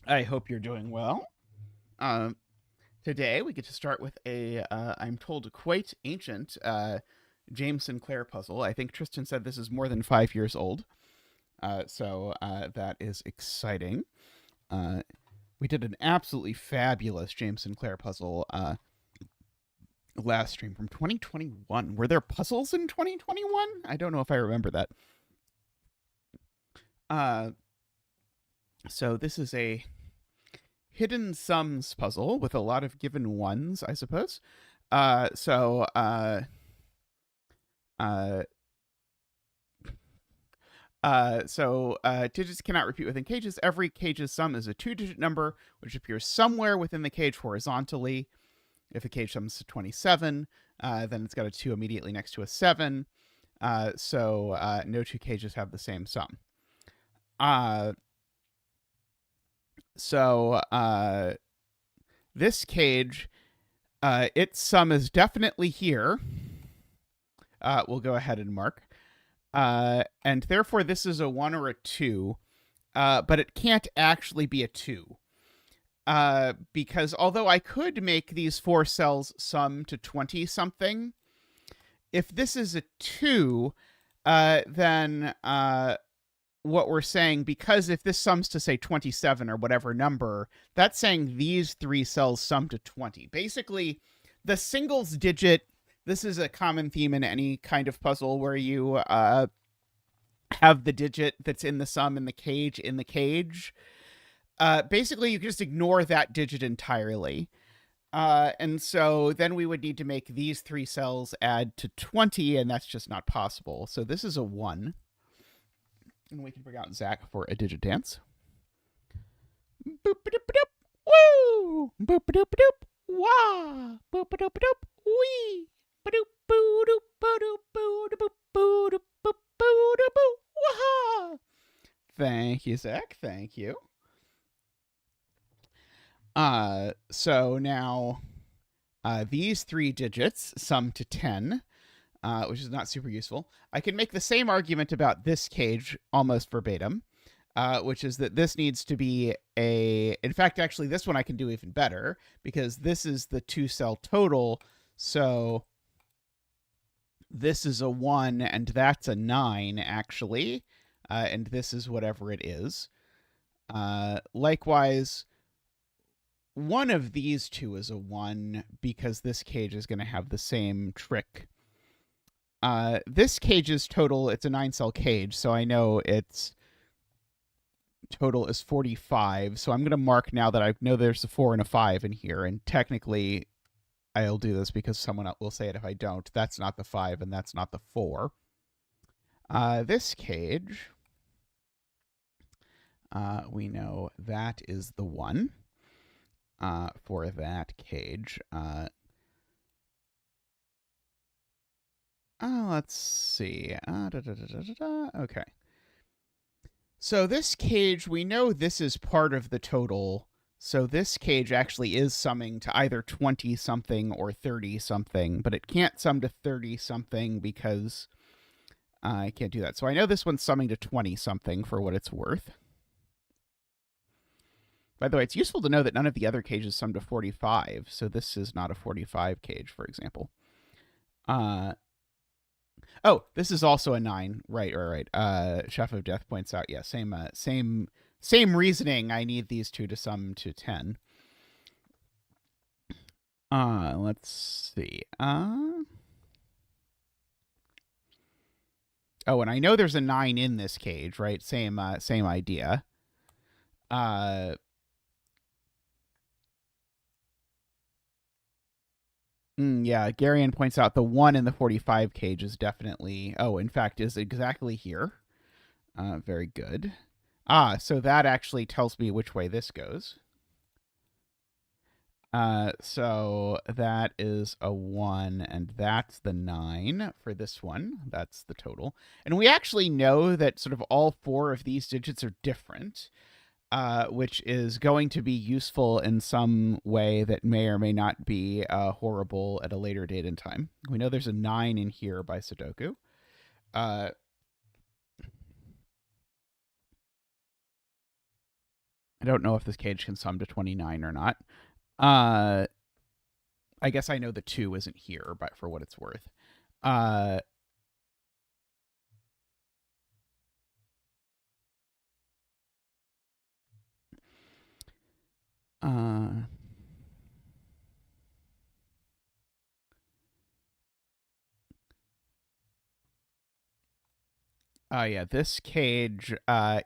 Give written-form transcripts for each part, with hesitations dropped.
I hope you're doing well. Um, Today we get to start with I'm told, quite ancient James Sinclair puzzle. I think Tristan said this is more than 5 years old, so that is exciting. Uh, we did an absolutely fabulous James Sinclair puzzle last stream from 2021. Were there puzzles in 2021? I don't know if I remember that. Uh, so this is a hidden sums puzzle with a lot of given ones, I suppose. Uh, so uh, uh, Digits cannot repeat within cages. Every cage's sum is a two-digit number, which appears somewhere within the cage horizontally. If a cage sums to 27, then it's got a 2 immediately next to a 7. No two cages have the same sum. Uh, so this cage, its sum is definitely here. We'll go ahead and mark. And therefore, this is a 1 or a 2, but it can't actually be a 2. Because although I could make these 4 cells sum to 20 something, if this is a 2, then what we're saying, because if this sums to, say, 27 or whatever number, that's saying these 3 cells sum to 20. Basically, the singles digit, this is a common theme in any kind of puzzle where you have the digit that's in the sum in the cage. Basically, you can just ignore that digit entirely. And so then we would need to make these 3 cells add to 20, and that's just not possible. So this is a 1. And we can bring out Zach for a digit dance. Boop-a-doop-a-doop. Woo! Boop-a-doop-a-doop. Wah! Boop-a-doop-a-doop. Wee! Ba-doop-boo-doop-boo-doop-boo-doop-boo-doop-boo-doop-boo. Wah! Thank you, Zach. Thank you. So now these 3 digits sum to 10, which is not super useful. I can make the same argument about this cage almost verbatim, which is that this needs to be in fact, actually, this one I can do even better because this is the 2-cell total. So this is a 1 and that's a 9, actually. And this is whatever it is. Likewise, one of these 2 is a 1 because this cage is going to have the same trick. This cage's total, it's a 9-cell cage, so I know its total is 45. So I'm going to mark now that I know there's a 4 and a 5 in here, and technically I'll do this because someone will say it if I don't. That's not the 5 and that's not the 4. This cage, we know that is the 1 for that cage. Let's see. Okay. So this cage, we know this is part of the total. So this cage actually is summing to either 20-something or 30-something, but it can't sum to 30-something because I can't do that. So I know this one's summing to 20-something for what it's worth. By the way, it's useful to know that none of the other cages sum to 45, so this is not a 45 cage, for example. Oh, this is also a 9. Right. Chef of Death points out, yeah, same reasoning. I need these 2 to sum to 10. Let's see. Oh, and I know there's a 9 in this cage, right? Same idea. Yeah, Garion points out the 1 in the 45 cage is definitely, in fact, is exactly here. Very good. So that actually tells me which way this goes. So that is a 1, and that's the 9 for this one. That's the total. And we actually know that sort of all 4 of these digits are different. Which is going to be useful in some way that may or may not be horrible at a later date in time. We know there's a 9 in here by Sudoku. I don't know if this cage can sum to 29 or not. I guess I know the 2 isn't here, but for what it's worth. Uh, uh, yeah, this cage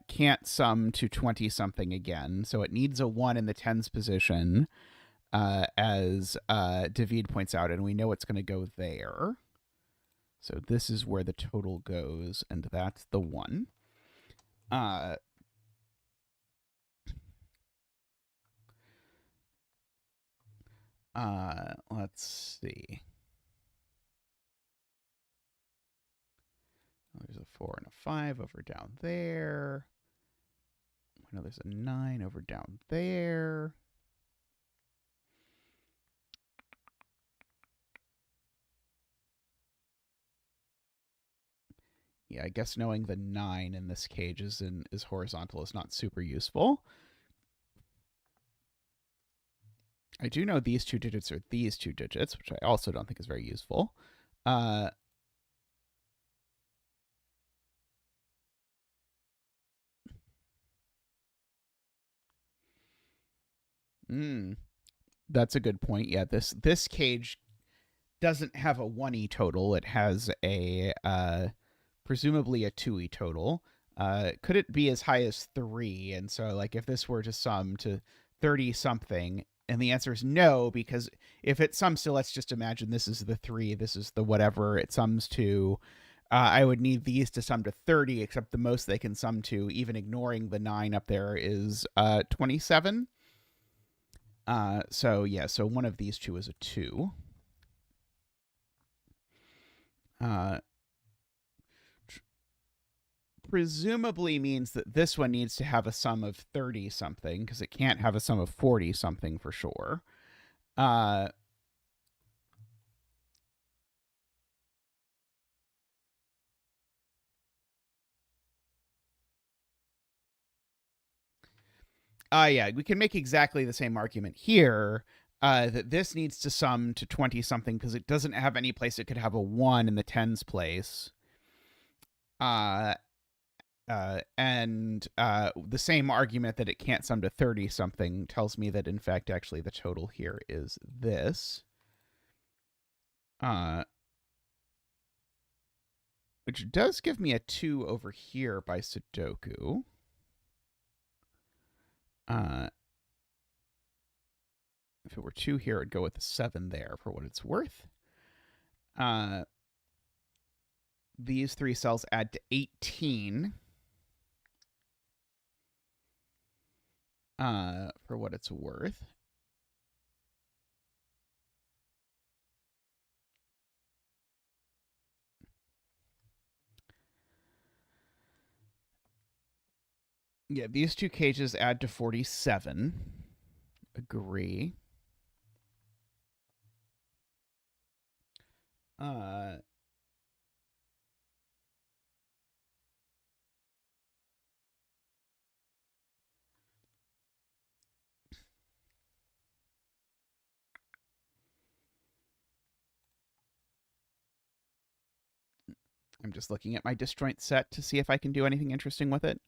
can't sum to 20 something again, so it needs a 1 in the tens position, as David points out, and we know it's going to go there. So this is where the total goes, and that's the 1. Let's see. There's a 4 and a 5 over down there. I know there's a 9 over down there. Yeah, I guess knowing the 9 in this cage is horizontal is not super useful. I do know these 2 digits are these 2 digits, which I also don't think is very useful. That's a good point. Yeah, this cage doesn't have a 1e total. It has a presumably a 2e total. Could it be as high as 3? And so, like, if this were to sum to 30 something, and the answer is no, because if it sums to, let's just imagine this is the 3, this is the whatever it sums to, I would need these to sum to 30, except the most they can sum to, even ignoring the 9 up there, is 27. So yeah, so one of these 2 is a 2. Presumably means that this one needs to have a sum of 30 something, because it can't have a sum of 40 something for sure. Yeah, we can make exactly the same argument here, that this needs to sum to 20 something because it doesn't have any place it could have a 1 in the tens place. And the same argument that it can't sum to 30 something tells me that, in fact, actually the total here is this. Which does give me a 2 over here by sudoku. If it were 2 here, I'd go with the 7 there for what it's worth. These 3 cells add to 18. For what it's worth. Yeah, these 2 cages add to 47. Agree. I'm just looking at my disjoint set to see if I can do anything interesting with it.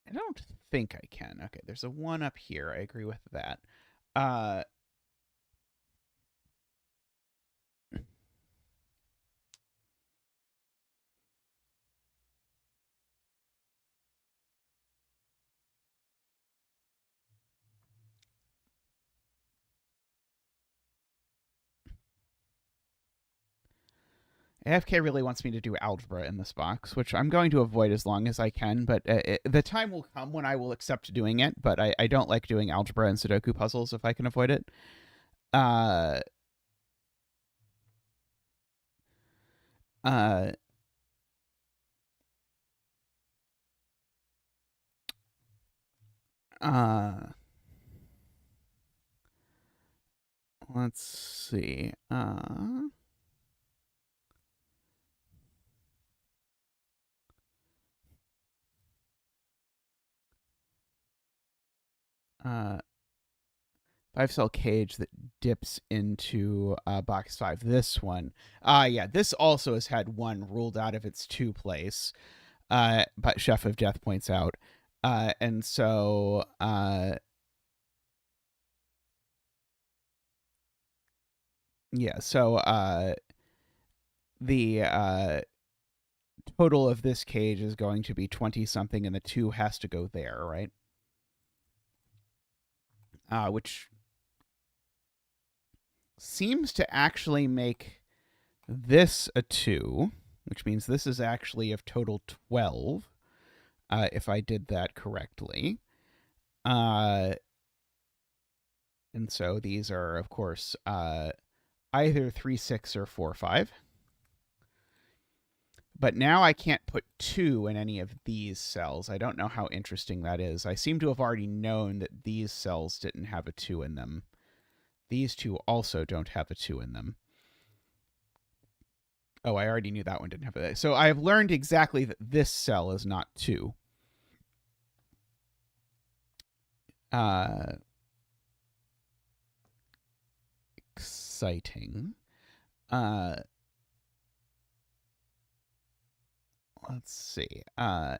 I don't think I can. Okay, there's a 1 up here. I agree with that. AFK really wants me to do algebra in this box, which I'm going to avoid as long as I can, but the time will come when I will accept doing it, but I don't like doing algebra and Sudoku puzzles if I can avoid it. Uh, uh, uh, let's see. 5-cell cage that dips into box 5. This one. Yeah, this also has had 1 ruled out of its 2 place, but Chef of Death points out. And so yeah, so the total of this cage is going to be 20 something, and the 2 has to go there, right? Which seems to actually make this a 2, which means this is actually of total 12, if I did that correctly. And so these are, of course, either 3, 6, or 4, 5. But now I can't put 2 in any of these cells. I don't know how interesting that is. I seem to have already known that these cells didn't have a 2 in them. These 2 also don't have a 2 in them. Oh, I already knew that one didn't have a... So I have learned exactly that this cell is not 2. Exciting. Let's see. Let's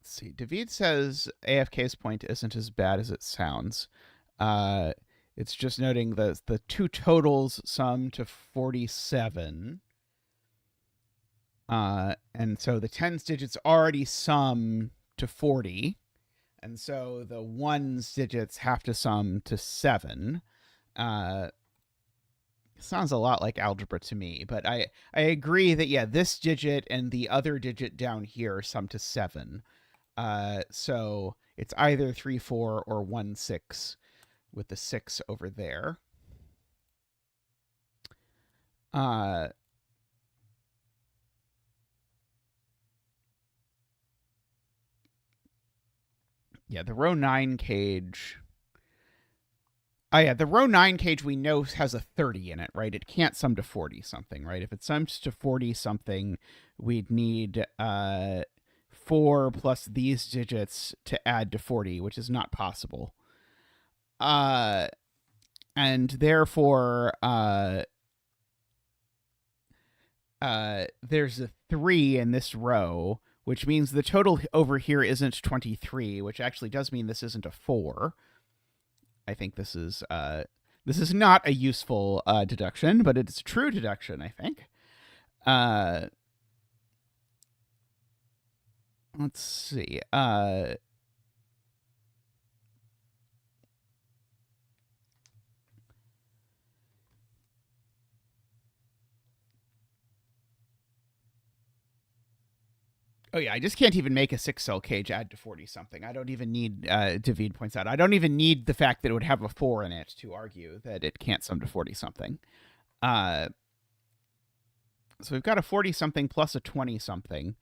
see. David says AFK's point isn't as bad as it sounds. It's just noting the 2 totals sum to 47. And so the 10s digits already sum to 40. And so the 1's digits have to sum to 7. Sounds a lot like algebra to me, but I agree that, yeah, this digit and the other digit down here sum to 7. So it's either 3, 4 or 1, 6 with the 6 over there. Yeah, the row 9 cage. Yeah, the row 9 cage we know has a 30 in it, right? It can't sum to 40 something, right? If it sums to 40 something, we'd need 4 plus these digits to add to 40, which is not possible. And therefore, there's a 3 in this row, which means the total over here isn't 23, which actually does mean this isn't a 4. I think this is not a useful deduction, but it's a true deduction, I think. Let's see. Oh, yeah, I just can't even make a 6-cell cage add to 40 something. I don't even need, David points out, I don't even need the fact that it would have a 4 in it to argue that it can't sum to 40 something. So we've got a 40 something plus a 20 something.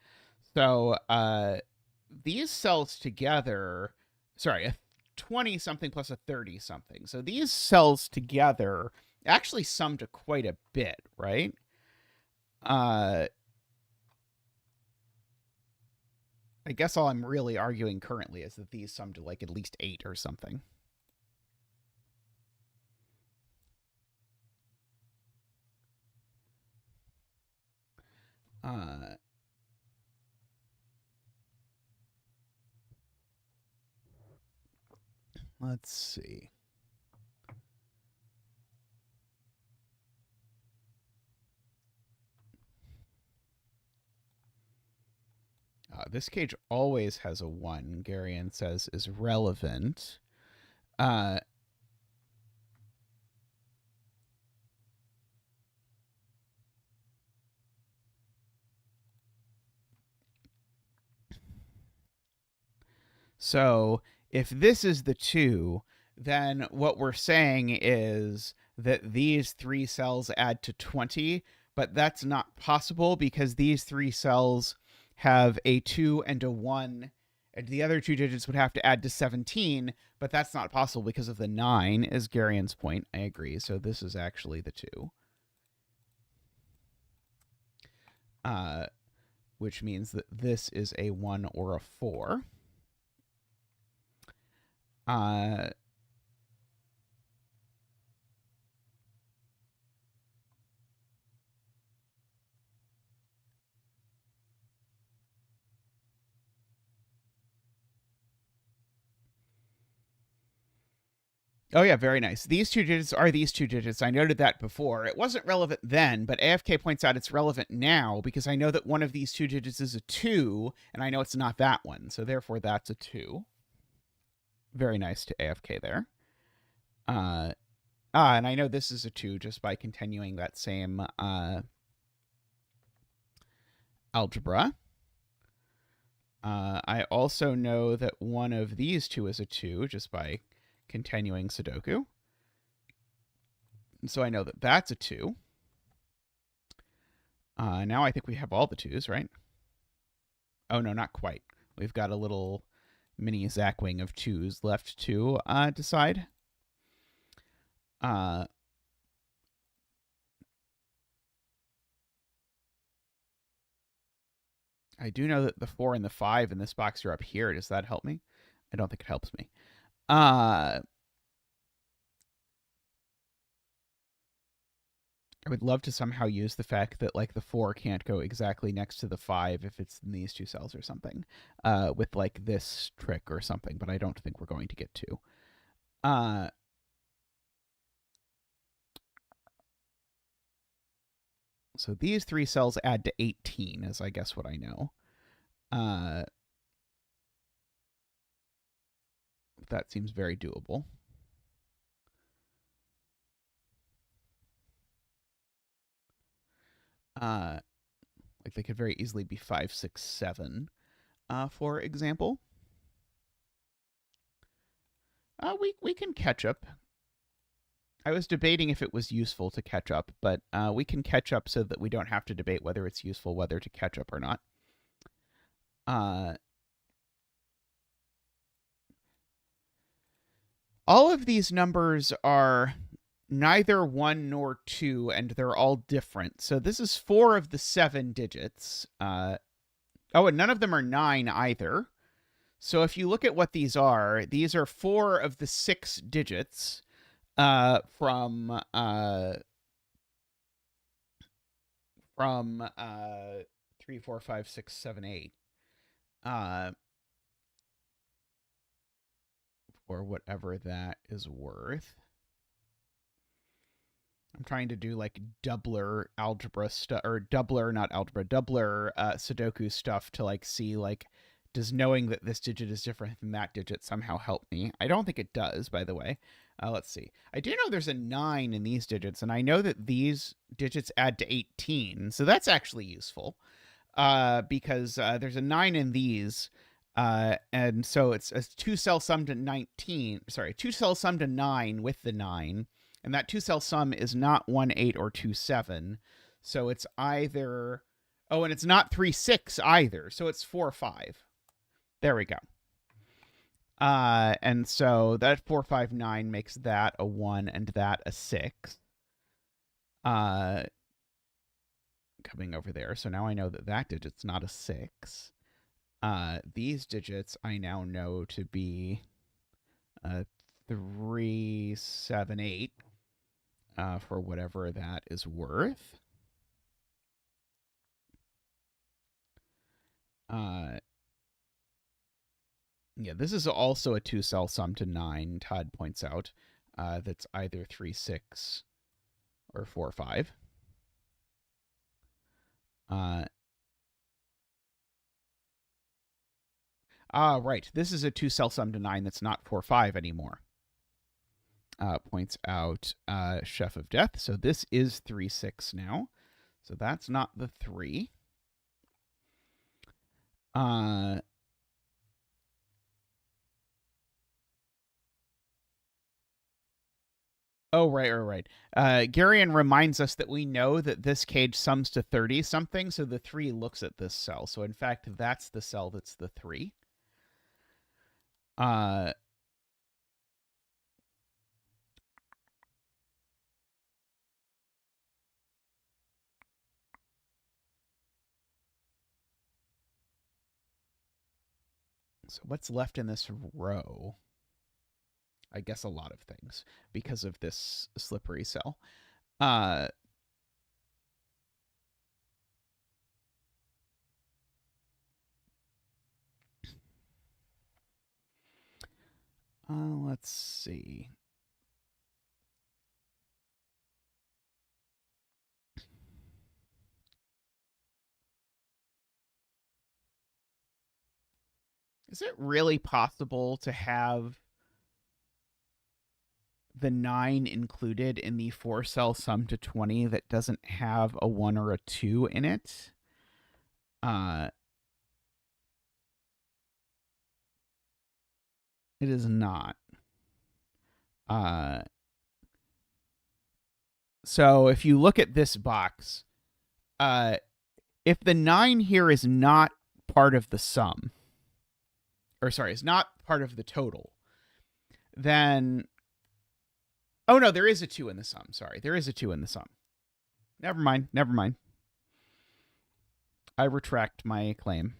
So these cells together, sorry, a 20 something plus a 30 something. So these cells together actually sum to quite a bit, right? I guess all I'm really arguing currently is that these sum to like at least 8 or something. Let's see. This cage always has a 1, Garian says, is relevant. So if this is the 2, then what we're saying is that these 3 cells add to 20, but that's not possible because these 3 cells have a 2 and a 1 And the other two digits would have to add to 17, but that's not possible because of the 9, is Garian's point. I agree. So this is actually the 2. Which means that this is a 1 or a 4. Oh, yeah, very nice. These two digits are these two digits. I noted that before. It wasn't relevant then, but AFK points out it's relevant now because I know that one of these two digits is a 2, and I know it's not that one. So therefore, that's a 2. Very nice to AFK there. And I know this is a 2 just by continuing that same algebra. I also know that one of these two is a 2 just by continuing sudoku. So I know that that's a 2. Now I think we have all the 2s, right? Oh, no, not quite. We've got a little mini Zackwing of 2s left to decide. I do know that the 4 and the 5 in this box are up here. Does that help me? I don't think it helps me. I would love to somehow use the fact that like the 4 can't go exactly next to the 5 if it's in these two cells or something, with like this trick or something, but I don't think we're going to get to. So these 3 cells add to 18 is I guess what I know. That seems very doable. Like they could very easily be 5, 6, 7, for example. We can catch up. I was debating if it was useful to catch up, but we can catch up so that we don't have to debate whether it's useful whether to catch up or not. All of these numbers are neither 1 nor 2, and they're all different. So this is 4 of the 7 digits. Oh, and none of them are 9 either. So if you look at what these are 4 of the 6 digits from 3, 4, 5, 6, 7, 8. Or whatever that is worth. I'm trying to do like doubler algebra stuff, or doubler, not algebra, doubler Sudoku stuff to like see like, does knowing that this digit is different than that digit somehow help me? I don't think it does, by the way. Let's see. I do know there's a 9 in these digits, and I know that these digits add to 18, so that's actually useful because there's a 9 in these. And so it's a 2-cell sum to 19. Sorry, 2-cell sum to 9 with the 9. And that 2-cell sum is not 1, 8 or 2, 7. So it's either... Oh, and it's not 3, 6 either. So it's 4, 5. There we go. And so that 4, 5, 9 makes that a 1 and that a 6. Coming over there. So now I know that that digit's not a 6. These digits I now know to be 3, 7, 8, for whatever that is worth. Yeah, this is also a 2-cell sum to 9, Todd points out. That's either 3, 6 or 4, 5. Right. This is a 2-cell sum to 9 that's not 4, 5 anymore. Points out Chef of Death. So this is 3, 6 now. So that's not the 3. Oh, right. Garian reminds us that we know that this cage sums to 30 something, so the 3 looks at this cell. So in fact, that's the cell that's the 3. Uh, so what's left in this row? I guess a lot of things because of this slippery cell. Uh, let's see. Is it really possible to have the 9 included in the 4-cell sum to 20 that doesn't have a 1 or a 2 in it? It is not. So if you look at this box, if the 9 here is not part of the sum, or sorry, is not part of the total, then oh no, there is a 2 in the sum. Sorry, there is a 2 in the sum. Never mind. I retract my claim.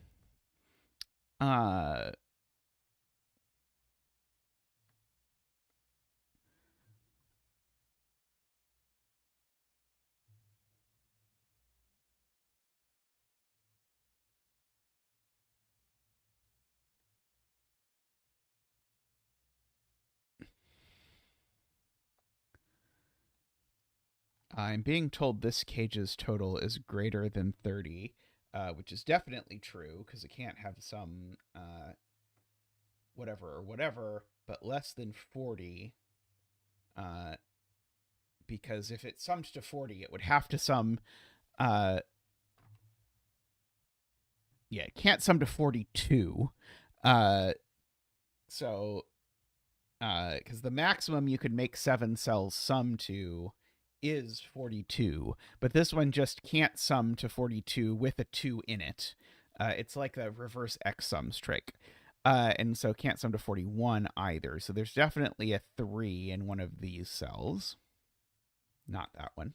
I'm being told this cage's total is greater than 30, which is definitely true because it can't have some whatever, but less than 40. Because if it summed to 40, it would have to sum. Yeah, it can't sum to 42. So, because the maximum you could make 7 cells sum to is 42, but this one just can't sum to 42 with a 2 in it. It's like a reverse X sums trick. And so can't sum to 41 either. So there's definitely a 3 in one of these cells. Not that one.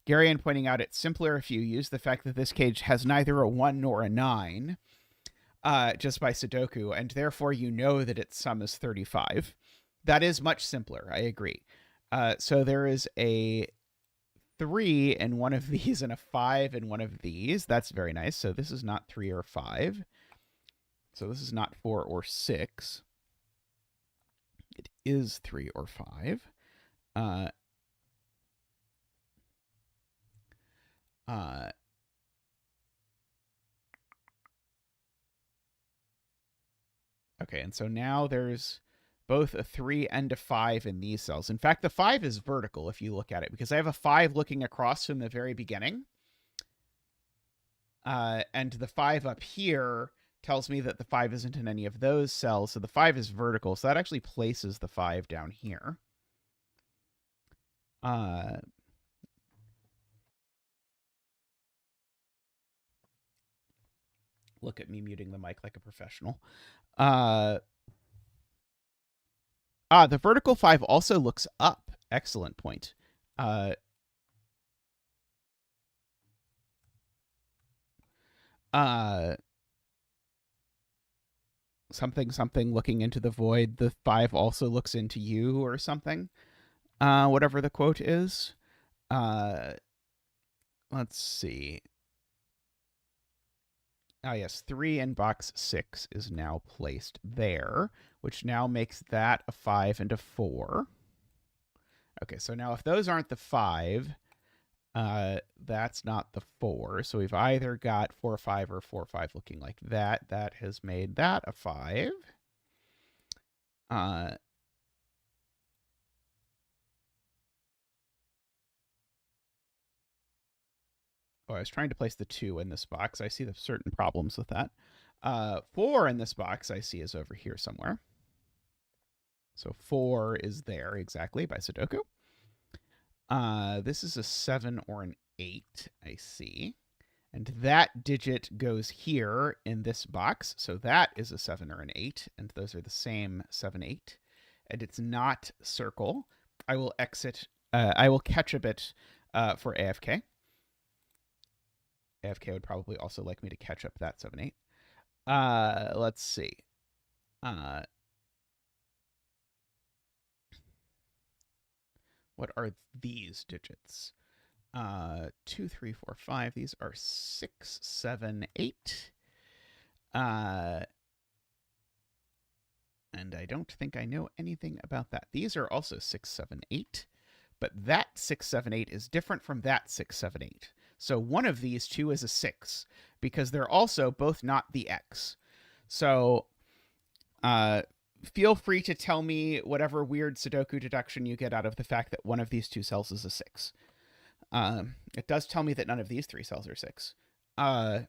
Garion pointing out it's simpler if you use the fact that this cage has neither a 1 nor a 9. Just by sudoku, and therefore you know that its sum is 35. That is much simpler, I agree. So there is a 3 in one of these and a 5 in one of these. That's very nice. So this is not 3 or 5. So this is not 4 or 6. It is 3 or 5. Okay, and so now there's both a 3 and a 5 in these cells. In fact, the 5 is vertical if you look at it, because I have a 5 looking across from the very beginning. And the 5 up here tells me that the 5 isn't in any of those cells, so the 5 is vertical. So that actually places the 5 down here. Look at me muting the mic like a professional. The vertical 5 also looks up. Excellent point. Something looking into the void. The 5 also looks into you or something. Whatever the quote is. Let's see. Yes, 3 in box 6 is now placed there, which now makes that a 5 and a 4. Okay, so now if those aren't the 5, that's not the 4. So we've either got 4, 5, or 4, 5 looking like that. That has made that a 5. I was trying to place the 2 in this box. I see the certain problems with that. 4 in this box I see is over here somewhere. So 4 is there exactly by sudoku. This is a 7 or an 8, I see. And that digit goes here in this box. So that is a 7 or an 8. And those are the same 7, 8. And it's not circle. I will exit. I will catch a bit for AFK. AFK would probably also like me to catch up that 7, 8. Let's see. What are these digits? 2, 3, 4, 5. These are 6, 7, 8. And I don't think I know anything about that. These are also 6, 7, 8. But that 6, 7, 8 is different from that 6, 7, 8. So one of these two is a 6 because they're also both not the X. So feel free to tell me whatever weird Sudoku deduction you get out of the fact that one of these two cells is a 6. It does tell me that none of these 3 cells are 6. I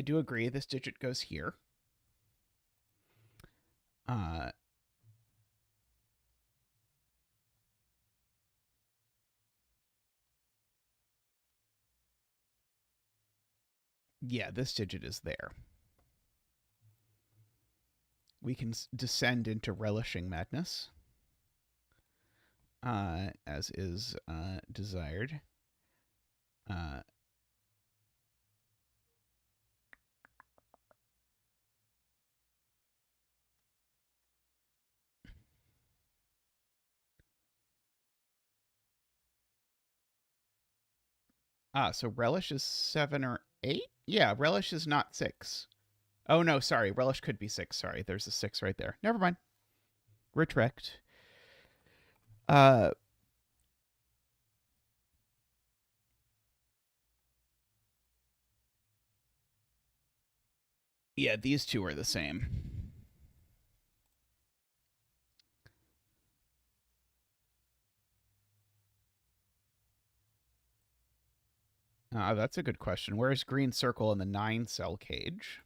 do agree this digit goes here. Yeah, this digit is there. We can descend into relishing madness, as is desired. So relish is 7 or 8? Yeah, relish is not 6. Oh, no, sorry. Relish could be 6. Sorry, there's a 6 right there. Never mind. Retract. Yeah, these two are the same. That's a good question. Where's green circle in the 9-cell cage?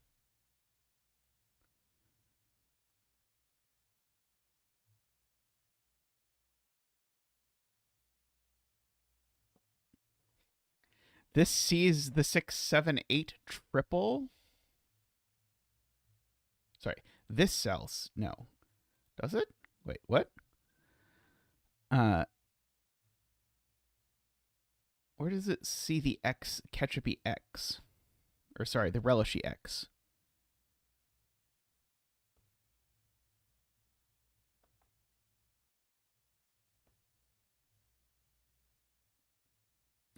This sees the 6, 7, 8 triple. Sorry, this cell's no. Does it? Wait, what? Where does it see the X, ketchupy X? Or sorry, the relishy X.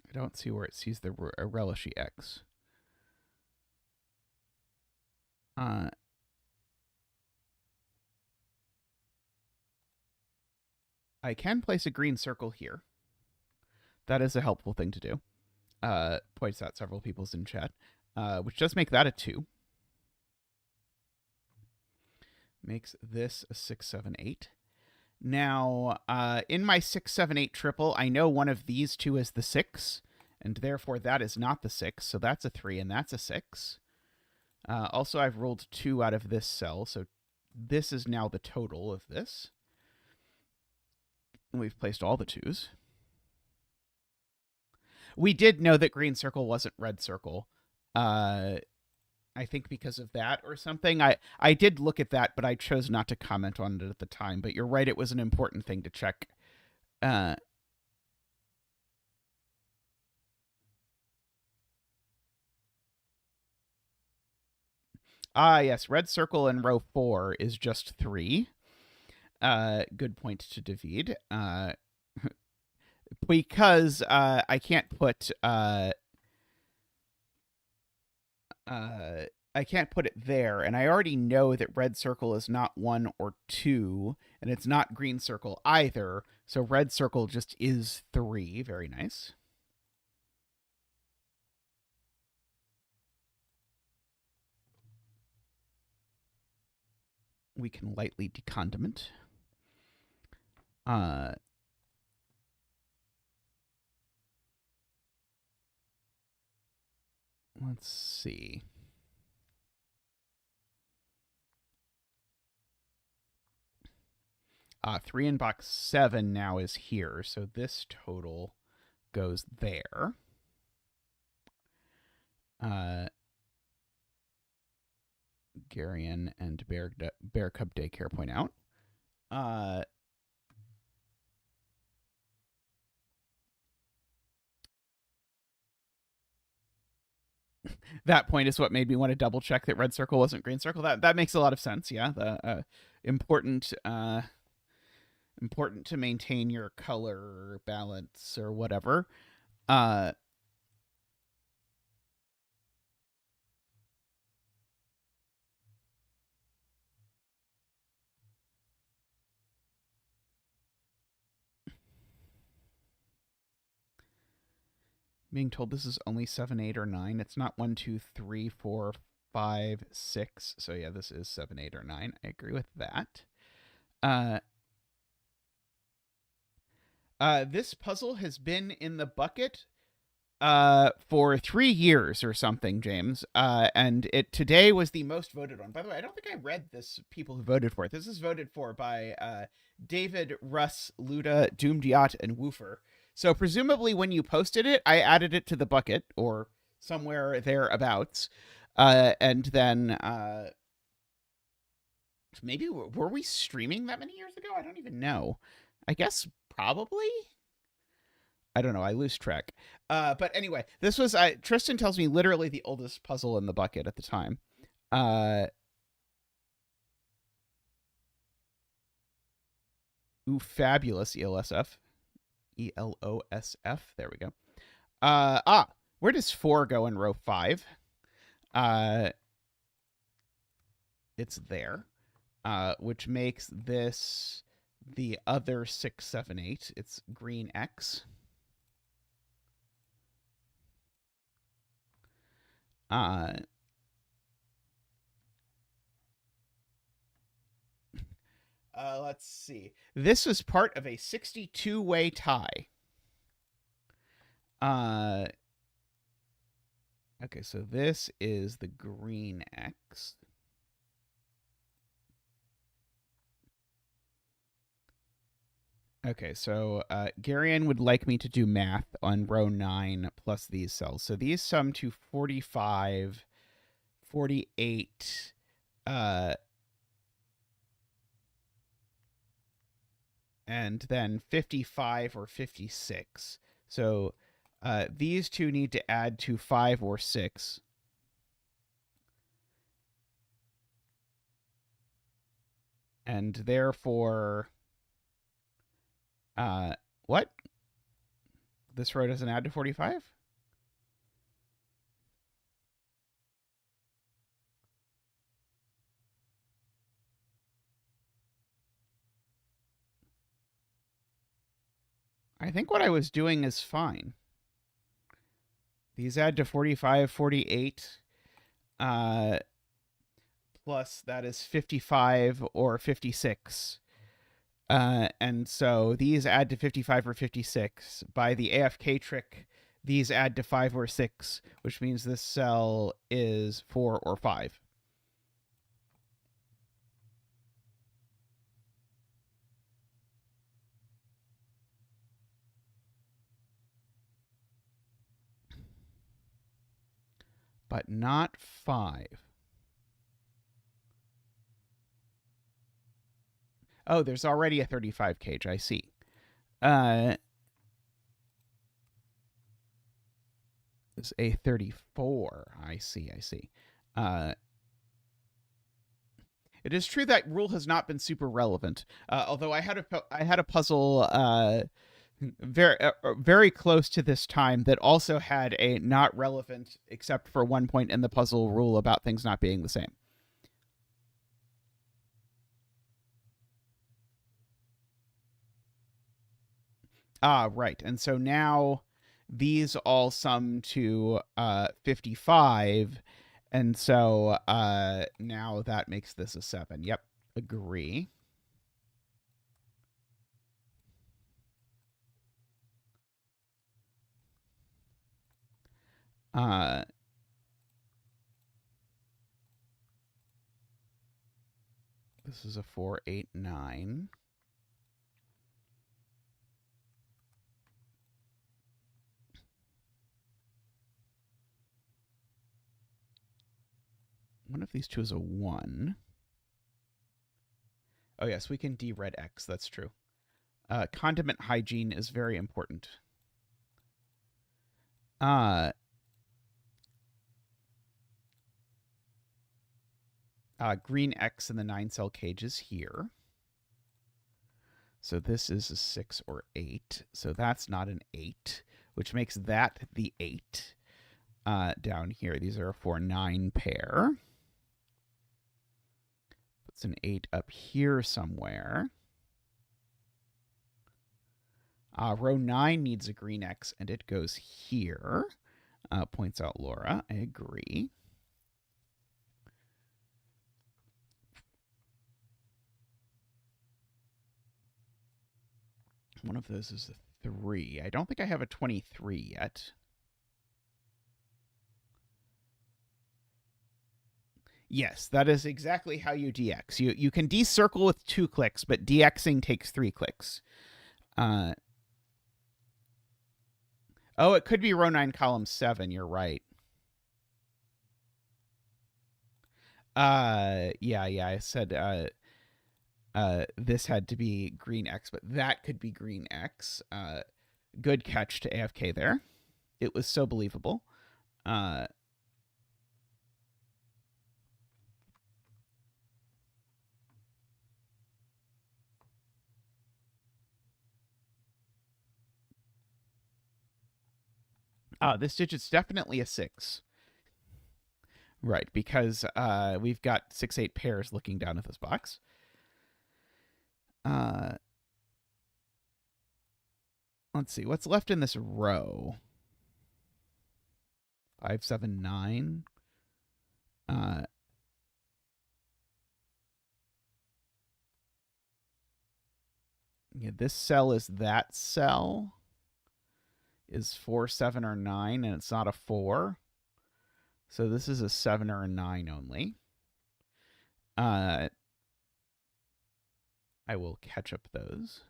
I don't see where it sees the relishy X. I can place a green circle here. That is a helpful thing to do. Points out several people's in chat, which does make that a 2. Makes this a 6, 7, 8. Now, in my 6, 7, 8 triple, I know one of these two is the 6, and therefore that is not the 6, so that's a 3, and that's a 6. Also, I've rolled 2 out of this cell, so this is now the total of this. And we've placed all the 2s. We did know that green circle wasn't red circle. I think because of that or something. I did look at that, but I chose not to comment on it at the time. But you're right, it was an important thing to check. Yes, red circle in row 4 is just 3. Good point to David. Because I can't put I can't put it there, and I already know that red circle is not 1 or 2, and it's not green circle either, so red circle just is 3. Very nice. We can lightly decondiment. Let's see. 3 in box 7 now is here, so this total goes there. Garion and Bear Cub Daycare point out. That point is what made me want to double check that red circle wasn't green circle. That makes a lot of sense. Yeah, the important to maintain your color balance or whatever. Being told this is only 7, 8, or 9. It's not 1, 2, 3, 4, 5, 6. So yeah, this is 7, 8, or 9. I agree with that. This puzzle has been in the bucket for 3 years or something, James. And it today was the most voted on. By the way, I don't think I read this. People who voted for it. This is voted for by David, Russ, Luda, Doomdiot, and Woofer. So presumably, when you posted it, I added it to the bucket or somewhere thereabouts, and then maybe were we streaming that many years ago? I don't even know. I guess probably. I don't know. I lose track. But anyway, this was Tristan tells me literally the oldest puzzle in the bucket at the time. Ooh, fabulous ELSF. ELOSF. There we go. Where does 4 go in row 5? It's there, which makes this the other 6, 7, 8. It's green X. Let's see. This was part of a 62-way tie. Okay, so this is the green X. Okay, so Garion would like me to do math on row 9 plus these cells. So these sum to 45, 48, and then 55 or 56. So these two need to add to 5 or 6. And therefore, what? This row doesn't add to 45? I think what I was doing is fine. These add to 45, 48. Plus that is 55 or 56. And so these add to 55 or 56. By the AFK trick, these add to 5 or 6, which means this cell is 4 or 5. But not 5. Oh, there's already a 35 cage. I see. It's a 34. I see. It is true that rule has not been super relevant. Although I had a puzzle very close to this time that also had a not relevant, except for one point in the puzzle, rule about things not being the same. Right. And so now these all sum to 55. And so now that makes this a 7. Yep. Agree. This is a 4, 8, 9. One of these two is a 1. Oh, yes, we can dered X. That's true. Condiment hygiene is very important. Green X in the 9-cell cage is here. So this is a 6 or 8. So that's not an 8, which makes that the 8 down here. These are a 4-9 pair. Puts an 8 up here somewhere. Row 9 needs a green X, and it goes here, points out Laura. I agree. One of those is a 3. I don't think I have a 23 yet. Yes, that is exactly how you DX. You can decircle with 2 clicks, but DXing takes 3 clicks. Oh, it could be row 9, column 7. You're right. Yeah, I said this had to be green X, but that could be green X. Good catch to AFK there. It was so believable. This digit's definitely a 6. Right, because we've got 6-8 pairs looking down at this box. Let's see, what's left in this row? 5, 7, 9. Yeah, this cell is that cell. Is 4, 7, or 9, and it's not a 4. So this is a 7 or a 9 only. I will catch up those.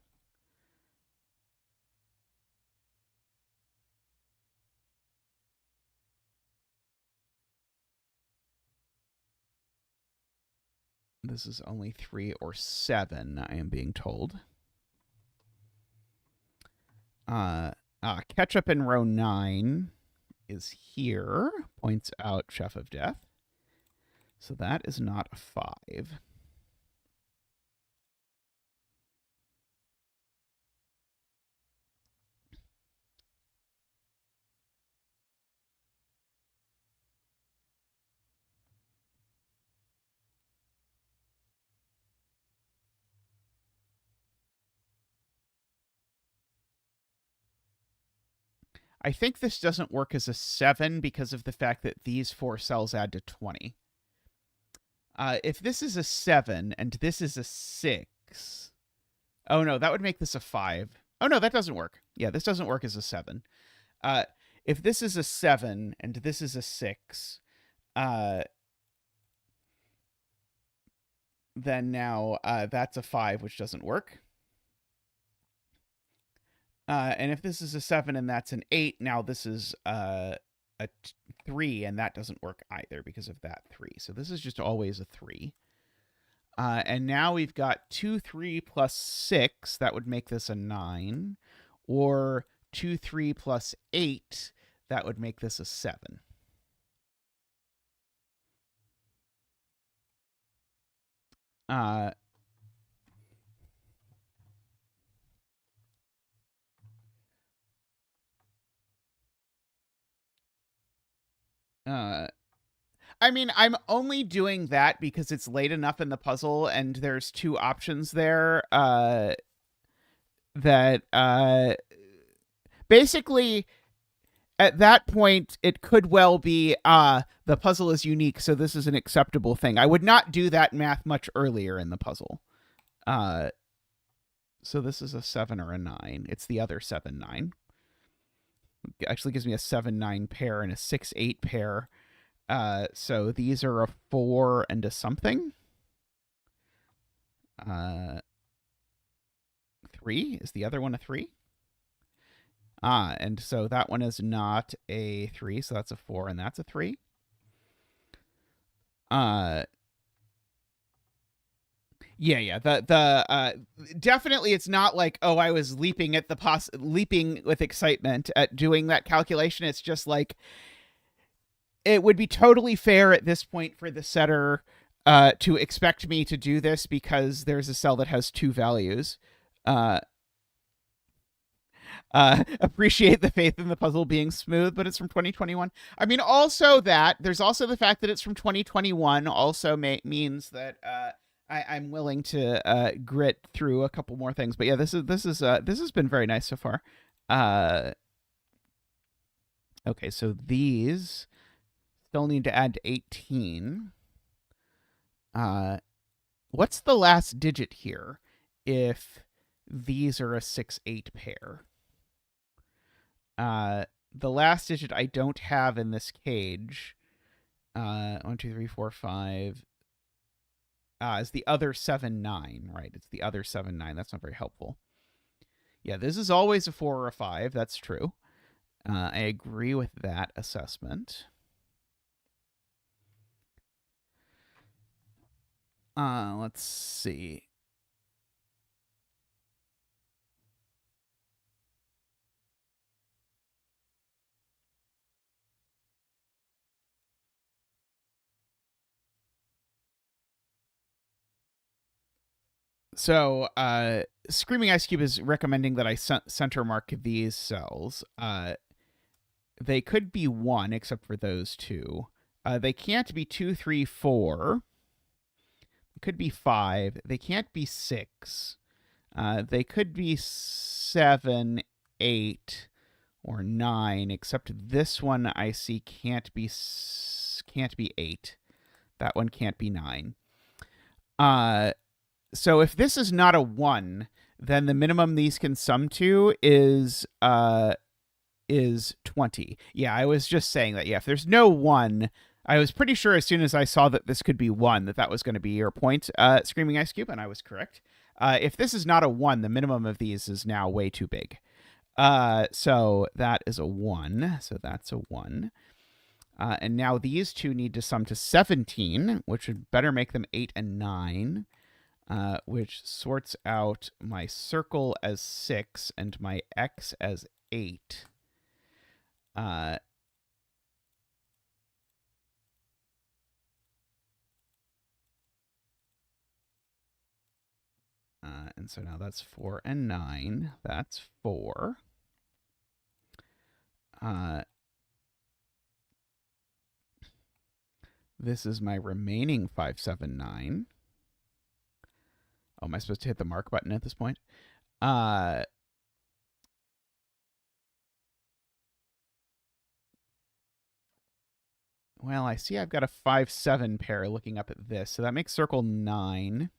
This is only 3 or 7, I am being told. Ketchup in row 9 is here, points out Chef of Death. So that is not a 5. I think this doesn't work as a 7 because of the fact that these 4 cells add to 20. If this is a 7 and this is a 6... Oh, no, that would make this a 5. Oh, no, that doesn't work. Yeah, this doesn't work as a 7. If this is a 7 and this is a 6, then now that's a 5, which doesn't work. And if this is a 7 and that's an 8, now this is a 3, and that doesn't work either because of that 3. So this is just always a 3. And now we've got 2, 3 plus 6. That would make this a 9. Or 2, 3 plus 8. That would make this a 7. I mean, I'm only doing that because it's late enough in the puzzle and there's 2 options there that basically at that point it could well be the puzzle is unique, so this is an acceptable thing. I would not do that math much earlier in the puzzle. So this is a 7 or a 9. It's the other 7, 9. It actually gives me a 7, 9 pair and a 6, 8 pair. So these are a 4 and a something. 3 is the other one a 3. And so that one is not a 3, so that's a 4 and that's a 3. Uh, yeah. Definitely, it's not like, oh, I was leaping at leaping with excitement at doing that calculation. It's just like it would be totally fair at this point for the setter to expect me to do this because there's a cell that has two values. Uh, appreciate the faith in the puzzle being smooth, but it's from 2021. I mean, also that there's also the fact that it's from 2021 also means that I'm willing to grit through a couple more things. But yeah, this has been very nice so far. Okay, so these still need to add to 18. What's the last digit here if these are a 6-8 pair? The last digit I don't have in this cage. 1, 2, 3, 4, 5. Is the other 7, 9, right? It's the other 7, 9. That's not very helpful. Yeah, this is always a 4 or a 5. That's true. I agree with that assessment. Let's see. So, Screaming Ice Cube is recommending that I center mark these cells. They could be 1, except for those two. They can't be 2, 3, 4. It could be 5. They can't be 6. They could be 7, 8, or 9. Except this one I see can't be 8. That one can't be 9. So if this is not a 1, then the minimum these can sum to is 20. Yeah, I was just saying that. Yeah, if there's no 1, I was pretty sure as soon as I saw that this could be 1 that was going to be your point, Screaming Ice Cube, and I was correct. If this is not a 1, the minimum of these is now way too big. So that is a 1. So that's a 1. And now these two need to sum to 17, which would better make them 8 and 9, which sorts out my circle as 6 and my X as 8. And so now that's 4 and 9. That's 4. This is my remaining 5, 7, 9. Oh, am I supposed to hit the mark button at this point? Well, I see I've got a 5, 7 pair looking up at this. So that makes circle 9.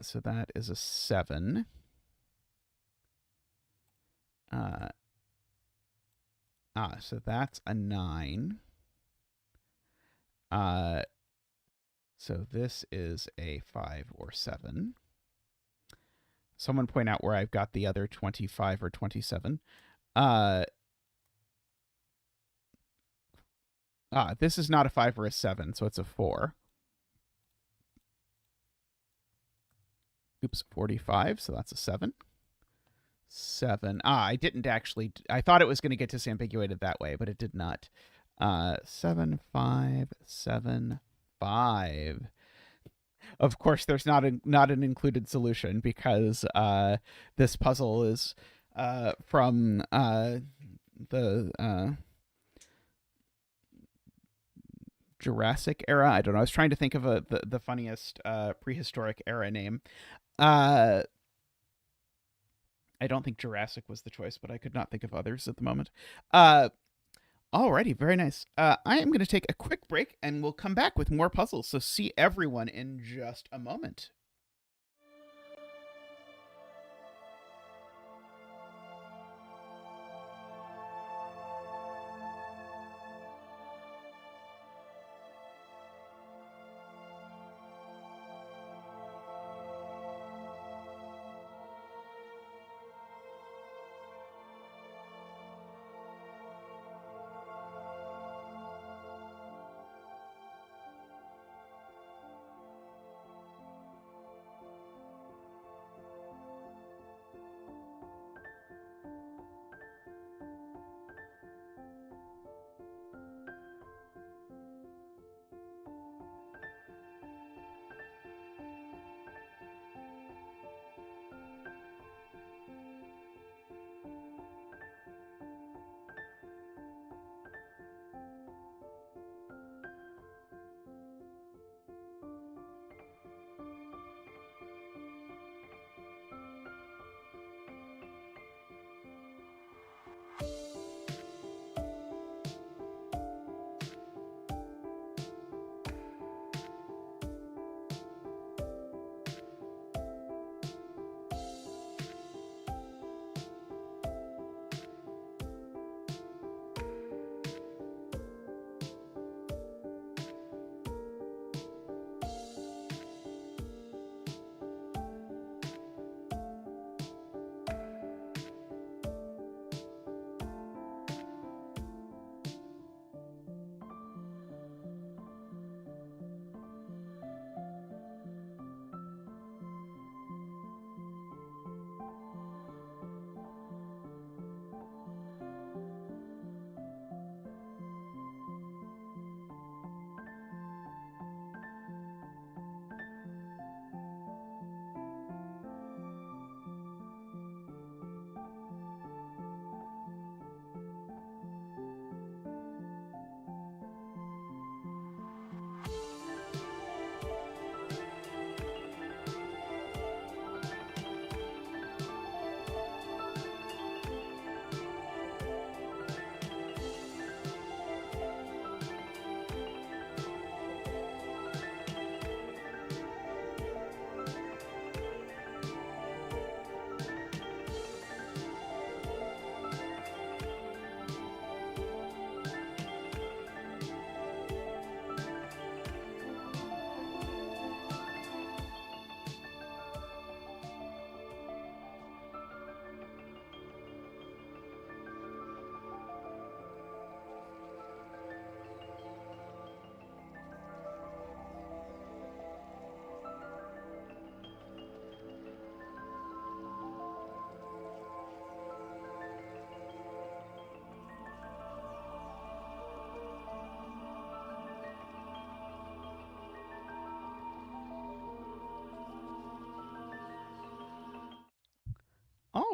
So that is a 7. So that's a 9. So this is a 5 or 7. Someone point out where I've got the other 25 or 27. This is not a 5 or a 7, so it's a 4. Oops, 45, so that's a 7. 7. I didn't actually. I thought it was going to get disambiguated that way, but it did not. 7, 5, 7, 5. Of course, there's not an included solution because this puzzle is from the Jurassic era. I don't know. I was trying to think of the funniest prehistoric era name. I don't think Jurassic was the choice, but I could not think of others at the moment. Alrighty, very nice. I am going to take a quick break, and we'll come back with more puzzles. So see everyone in just a moment.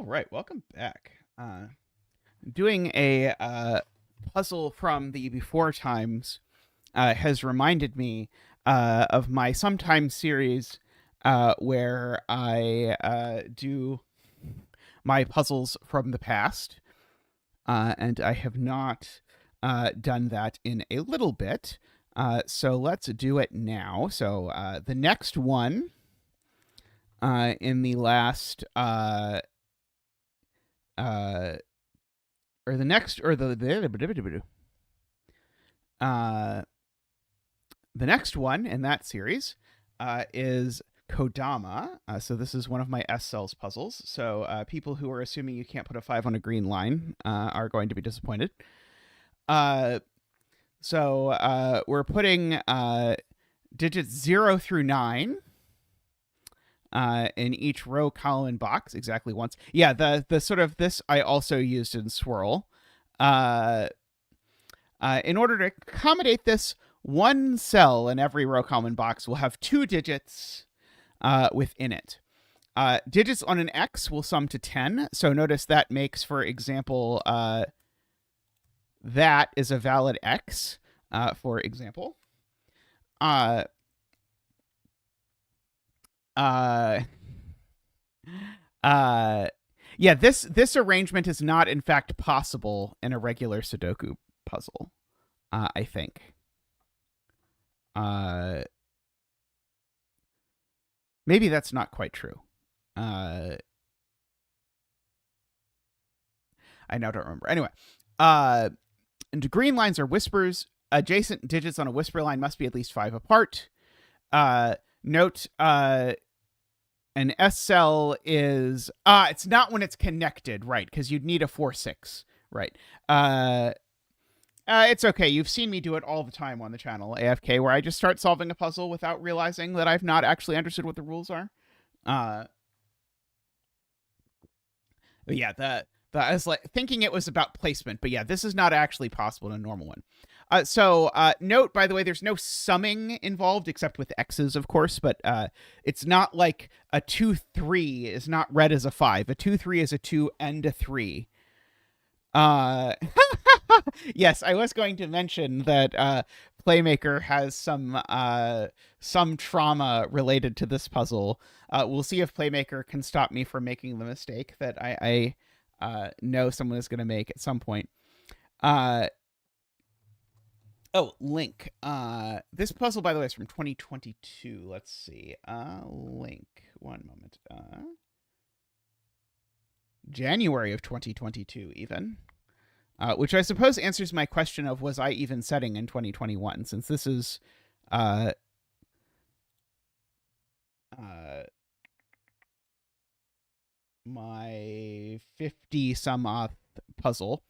All right, welcome back. Doing a puzzle from the before times has reminded me of my sometimes series where I do my puzzles from the past, and I have not done that in a little bit. So let's do it now. So the next one in the last or the next or the next one in that series is Kodama. So this is one of my S cells puzzles. So people who are assuming you can't put a 5 on a green line are going to be disappointed. So we're putting digits 0 through 9 in each row, column, and box exactly once. Yeah, the sort of this I also used in Swirl. In order to accommodate this, one cell in every row, column, and box will have 2 digits within it. Digits on an X will sum to 10. So notice that makes, for example, that is a valid X, for example. Yeah, this arrangement is not in fact possible in a regular Sudoku puzzle, I think. Maybe that's not quite true. I now don't remember. Anyway, and green lines are whispers. Adjacent digits on a whisper line must be at least 5 apart. Note, an S cell is it's not when it's connected, right? Because you'd need a 4-6, right? It's okay. You've seen me do it all the time on the channel, AFK, where I just start solving a puzzle without realizing that I've not actually understood what the rules are. But yeah, I was like thinking it was about placement, but yeah, this is not actually possible in a normal one. So note, by the way, there's no summing involved except with X's, of course, but it's not like a 2-3 is not read as a 5. A 2-3 is a 2 and a 3. Yes, I was going to mention that Playmaker has some trauma related to this puzzle. We'll see if Playmaker can stop me from making the mistake that I know someone is going to make at some point. Link. This puzzle, by the way, is from 2022. Let's see. Link. One moment. January of 2022, even. Which I suppose answers my question of was I even setting in 2021, since this is my 50-some-odd puzzle.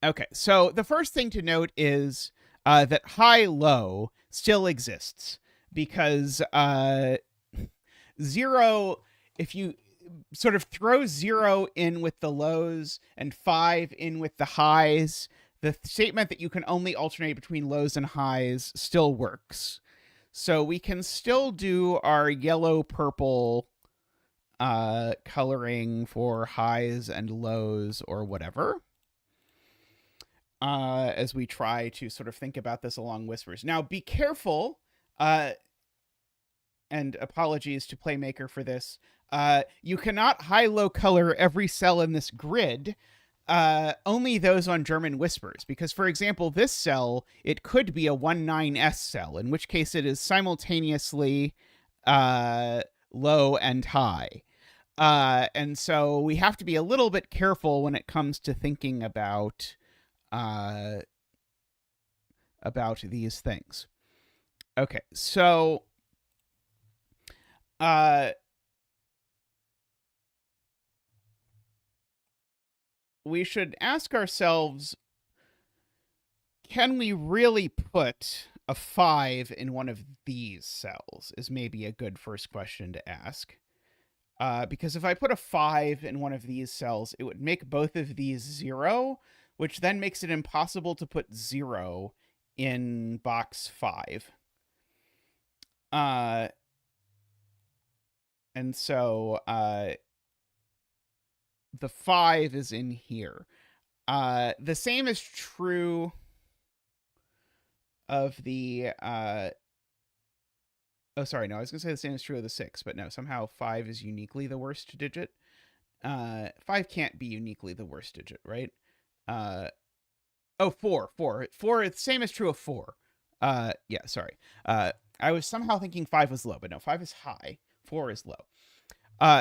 Okay, so the first thing to note is that high-low still exists, because 0, if you sort of throw 0 in with the lows and 5 in with the highs, the statement that you can only alternate between lows and highs still works. So we can still do our yellow-purple coloring for highs and lows or whatever, as we try to sort of think about this along whispers. Now, be careful, and apologies to Playmaker for this, you cannot high-low color every cell in this grid, only those on German whispers. Because, for example, this cell, it could be a 1-9S cell, in which case it is simultaneously low and high. And so we have to be a little bit careful when it comes to thinking about these things. Okay, so we should ask ourselves, can we really put a 5 in one of these cells, is maybe a good first question to ask. Because if I put a 5 in one of these cells, it would make both of these 0, which then makes it impossible to put 0 in box 5. And so the 5 is in here. The same is true of the oh, sorry, no, I was going to say the same is true of the 6, but no, somehow 5 is uniquely the worst digit. 5 can't be uniquely the worst digit, right? Oh, 4. The same is true of 4. Yeah, sorry. I was somehow thinking 5 was low, but no, 5 is high. 4 is low.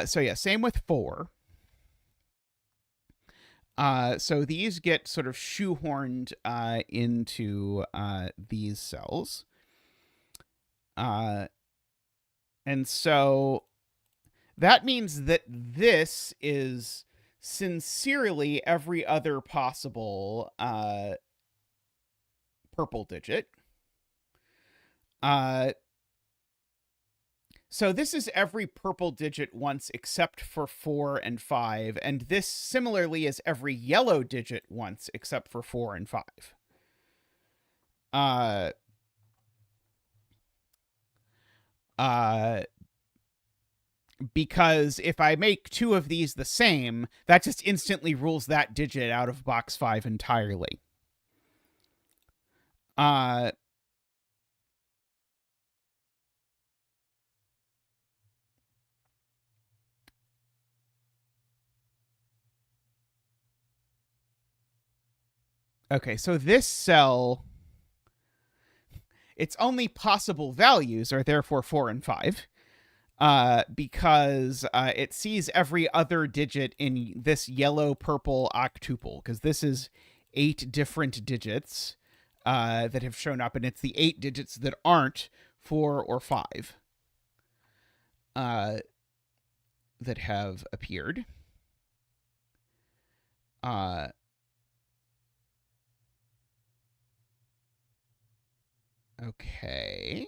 So yeah, same with 4. So these get sort of shoehorned into these cells. And so that means that this is sincerely every other possible purple digit. So this is every purple digit once except for 4 and 5, and this similarly is every yellow digit once except for 4 and 5. Because if I make 2 of these the same, that just instantly rules that digit out of box 5 entirely. Okay, so this cell, its only possible values are therefore 4 and 5. Because it sees every other digit in this yellow-purple octuple, because this is 8 different digits that have shown up, and it's the 8 digits that aren't 4 or 5 that have appeared. Okay.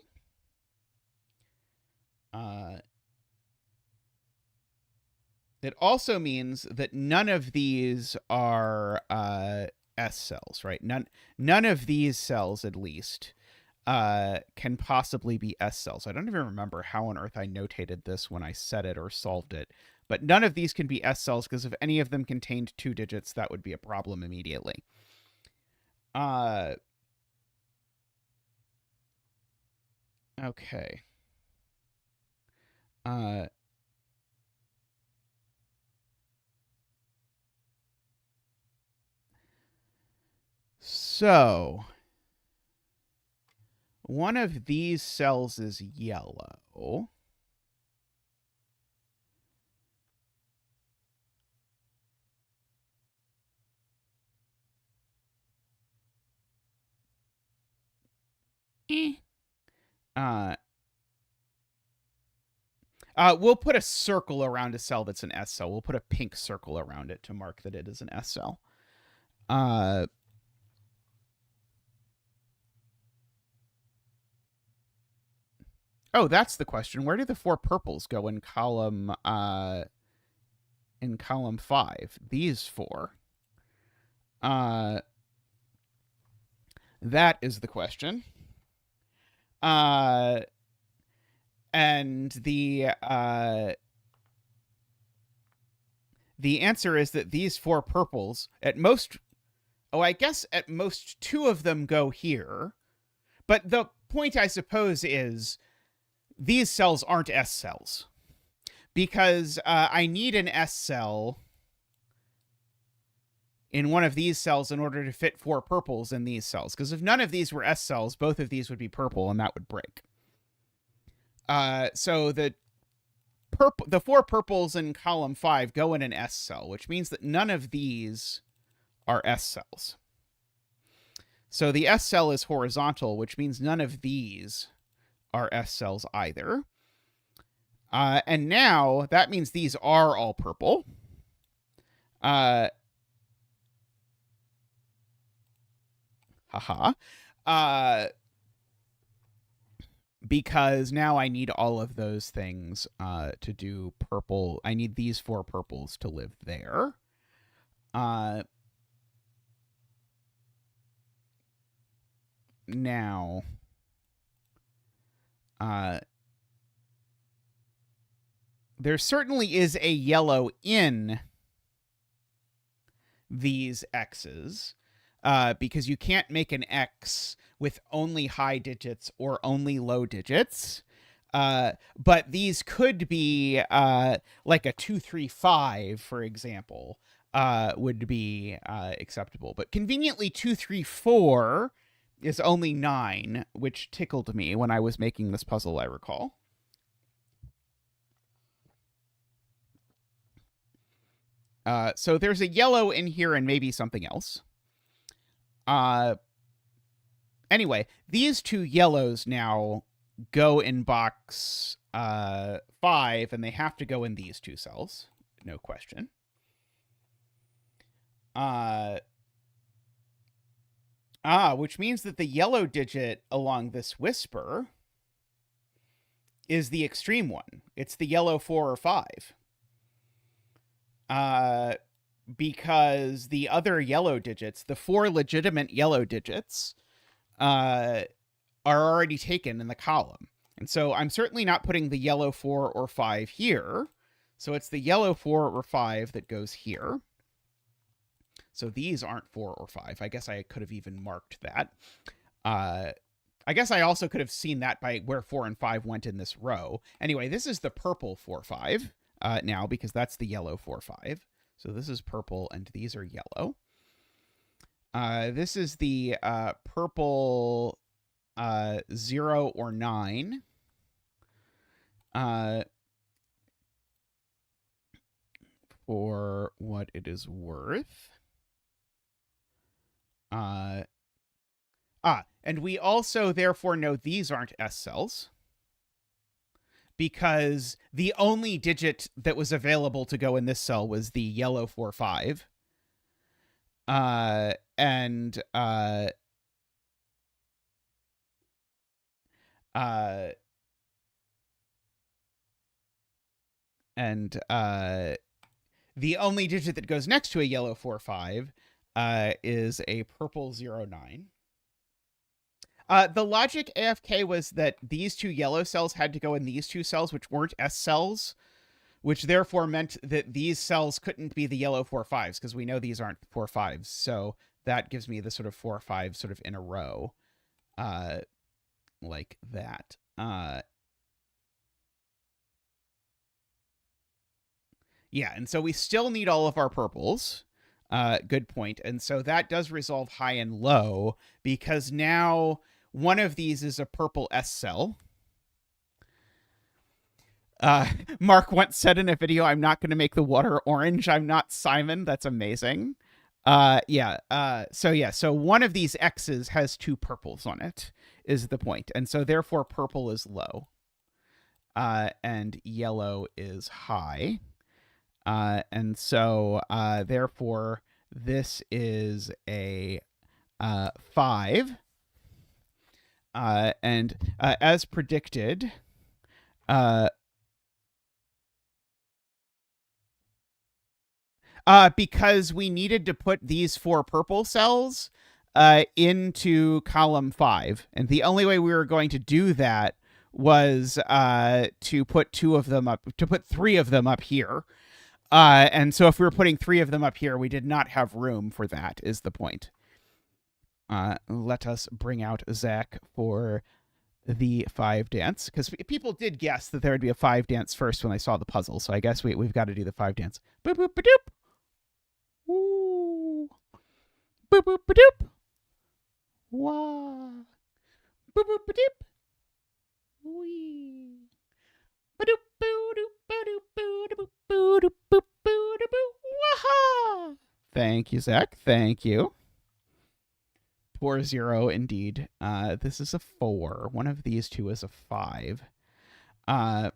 It also means that none of these are S cells, right? None of these cells, at least, can possibly be S cells. I don't even remember how on earth I notated this when I said it or solved it, but none of these can be S cells because if any of them contained 2 digits, that would be a problem immediately. Okay. So one of these cells is yellow. We'll put a circle around a cell that's an S cell. We'll put a pink circle around it to mark that it is an S cell. Oh, that's the question. Where do the 4 purples go in column 5? These 4. That is the question. And the answer is that these 4 purples, at most, I guess at most 2 of them go here. But the point, I suppose, is these cells aren't S cells. Because I need an S cell in one of these cells in order to fit 4 purples in these cells. Because if none of these were S cells, both of these would be purple, and that would break. So the 4 purples in column 5 go in an S cell, which means that none of these are S cells. So the S cell is horizontal, which means none of these are S cells either. And now that means these are all purple. Because now I need all of those things to do purple. I need these 4 purples to live there. Now, there certainly is a yellow in these X's, because you can't make an X with only high digits or only low digits. But these could be like a 2, 3, 5, for example, would be acceptable. But conveniently, 2, 3, 4 is only 9, which tickled me when I was making this puzzle, I recall. So there's a yellow in here and maybe something else. Anyway, these two yellows now go in box 5, and they have to go in these two cells. No question. Which means that the yellow digit along this whisper is the extreme one. It's the yellow 4 or 5. Because the other yellow digits, the 4 legitimate yellow digits, are already taken in the column. And so I'm certainly not putting the yellow 4 or 5 here. So it's the yellow 4 or 5 that goes here. So these aren't 4 or 5. I guess I could have even marked that. I guess I also could have seen that by where 4 and 5 went in this row. Anyway, this is the purple 4, 5 now, because that's the yellow 4, 5. So this is purple, and these are yellow. This is the purple 0 or 9. For what it is worth. And we also therefore know these aren't S cells, because the only digit that was available to go in this cell was the yellow 4, 5. And the only digit that goes next to a yellow 4, 5 is a purple 0, 9. The logic AFK was that these two yellow cells had to go in these two cells, which weren't S cells, which therefore meant that these cells couldn't be the yellow 4, 5s, because we know these aren't 4, 5s. So that gives me the sort of 4, 5 sort of in a row, like that. Yeah, and so we still need all of our purples. Good point. And so that does resolve high and low, because now one of these is a purple S cell. Mark once said in a video, "I'm not going to make the water orange. I'm not Simon." That's amazing. So one of these X's has 2 purples on it, is the point. And so therefore purple is low. And yellow is high. And so therefore this is a 5. And as predicted, because we needed to put these 4 purple cells into column 5. And the only way we were going to do that was to put 2 of them up, to put 3 of them up here. And so if we were putting 3 of them up here, we did not have room for that, is the point. Let us bring out Zach for the 5 dance, because people did guess that there would be a 5 dance first when they saw the puzzle. So I guess we've got to do the 5 dance. Boop, boop, ba-doop. Woo. Boop, boop, ba-doop. Wah. Boop, boop, ba-doop. Wee. Ba-doop, boo-doop, ba-doop, boo-doop, boo-doop, boop, boo-doop, boo. Waha. Thank you, Zach. Thank you. Poor 0, indeed. This is a 4. One of these two is a 5. There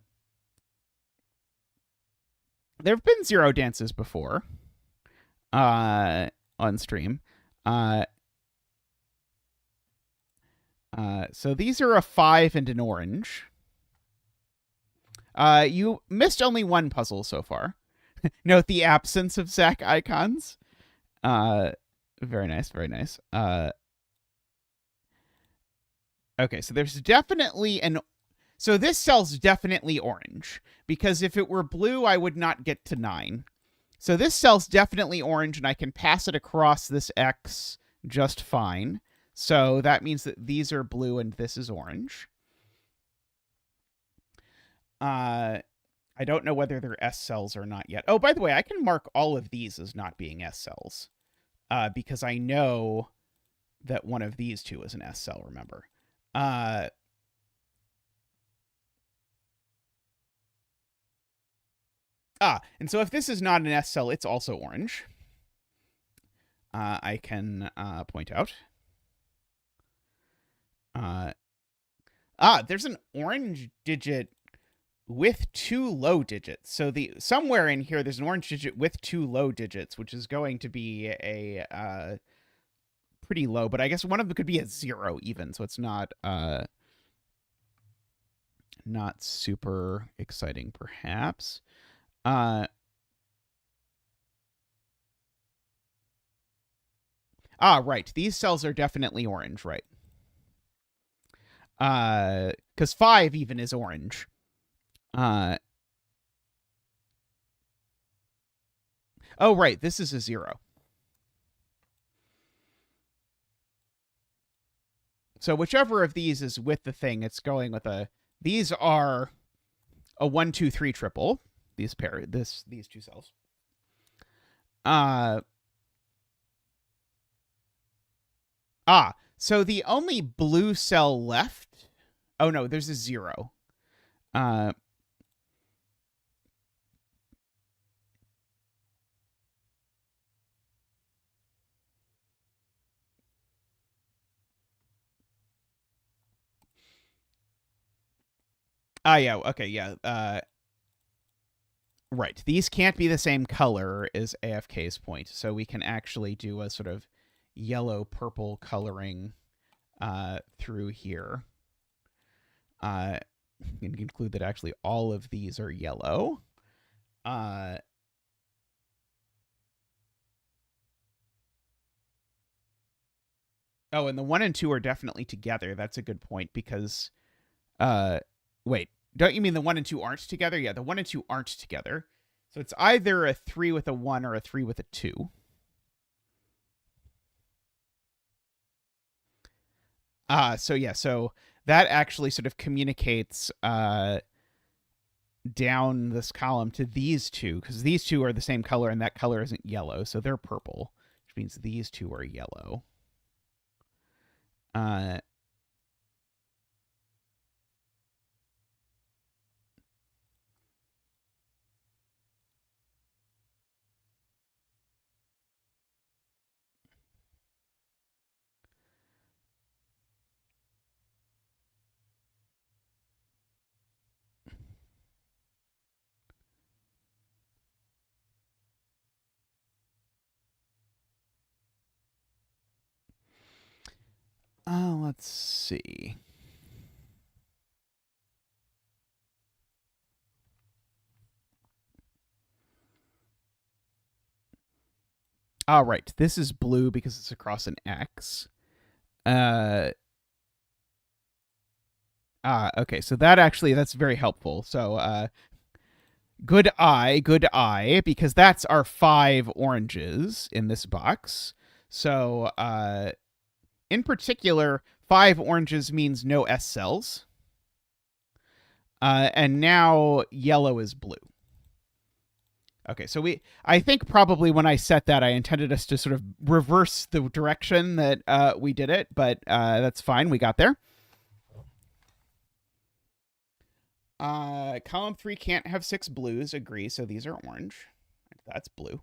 have been 0 dances before on stream. So these are a 5 and an orange. You missed only 1 puzzle so far. Note the absence of Zach icons. Very nice, very nice. Okay, so there's definitely an... So this cell's definitely orange, because if it were blue, I would not get to 9. So this cell's definitely orange, and I can pass it across this X just fine. So that means that these are blue and this is orange. I don't know whether they're S cells or not yet. Oh, by the way, I can mark all of these as not being S cells, because I know that one of these two is an S cell, remember. And so if this is not an S cell, it's also orange. I can point out. There's an orange digit with 2 low digits. So somewhere in here, there's an orange digit with 2 low digits, which is going to be a pretty low. But I guess one of them could be a 0 even, so it's not super exciting, perhaps. Right. These cells are definitely orange, right? Because 5 even is orange. Oh, right. This is a 0. So whichever of these is with the thing, it's going with a. These are a 1, 2, 3 triple. These two cells. So the only blue cell left. Oh no, there's a 0. Yeah, okay, yeah. Right. These can't be the same color as AFK's point, so we can actually do a sort of yellow-purple coloring through here. And conclude that actually all of these are yellow. Oh, and the 1 and 2 are definitely together. That's a good point, because wait, don't you mean the 1 and 2 aren't together? Yeah, the 1 and 2 aren't together. So it's either a 3 with a 1 or a 3 with a 2. So yeah, so that actually sort of communicates down this column to these two, because these two are the same color and that color isn't yellow, so they're purple, which means these two are yellow. Let's see. All right, this is blue because it's across an X. Okay, so that's very helpful. So, good eye, because that's our 5 oranges in this box. So, in particular, 5 oranges means no S cells. And now yellow is blue. Okay, so I think probably when I set that, I intended us to sort of reverse the direction that we did it, but that's fine. We got there. Column 3 can't have 6 blues. Agree. So these are orange. That's blue.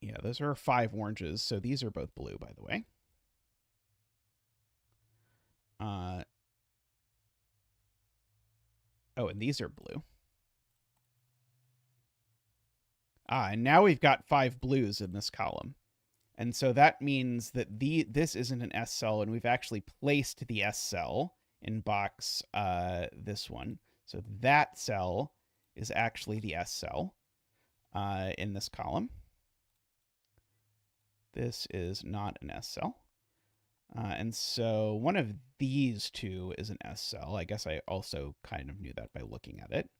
Yeah, those are 5 oranges. So these are both blue, by the way. Oh, and these are blue. And now we've got 5 blues in this column. And so that means that this isn't an S cell, and we've actually placed the S cell in box this one. So that cell is actually the S cell in this column. This is not an S cell. And so one of these two is an S cell. I guess I also kind of knew that by looking at it.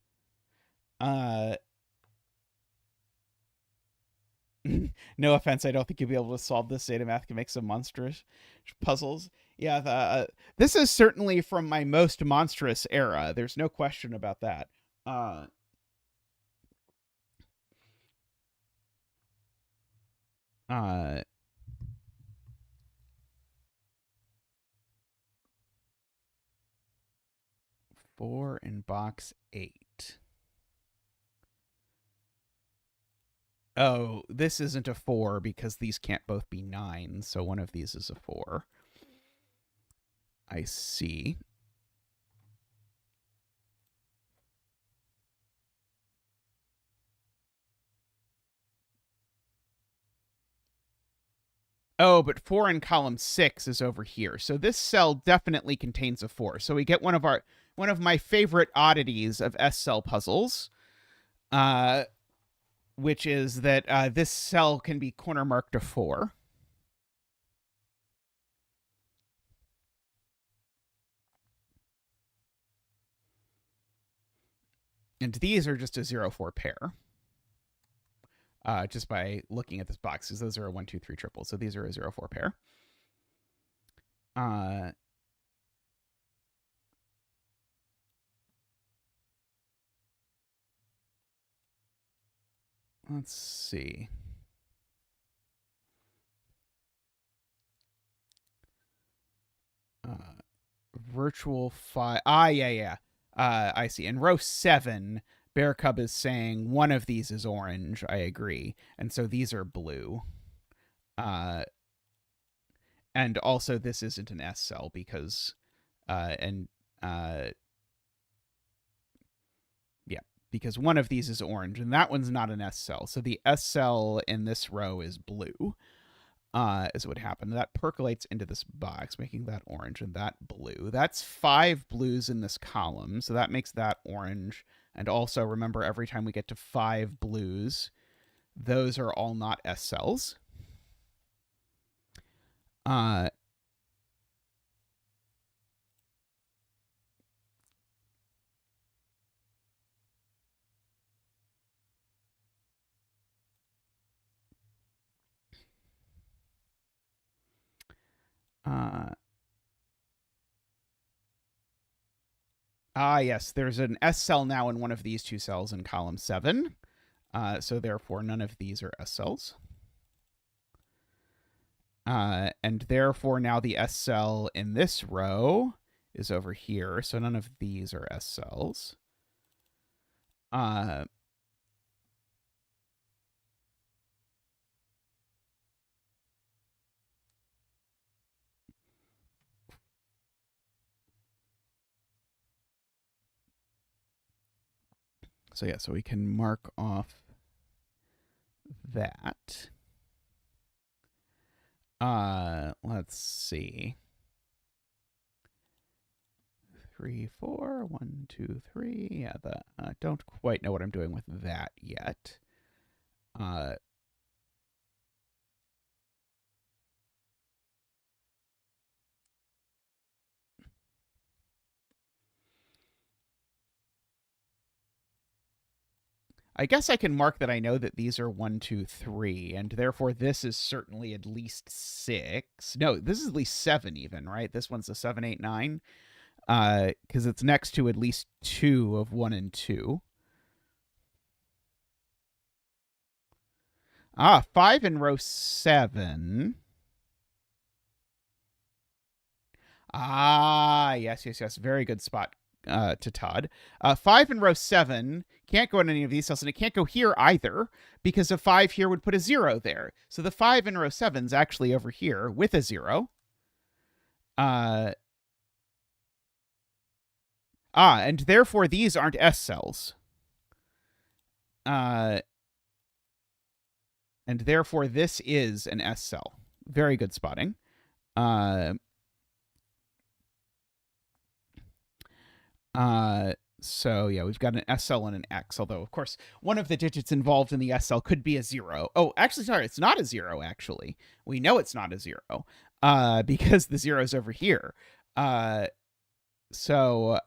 No offense, I don't think you'll be able to solve this. Zetamath can make some monstrous puzzles. Yeah, this is certainly from my most monstrous era. There's no question about that. Uh, uh, 4 in box 8. Oh, this isn't a 4 because these can't both be 9, so one of these is a 4. I see. Oh, but 4 in column 6 is over here. So this cell definitely contains a 4. So we get one of my favorite oddities of S cell puzzles, which is that this cell can be corner marked a 4. And these are just a 0-4 pair. Just by looking at this box, because those are a 1, 2, 3 triple. So these are a 0-4 pair. Let's see. Virtual 5. Yeah. I see. In row 7, Bear Cub is saying one of these is orange. I agree. And so these are blue. And also this isn't an S cell because, because one of these is orange and that one's not an S cell. So the S cell in this row is blue. Is what happened. That percolates into this box, making that orange and that blue. That's 5 blues in this column, so that makes that orange. And also, remember, every time we get to 5 blues, those are all not S cells. Yes, there's an S cell now in one of these two cells in column 7. So therefore, none of these are S cells. And therefore, now the S cell in this row is over here. So none of these are S cells. So yeah, so we can mark off that. Let's see. 3, 4, 1, 2, 3. Yeah, I don't quite know what I'm doing with that yet. I guess I can mark that I know that these are 1, 2, 3, and therefore this is certainly at least 6. No, this is at least 7 even, right? This one's a 7, 8, 9. Because it's next to at least 2 of 1 and 2. 5 in row 7. Yes. Very good spot to Todd. 5 in row 7 can't go in any of these cells, and it can't go here either, because a 5 here would put a 0 there. So the 5 in row 7 is actually over here with a 0. And therefore these aren't S cells. And therefore this is an S cell. Very good spotting. So yeah, we've got an SL and an X, although of course one of the digits involved in the SL could be a 0. Oh, actually, sorry, it's not a 0, actually. We know it's not a 0, because the 0 is over here. So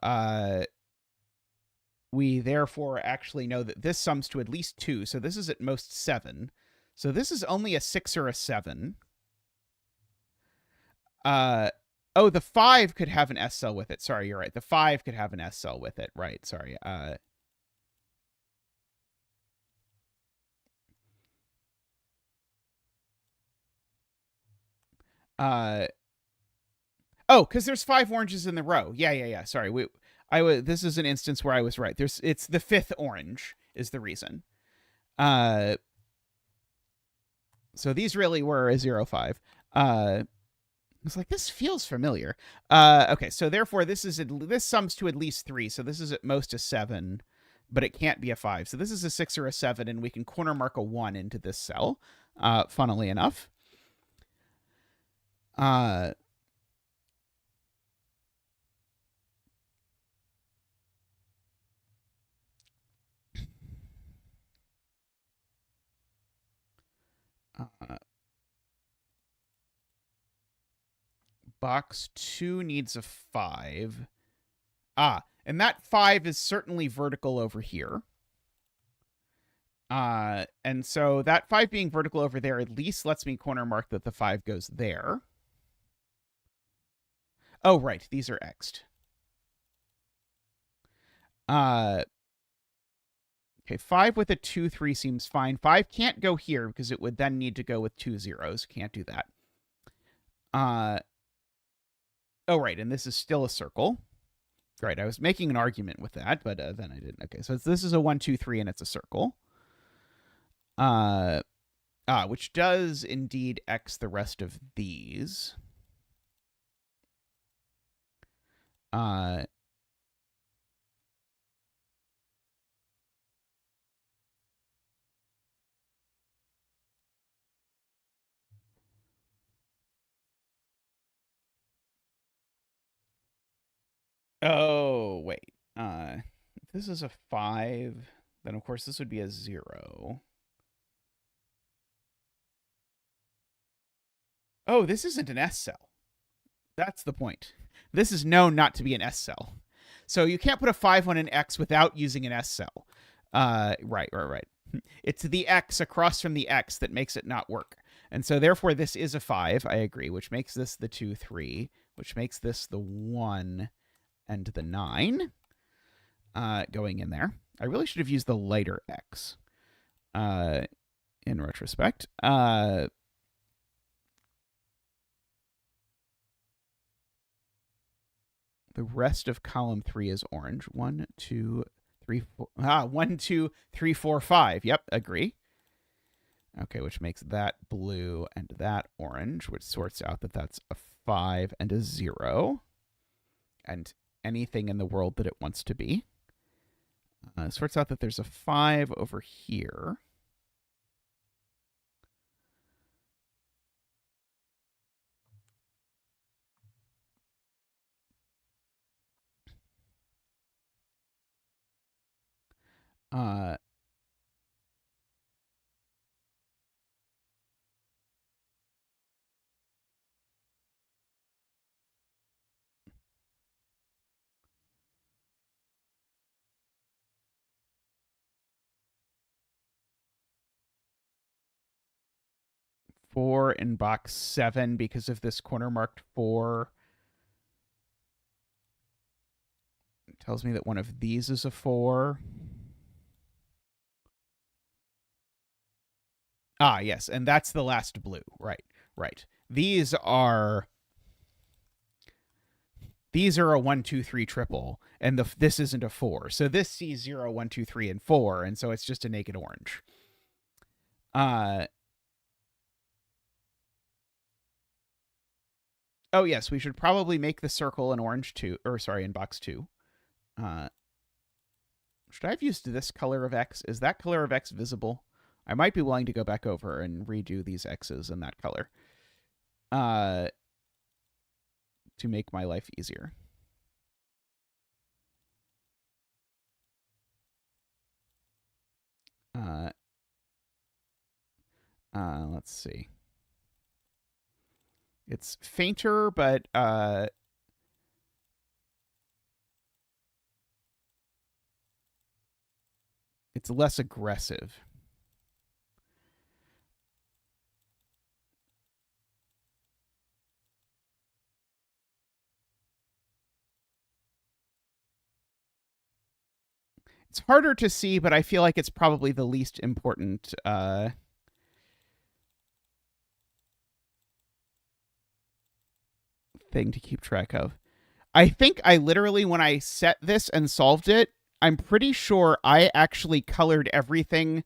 we therefore actually know that this sums to at least 2, so this is at most 7. So this is only a 6 or a 7. Oh, the 5 could have an SL with it. Sorry, you're right. The 5 could have an SL with it. Right, sorry. Oh, because there's 5 oranges in the row. Yeah. Sorry, this is an instance where I was right. It's the 5th orange is the reason. So these really were a 0, 5. I was like, this feels familiar. Okay, so therefore this sums to at least 3. So this is at most a 7, but it can't be a 5. So this is a 6 or a 7, and we can corner mark a 1 into this cell. Funnily enough. Box 2 needs a 5. And that 5 is certainly vertical over here. And so that 5 being vertical over there at least lets me corner mark that the 5 goes there. Oh, right. These are X'd. Okay, 5 with a 2, 3 seems fine. 5 can't go here because it would then need to go with 2 zeros. Can't do that. Oh, right, and this is still a circle. Right, I was making an argument with that, but then I didn't. Okay, so this is a 1, 2, 3, and it's a circle. Which does indeed X the rest of these. Oh, wait. If this is a 5, then of course this would be a 0. Oh, this isn't an S cell. That's the point. This is known not to be an S cell. So you can't put a 5 on an X without using an S cell. Right. It's the X across from the X that makes it not work. And so therefore this is a 5, I agree, which makes this the 2, 3, which makes this the 1 and the 9 going in there. I really should have used the lighter X in retrospect. The rest of column 3 is orange. 1, 2, 3, 4. 1, 2, 3, 4, 5. Yep, agree. Okay, which makes that blue and that orange, which sorts out that that's a 5 and a 0. And anything in the world that it wants to be. Sorts out that there's a 5 over here. Uh, 4 in box 7 because of this corner marked 4. It tells me that one of these is a 4. Yes, and that's the last blue. Right. These are a 1, 2, 3 triple, and this isn't a 4. So this sees 0, 1, 2, 3, and 4, and so it's just a naked orange. Oh, yes, we should probably make the circle in orange 2, or sorry, in box 2. Should I have used this color of X? Is that color of X visible? I might be willing to go back over and redo these X's in that color. To make my life easier. Let's see. It's fainter, but it's less aggressive. It's harder to see, but I feel like it's probably the least important thing to keep track of. I think I literally, when I set this and solved it, I'm pretty sure I actually colored everything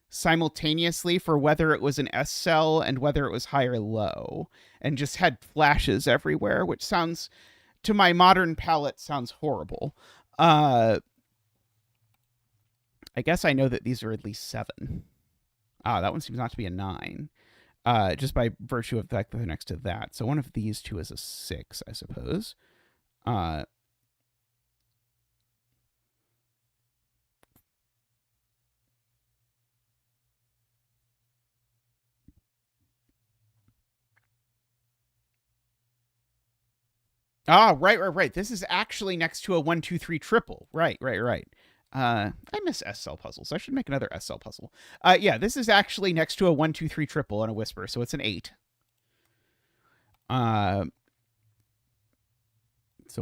simultaneously for whether it was an S cell and whether it was high or low, and just had flashes everywhere, which sounds, to my modern palate, sounds horrible. I guess I know that these are at least 7. That one seems not to be a 9. Just by virtue of the fact that they're next to that. So one of these two is a 6, I suppose. Right. This is actually next to a 1, 2, 3 triple. Right. I miss S cell puzzles. I should make another S cell puzzle. Yeah, this is actually next to a 1, 2, 3 triple and a whisper, so it's an 8. So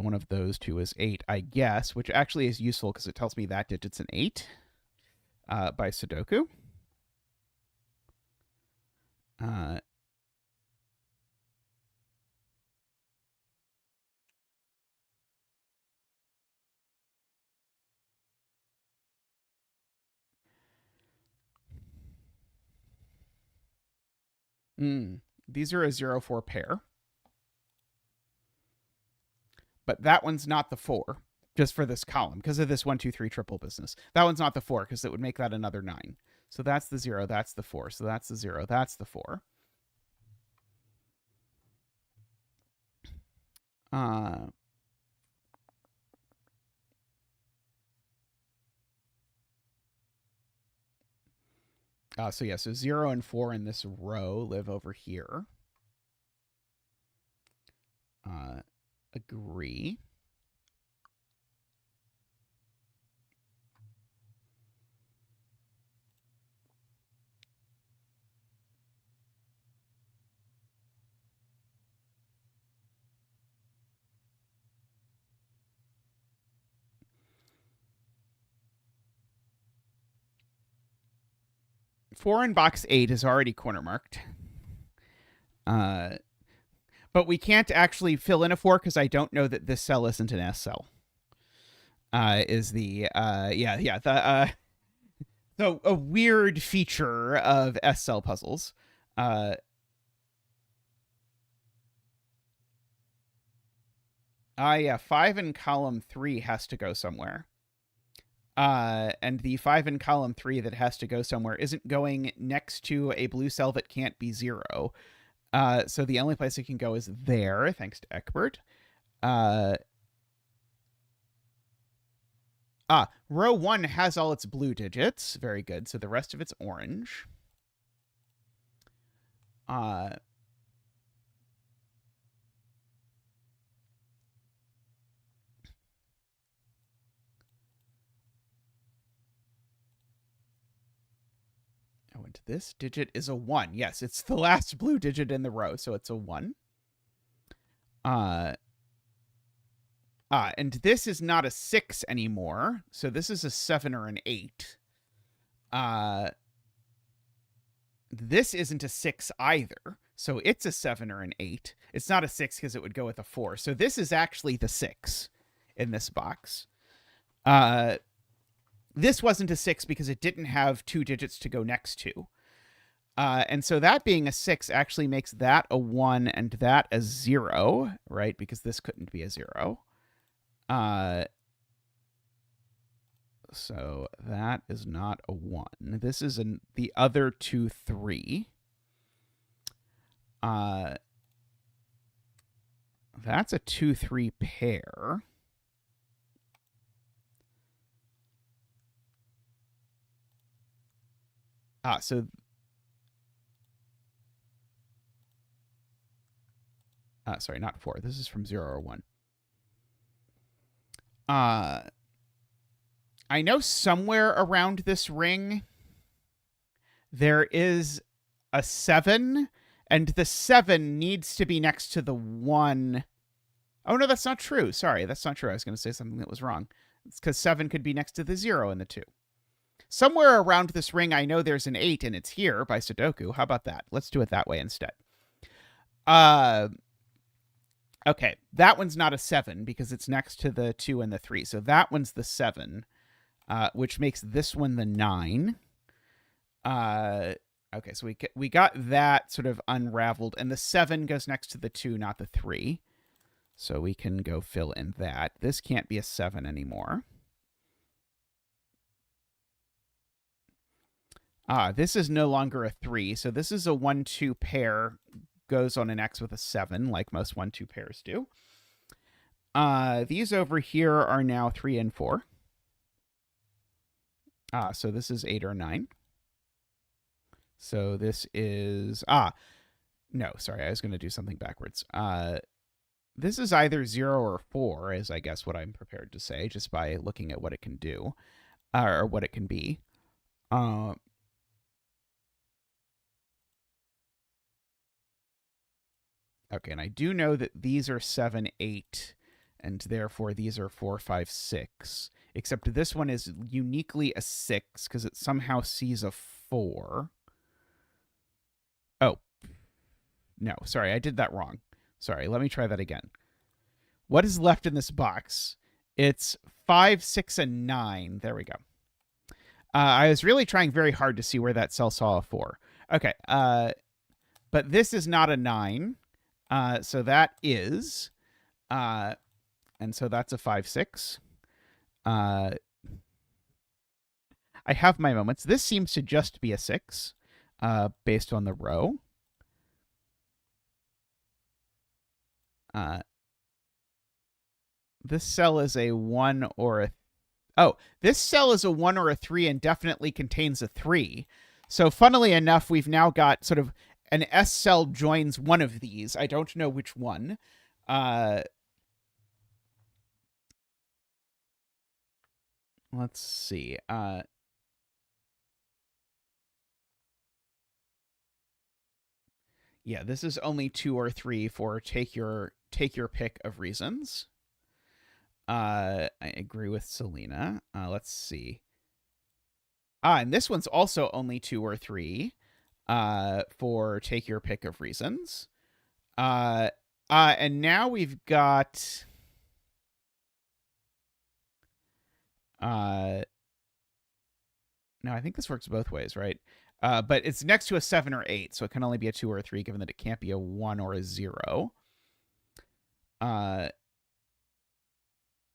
one of those two is 8, I guess, which actually is useful because it tells me that digit's an 8 by Sudoku. These are a 0, 4 pair. But that one's not the 4, just for this column, because of this 1, 2, 3 triple business. That one's not the 4, because it would make that another 9. So that's the 0, that's the 4. So that's the 0, that's the 4. So 0 and 4 in this row live over here. Agree. Four in box 8 is already corner marked. But we can't actually fill in a 4 because I don't know that this cell isn't an S cell. Is the so a weird feature of S cell puzzles. Yeah, 5 in column 3 has to go somewhere. And the 5 in column 3 that has to go somewhere isn't going next to a blue cell that can't be 0. So the only place it can go is there, thanks to Eckbert. Row 1 has all its blue digits. Very good. So the rest of it's orange. And this digit is a 1. Yes, it's the last blue digit in the row, so it's a 1. And this is not a 6 anymore, so this is a 7 or an 8. This isn't a 6 either, so it's a 7 or an 8. It's not a 6 because it would go with a 4. So this is actually the 6 in this box. This wasn't a 6 because it didn't have 2 digits to go next to. And so that being a 6 actually makes that a 1 and that a 0, right? Because this couldn't be a 0. So that is not a 1. This is the other 2, 3. That's a 2, 3 pair. So Sorry, not 4. This is from 0 or 1. I know somewhere around this ring there is a 7, and the 7 needs to be next to the 1. Oh, no, that's not true. Sorry, that's not true. I was going to say something that was wrong. It's because 7 could be next to the 0 and the 2. Somewhere around this ring, I know there's an 8, and it's here by Sudoku. How about that? Let's do it that way instead. Okay, that one's not a 7 because it's next to the 2 and the 3. So that one's the 7, which makes this one the 9. Okay, so we got that sort of unraveled, and the 7 goes next to the 2, not the 3. So we can go fill in that. This can't be a 7 anymore. This is no longer a 3, so this is a 1-2 pair. Goes on an X with a 7, like most 1-2 pairs do. These over here are now 3 and 4. So this is 8 or 9. So this is... no, sorry, I was going to do something backwards. This is either 0 or 4, is I guess what I'm prepared to say, just by looking at what it can do, or what it can be. Okay, and I do know that these are 7, 8, and therefore these are 4, 5, 6. Except this one is uniquely a 6 because it somehow sees a 4. Oh. No, sorry, I did that wrong. Sorry, let me try that again. What is left in this box? It's 5, 6, and 9. There we go. I was really trying very hard to see where that cell saw a 4. Okay, but this is not a 9. So that is, and so that's a 5, 6. I have my moments. This seems to just be a 6, based on the row. This cell is a 1 or a... Oh, this cell is a 1 or a 3 and definitely contains a 3. So funnily enough, we've now got sort of an S cell joins one of these. I don't know which one. Let's see. Yeah, this is only 2 or 3 for take your pick of reasons. I agree with Selena. Let's see. And this one's also only 2 or 3 for take your pick of reasons. And now we've got... no, I think this works both ways, right? But it's next to a 7 or 8, so it can only be a 2 or a 3, given that it can't be a 1 or a 0.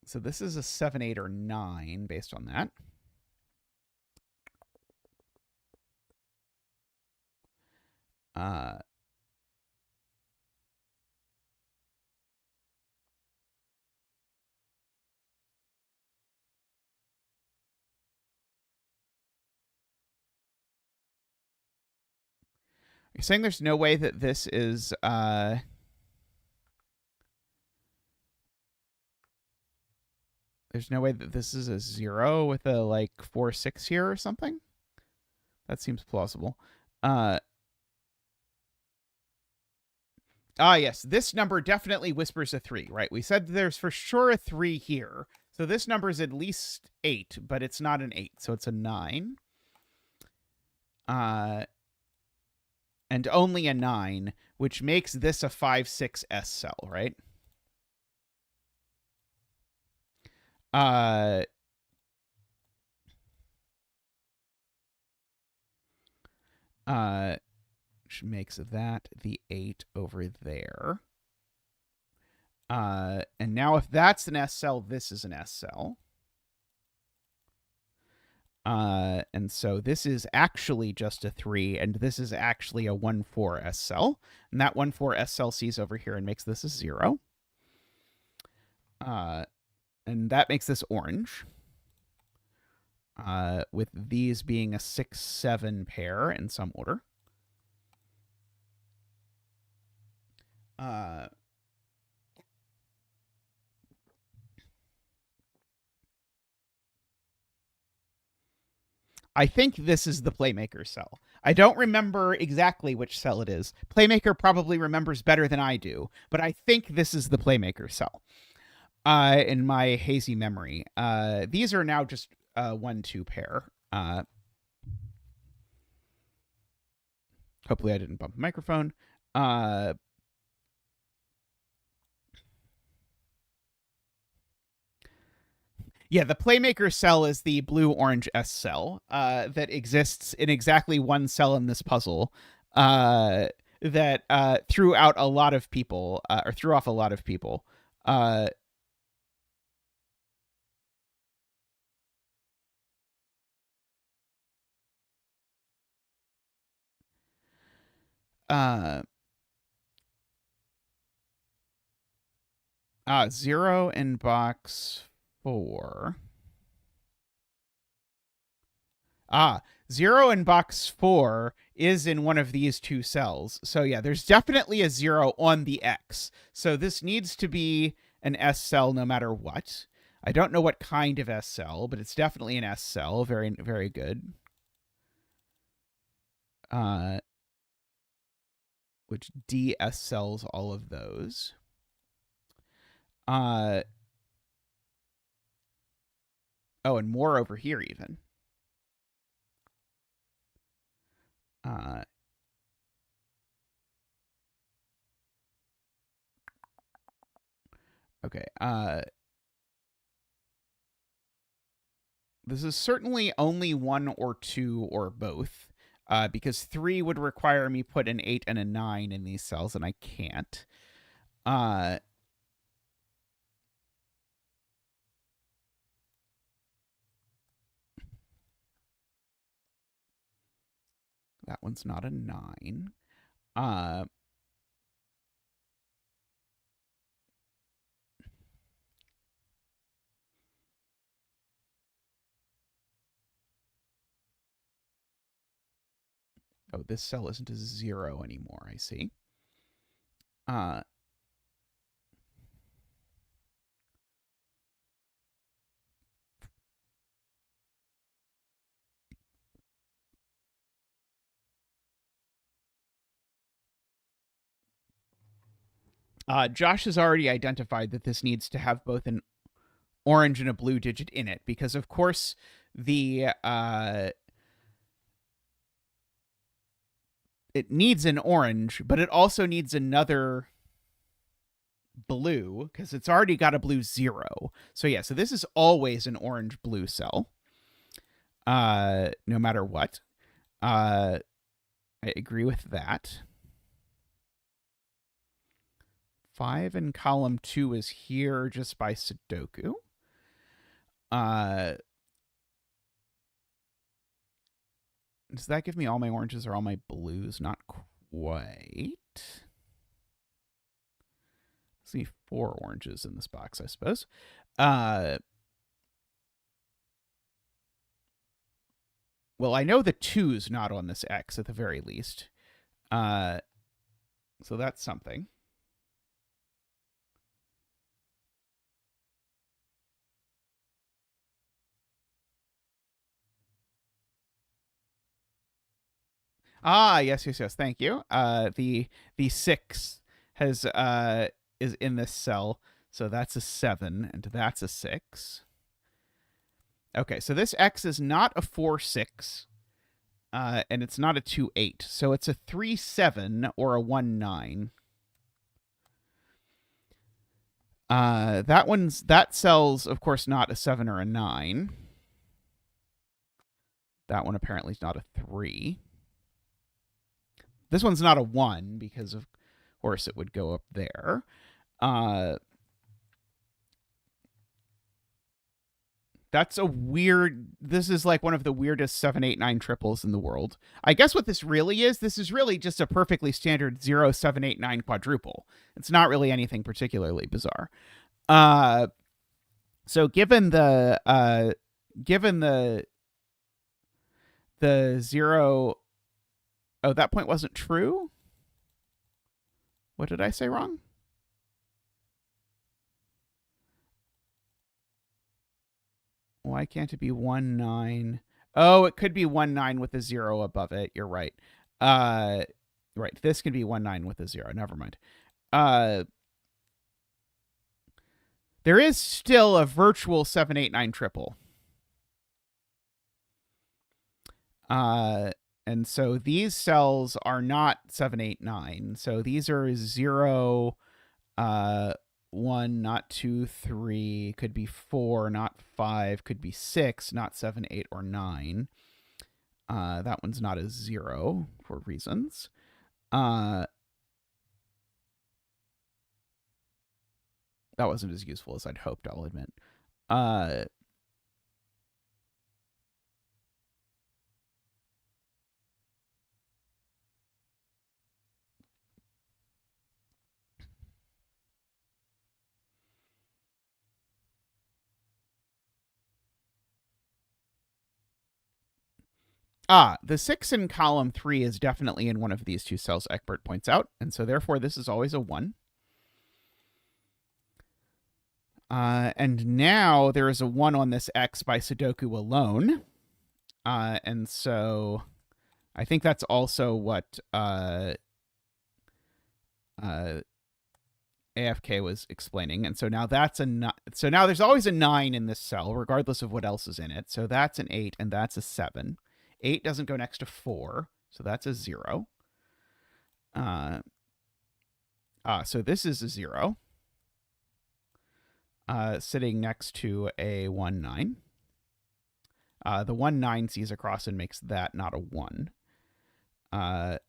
So this is a 7, 8, or 9, based on that. You're saying there's no way that this is... There's no way that this is a 0 with a, like, 4, 6 here or something? That seems plausible. Yes, this number definitely whispers a 3, right? We said there's for sure a 3 here. So this number is at least 8, but it's not an 8, so it's a 9. And only a 9, which makes this a 5, 6 S cell, right? Which makes that the 8 over there. And now if that's an S cell, this is an S cell. And so this is actually just a 3, and this is actually a 1, 4 S cell. And that 1, 4 S cell sees over here and makes this a 0. And that makes this orange. With these being a 6, 7 pair in some order. I think this is the Playmaker cell. I don't remember exactly which cell it is. Playmaker probably remembers better than I do, but I think this is the Playmaker cell in my hazy memory. These are now just 1-2 pair. Hopefully I didn't bump the microphone. Yeah, the Playmaker cell is the blue-orange S cell that exists in exactly one cell in this puzzle that threw out a lot of people, or threw off a lot of people. Uh, uh, 0 in box 4. 0 in box 4 is in one of these two cells. So yeah, there's definitely a 0 on the X. So this needs to be an S cell no matter what. I don't know what kind of S cell, but it's definitely an S cell. Very, very good. Which DS cells all of those. Oh, and more over here even. Okay. This is certainly only 1 or 2 or both, because 3 would require me put an 8 and a 9 in these cells, and I can't. That one's not a 9. Oh, this cell isn't a 0 anymore, I see. Josh has already identified that this needs to have both an orange and a blue digit in it, because of course the it needs an orange, but it also needs another blue because it's already got a blue 0. So yeah, so this is always an orange blue cell. No matter what. I agree with that. 5 in column 2 is here just by sudoku. Does that give me all my oranges or all my blues? Not quite. See 4 oranges in this box, I suppose. Well, I know the 2's not on this X at the very least. So that's something. Yes. Thank you. The 6 has is in this cell, so that's a 7, and that's a 6. Okay, so this X is not a 4-6, and it's not a 2-8, so it's a 3-7 or a 1-9. That cell's of course not a 7 or a 9. That one apparently is not a 3. This one's not a 1 because of course it would go up there. That's a weird. This is like one of the weirdest 7, 8, 9 triples in the world. I guess what this is really just a perfectly standard 0, 7, 8, 9 quadruple. It's not really anything particularly bizarre. So given the 0. Oh, that point wasn't true? What did I say wrong? Why can't it be 1, 9? Oh, it could be 1-9 with a 0 above it. You're right. Right. This could be 1-9 with a 0. Never mind. There is still a virtual 7-8-9 triple. And so these cells are not 7-8-9. So these are 0, 1, not 2, 3, could be 4, not 5, could be 6, not 7, 8, or 9. That one's not a 0 for reasons. That wasn't as useful as I'd hoped, I'll admit. The 6 in column 3 is definitely in one of these two cells, Eckbert points out, and so therefore this is always a 1. And now there is a 1 on this X by Sudoku alone. And so I think that's also what AFK was explaining. And so now that's so now there's always a 9 in this cell, regardless of what else is in it. So that's an 8 and that's a 7. 8 doesn't go next to 4, so that's a 0. So this is a 0. Sitting next to a 1-9. The 1-9 sees across and makes that not a 1. 8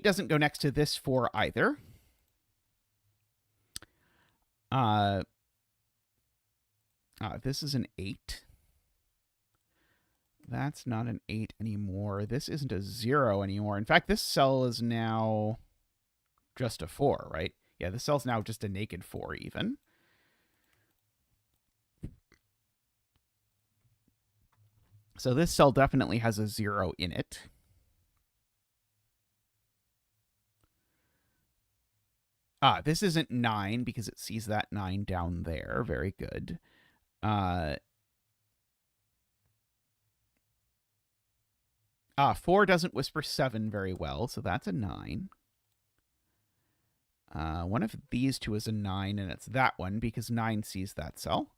doesn't go next to this 4 either. This is an 8. That's not an 8 anymore. This isn't a 0 anymore. In fact, this cell is now just a 4, right? Yeah, this cell's now just a naked 4 even. So this cell definitely has a 0 in it. This isn't 9 because it sees that 9 down there. Very good. 4 doesn't whisper 7 very well, so that's a 9. One of these two is a 9, and it's that one because 9 sees that cell.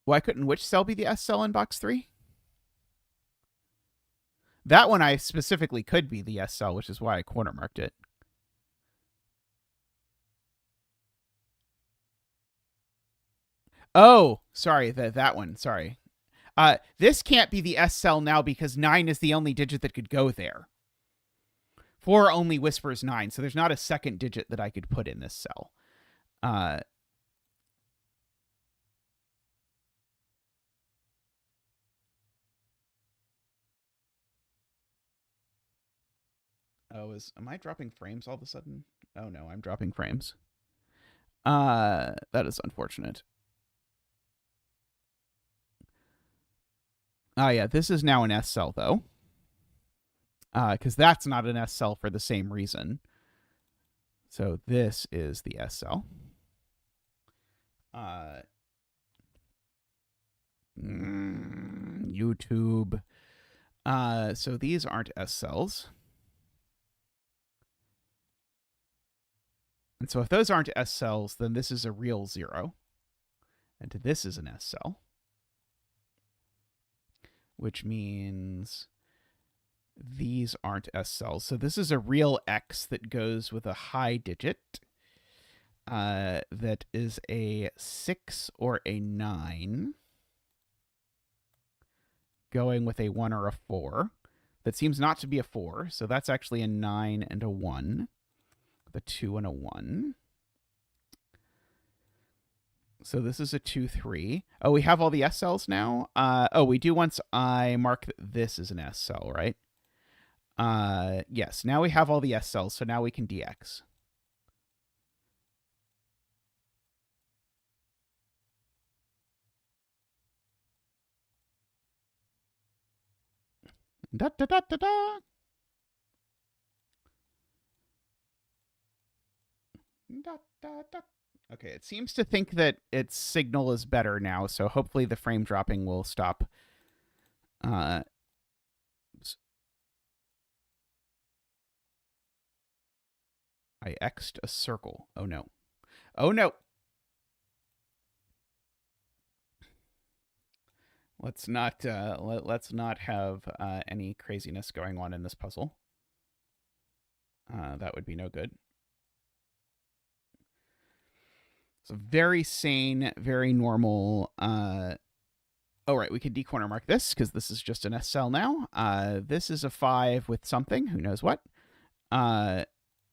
Why couldn't which cell be the S cell in box 3? That one I specifically could be the S cell, which is why I corner marked it. Oh, sorry, that one. Sorry. This can't be the S cell now because 9 is the only digit that could go there. 4 only whispers 9, so there's not a second digit that I could put in this cell. Am I dropping frames all of a sudden? Oh no, I'm dropping frames. That is unfortunate. Yeah, this is now an S cell though. Because that's not an S cell for the same reason. So this is the S cell. YouTube. So these aren't S cells. And so if those aren't S cells, then this is a real 0. And this is an S cell. Which means these aren't S cells. So this is a real X that goes with a high digit. That is a 6 or a 9. Going with a 1 or a 4. That seems not to be a 4. So that's actually a 9 and a 1. The 2 and a 1. So this is a 2, 3. Oh, we have all the S cells now? We do once I mark that this is an S cell, right? Yes, now we have all the S cells, so now we can DX. Da da da da da. Da da da. Okay, it seems to think that its signal is better now, so hopefully the frame dropping will stop. I X'd a circle. Oh no. Oh no. Let's not let's not have any craziness going on in this puzzle. That would be no good. So very sane, very normal. Oh, right, we could decorner mark this because this is just an S cell now. This is a 5 with something. Who knows what?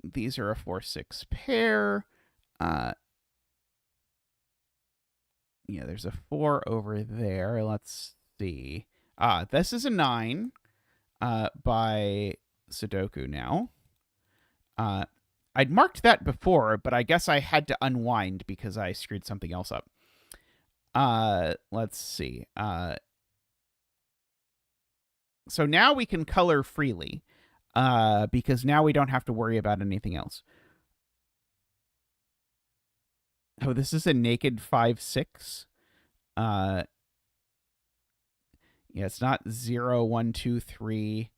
These are a 4-6 pair. Yeah, there's a 4 over there. Let's see. This is a 9 by Sudoku now. I'd marked that before, but I guess I had to unwind because I screwed something else up. Let's see. So now we can color freely because now we don't have to worry about anything else. Oh, this is a naked 5-6. Yeah, it's not 0, 1, 2, 3.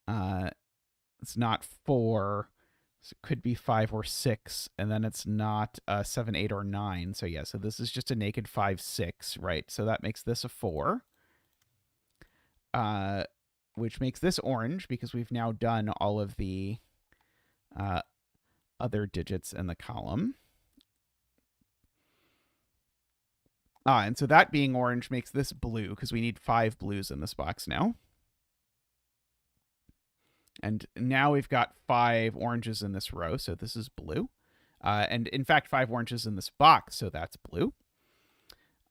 It's not 4. So it could be 5 or 6, and then it's not 7, 8, or 9. So yeah, so this is just a naked 5-6, right? So that makes this a 4, which makes this orange because we've now done all of the other digits in the column. And so that being orange makes this blue because we need 5 blues in this box now. And now we've got 5 oranges in this row, so this is blue. And in fact, 5 oranges in this box, so that's blue.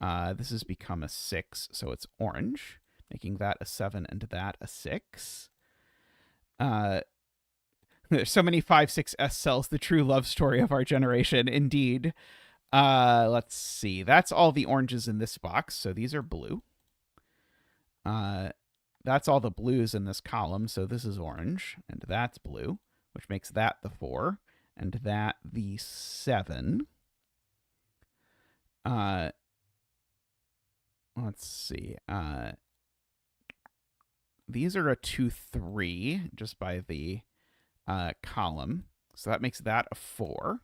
This has become a 6, so it's orange, making that a 7 and that a 6. There's so many 5-6 S cells, the true love story of our generation, indeed. Let's see. That's all the oranges in this box, so these are blue. That's all the blues in this column, so this is orange, and that's blue, which makes that the 4, and that the 7. Let's see. These are a 2, 3, just by the column, so that makes that a 4.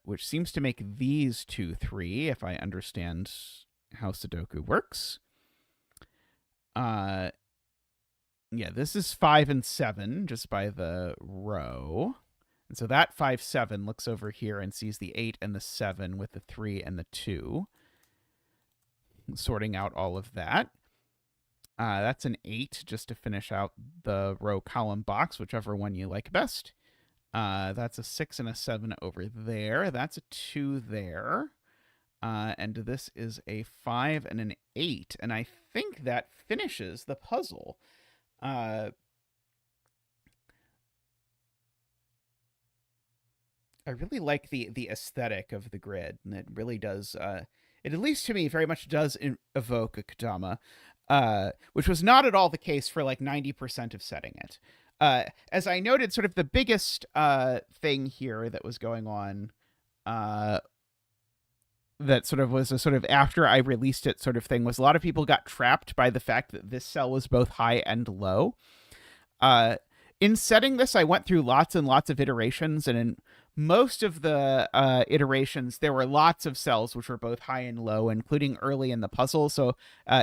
Which seems to make these 2, 3, if I understand how Sudoku works. Yeah, this is 5 and 7, just by the row. And so that 5, 7 looks over here and sees the 8 and the 7 with the 3 and the 2. Sorting out all of that. That's an 8, just to finish out the row column box, whichever one you like best. That's a 6 and a 7 over there. That's a 2 there. And this is a 5 and an 8. And I think that finishes the puzzle. I really like the aesthetic of the grid, and it really does, it at least to me very much does evoke a Kodama, which was not at all the case for like 90% of setting it. As I noted, sort of the biggest thing here that was going on, that sort of was a sort of after I released it sort of thing, was a lot of people got trapped by the fact that this cell was both high and low. In setting this, I went through lots and lots of iterations, and in most of the iterations, there were lots of cells which were both high and low, including early in the puzzle, so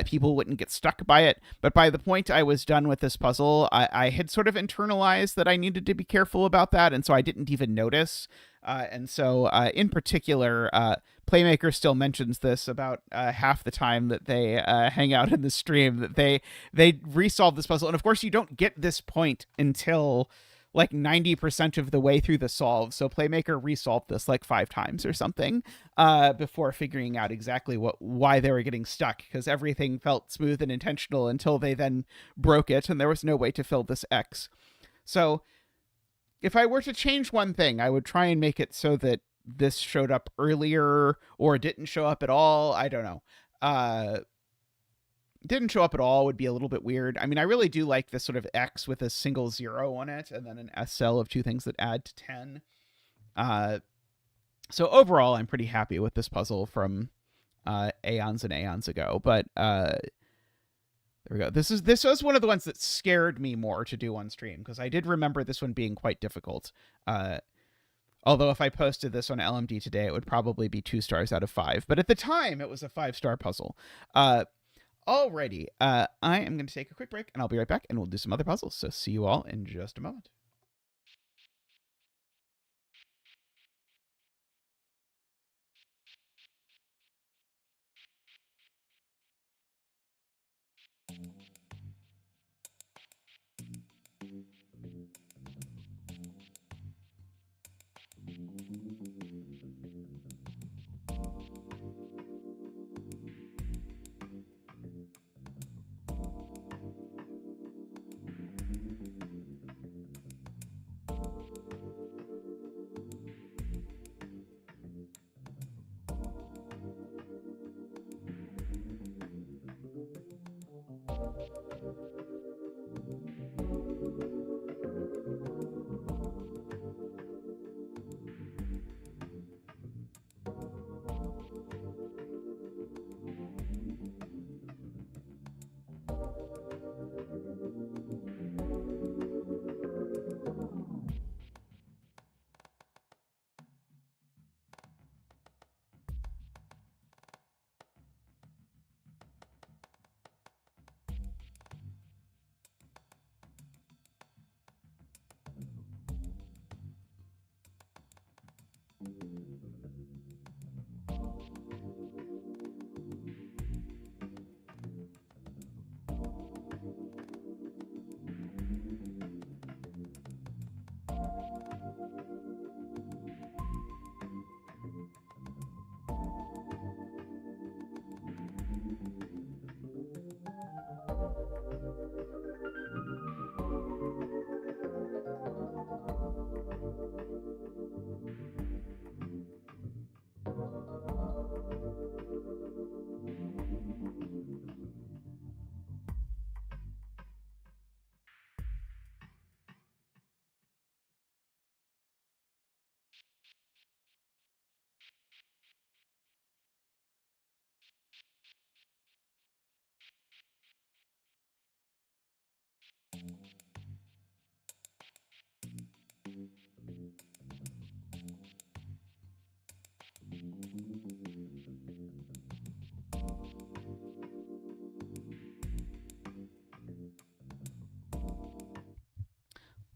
people wouldn't get stuck by it. But by the point I was done with this puzzle, I had sort of internalized that I needed to be careful about that, and so I didn't even notice. And so in particular, Playmaker still mentions this about half the time that they hang out in the stream, that they resolve this puzzle. And of course, you don't get this point until like 90% of the way through the solve. So Playmaker resolved this like 5 times or something before figuring out exactly why they were getting stuck, because everything felt smooth and intentional until they then broke it and there was no way to fill this X. So if I were to change one thing, I would try and make it so that this showed up earlier or didn't show up at all. I don't know. didn't show up at all would be a little bit weird. I mean, I really do like this sort of X with a single 0 on it, and then an S cell of two things that add to 10. So overall, I'm pretty happy with this puzzle from aeons and aeons ago. But there we go. This was one of the ones that scared me more to do on stream, because I did remember this one being quite difficult. Although if I posted this on LMD today, it would probably be 2 stars out of 5. But at the time, it was a 5-star puzzle. Alrighty, I am going to take a quick break, and I'll be right back, and we'll do some other puzzles. So see you all in just a moment.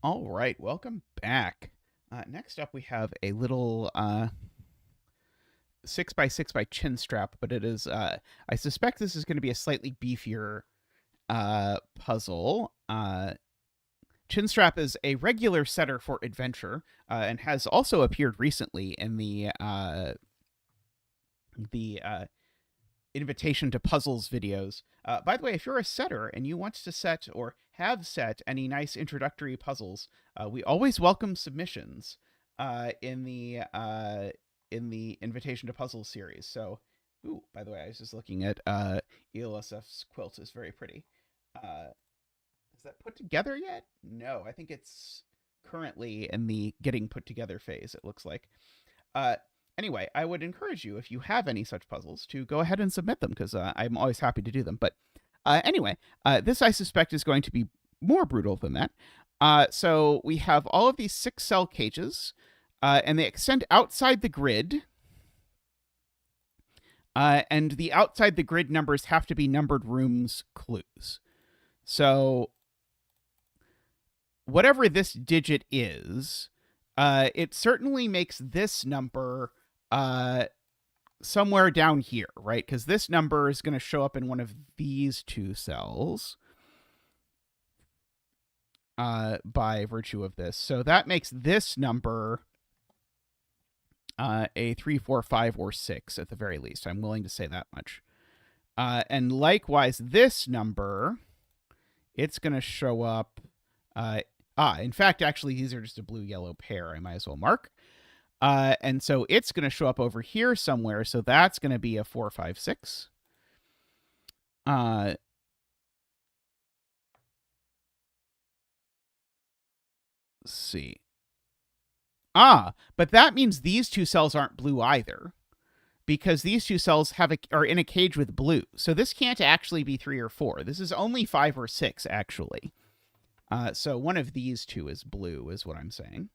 All right, welcome back. Next up, we have a little 6x6 by chin strap, but it is, I suspect this is going to be a slightly beefier puzzle. Chin strap is a regular setter for adventure, and has also appeared recently in the invitation to puzzles videos. By the way, if you're a setter and you want to set or have set any nice introductory puzzles, we always welcome submissions in the invitation to puzzles series. So, ooh, by the way, I was just looking at ELSF's quilt is very pretty. Is that put together yet? No, I think it's currently in the getting put together phase, it looks like. Anyway, I would encourage you, if you have any such puzzles, to go ahead and submit them, because I'm always happy to do them. But anyway, this I suspect is going to be more brutal than that. So we have all of these 6-cell cages, and they extend outside the grid. And the outside the grid numbers have to be numbered rooms clues. So whatever this digit is, it certainly makes this number somewhere down here, right? Because this number is going to show up in one of these 2 cells by virtue of this. So that makes this number a 3, 4, 5, or 6 at the very least. I'm willing to say that much. And likewise, this number, it's going to show up... in fact, actually, these are just a blue-yellow pair. I might as well mark. And so it's going to show up over here somewhere. So that's going to be a 4, 5, 6. Let's see. Ah, but that means these two cells aren't blue either, because these two cells are in a cage with blue. So this can't actually be 3 or 4. This is only 5 or 6, actually. So one of these two is blue, is what I'm saying.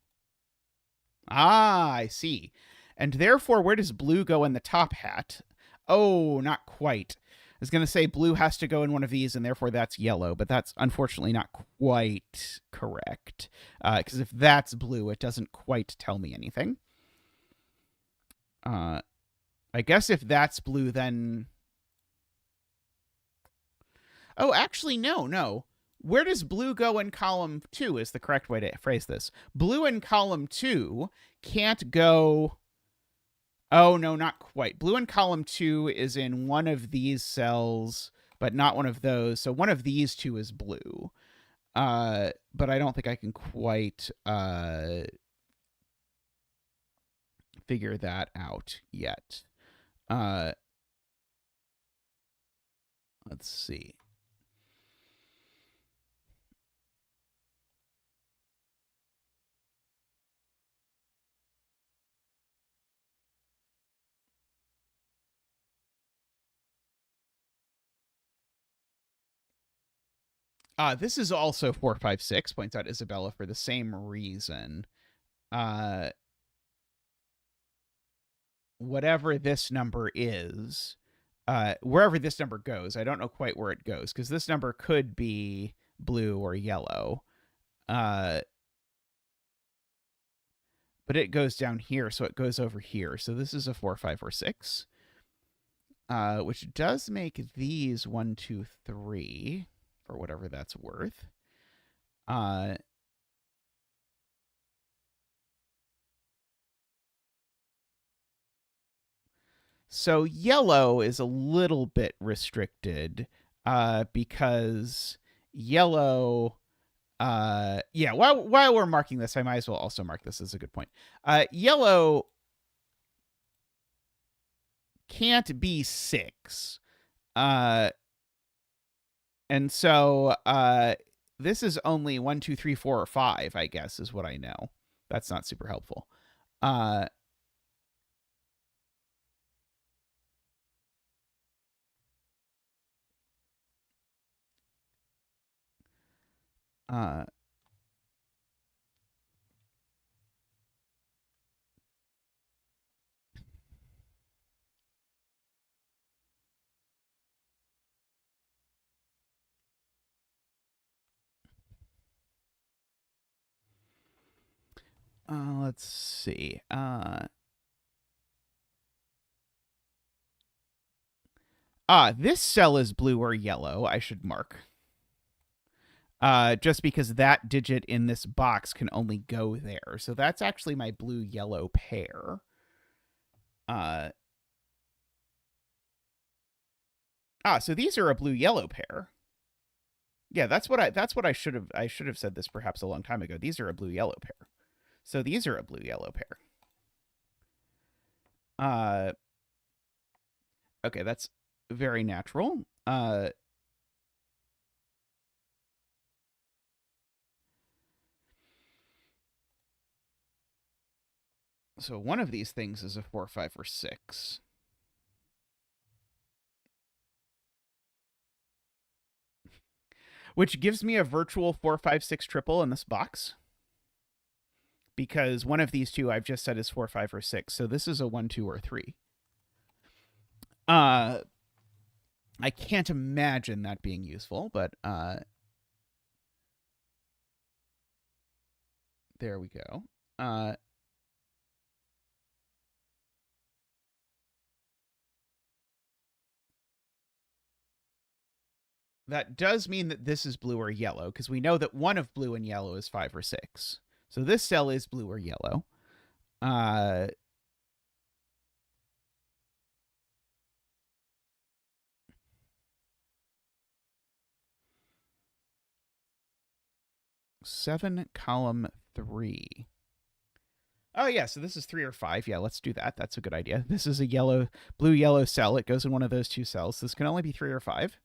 Ah, I see. And therefore, where does blue go in the top hat? Oh, not quite. I was going to say blue has to go in one of these, and therefore that's yellow, but that's unfortunately not quite correct. Because if that's blue, it doesn't quite tell me anything. I guess if that's blue, then... Oh, actually, no. Where does blue go in column 2 is the correct way to phrase this. Blue in column 2 can't go... Oh, no, not quite. Blue in column 2 is in one of these cells, but not one of those. So one of these two is blue. But I don't think I can quite figure that out yet. Let's see. This is also 456, points out Isabella, for the same reason. Whatever this number is, wherever this number goes, I don't know quite where it goes, because this number could be blue or yellow. But it goes down here, so it goes over here. So this is a 4, 5, or 6, which does make these 1, 2, 3, for whatever that's worth. So yellow is a little bit restricted, because yellow... yeah, while we're marking this, I might as well also mark this as a good point. Yellow can't be 6. And so this is only 1, 2, 3, 4, or 5, I guess, is what I know. That's not super helpful. Let's see. This cell is blue or yellow, I should mark. Just because that digit in this box can only go there. So that's actually my blue-yellow pair. So these are a blue-yellow pair. Yeah, that's what I should have said this perhaps a long time ago. These are a blue-yellow pair. So these are a blue-yellow pair. Okay, that's very natural. So one of these things is a 4, 5, or 6. Which gives me a virtual 4, 5, 6 triple in this box. Because one of these two I've just said is 4, 5, or 6. So this is a 1, 2, or 3. I can't imagine that being useful, but there we go. That does mean that this is blue or yellow, because we know that one of blue and yellow is 5 or 6. So this cell is blue or yellow. 7, column 3. Oh, yeah, so this is 3 or 5. Yeah, let's do that. That's a good idea. This is a blue-yellow cell. It goes in one of those two cells. This can only be 3 or 5.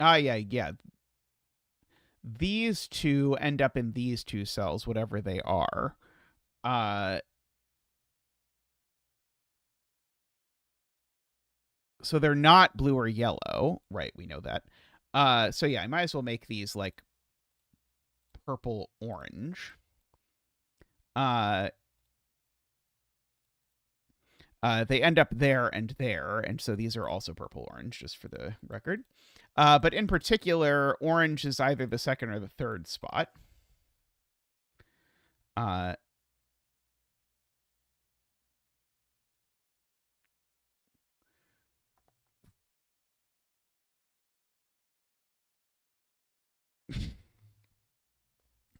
Yeah. These two end up in these two cells, whatever they are. So they're not blue or yellow, right? We know that. So yeah, I might as well make these like purple orange. They end up there, and so these are also purple orange, just for the record. But in particular, orange is either the second or the third spot.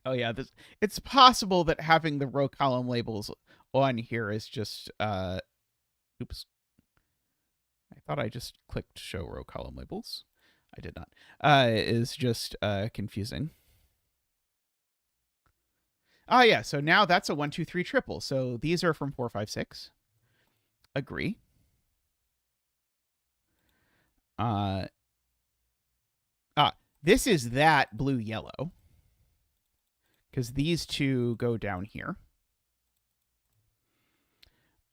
Oh yeah, it's possible that having the row column labels on here is just oops. I thought I just clicked show row column labels. I did not. Is just confusing. Yeah, so now that's a 1, 2, 3 triple. So these are from 4, 5, 6. Agree. This is that blue yellow, because these two go down here.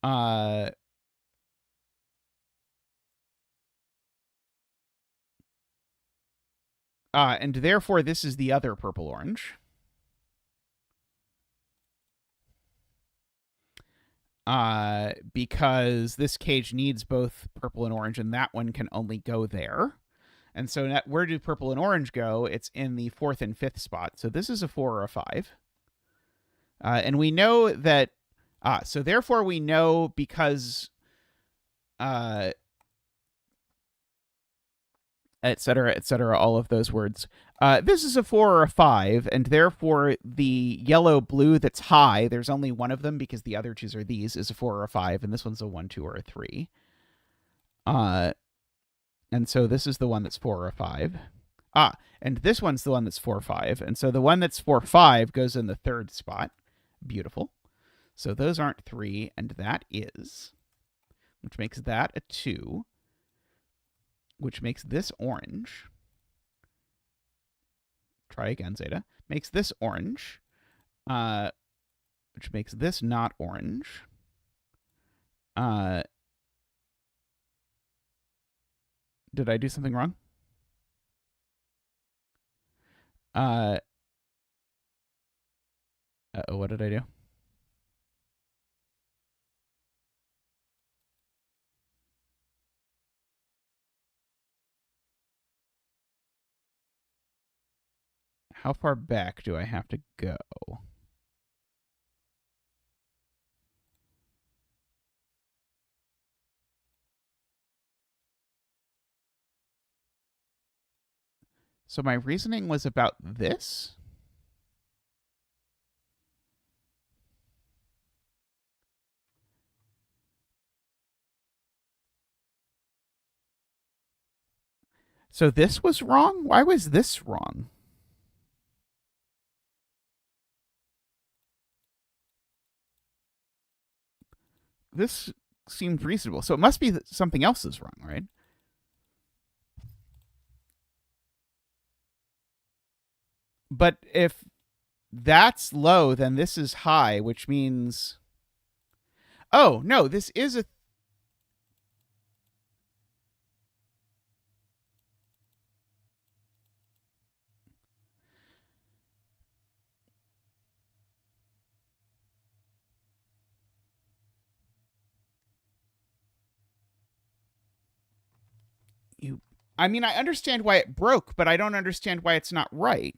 And therefore this is the other purple orange. Because this cage needs both purple and orange, and that one can only go there. And so where do purple and orange go? It's in the 4th and 5th spot. So this is a 4 or a 5. And we know that, so therefore we know, because, et cetera, all of those words. This is a 4 or a 5, and therefore the yellow-blue that's high, there's only one of them because the other twos are these, is a 4 or a 5, and this one's a 1, 2, or a 3. And so this is the one that's 4 or 5. And this one's the one that's 4 or 5. And so the one that's 4 or 5 goes in the 3rd spot. Beautiful. So those aren't 3, and that is, which makes that a 2, which makes this orange. Try again, Zeta. Makes this orange, which makes this not orange. Did I do something wrong? What did I do? How far back do I have to go? So my reasoning was about this. So this was wrong? Why was this wrong? This seemed reasonable. So it must be that something else is wrong, right? But if that's low, then this is high, which means... Oh, no, this is a... I mean, I understand why it broke, but I don't understand why it's not right.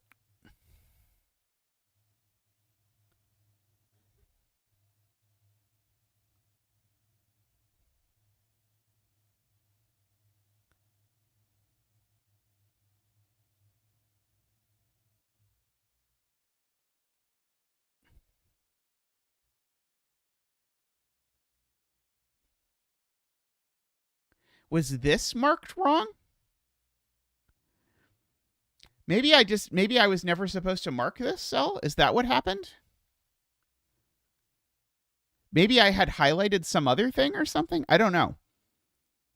Was this marked wrong? Maybe I was never supposed to mark this cell? Is that what happened? Maybe I had highlighted some other thing or something? I don't know.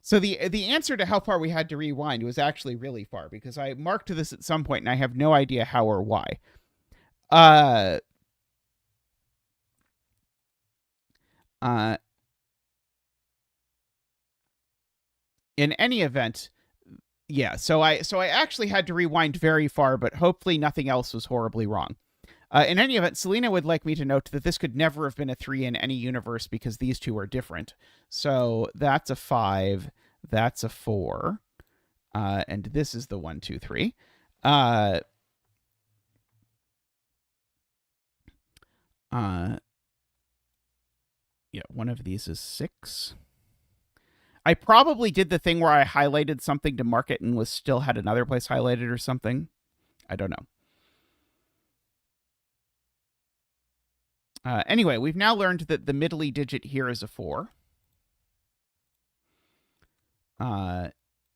So the answer to how far we had to rewind was actually really far, because I marked this at some point and I have no idea how or why. Uh, in any event, yeah. So I actually had to rewind very far, but hopefully nothing else was horribly wrong. In any event, Selena would like me to note that this could never have been a 3 in any universe because these two are different. So that's a 5, that's a 4, and this is the 1, 2, 3. Uh, yeah, one of these is 6. I probably did the thing where I highlighted something to mark it and was still had another place highlighted or something. I don't know. Anyway, we've now learned that the middly digit here is a 4.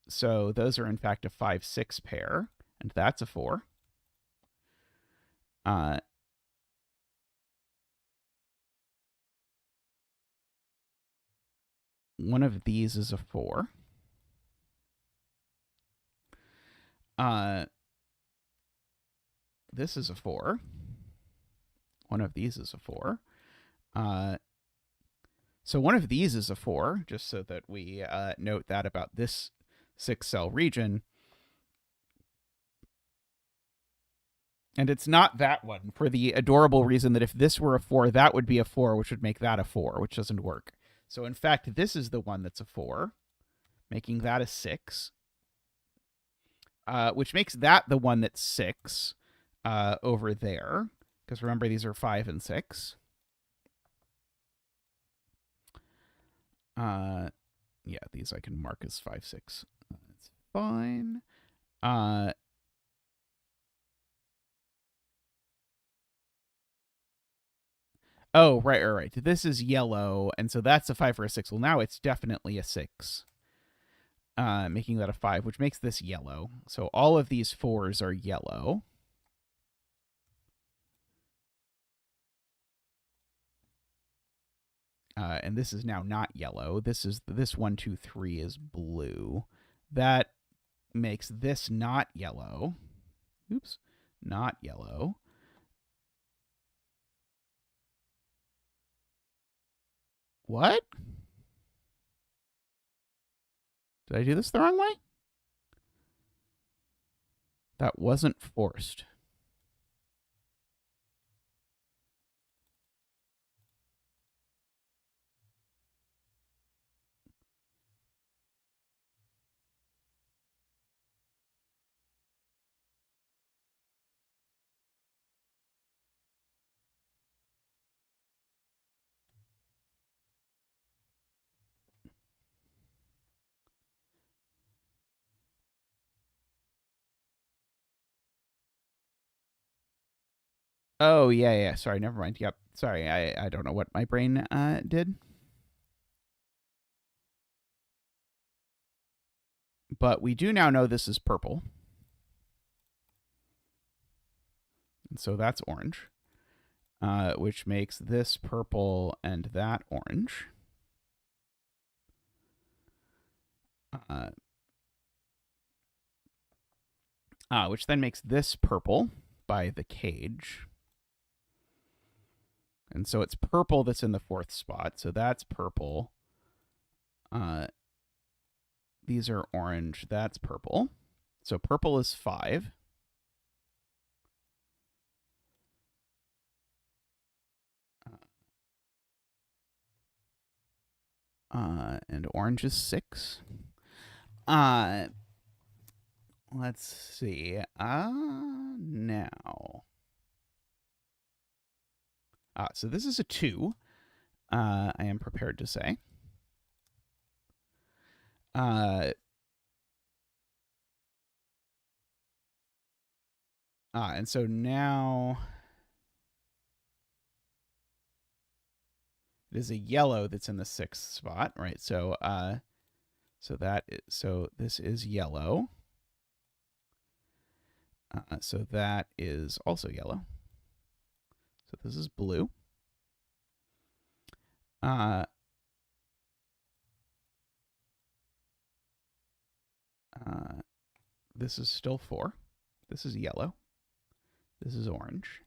So those are in fact a 5-6 pair, and that's a 4. One of these is a 4. This is a 4. One of these is a 4. So one of these is a 4, just so that we note that about this 6-cell region. And it's not that one, for the adorable reason that if this were a 4, that would be a 4, which would make that a 4, which doesn't work. So in fact, this is the one that's a 4, making that a 6, which makes that the one that's 6 over there. Because remember, these are 5 and 6. Yeah, these I can mark as 5, 6. That's fine. Oh, right. This is yellow, and so that's a 5 or a 6. Well, now it's definitely a 6. Making that a 5, which makes this yellow. So all of these 4s are yellow. And this is now not yellow. This 1, 2, 3 is blue. That makes this not yellow. Oops, not yellow. What? Did I do this the wrong way? That wasn't forced. Oh, yeah. Sorry, never mind. Yep. Sorry, I don't know what my brain did. But we do now know this is purple. And so that's orange, which makes this purple and that orange. Which then makes this purple by the cage. And so it's purple that's in the 4th spot. So that's purple. These are orange. That's purple. So purple is 5. And orange is 6. Let's see. Now. So this is a 2. I am prepared to say. And so now it is a yellow that's in the 6th spot, right? So this is yellow. So that is also yellow. So this is blue. This is still 4. This is yellow. This is orange.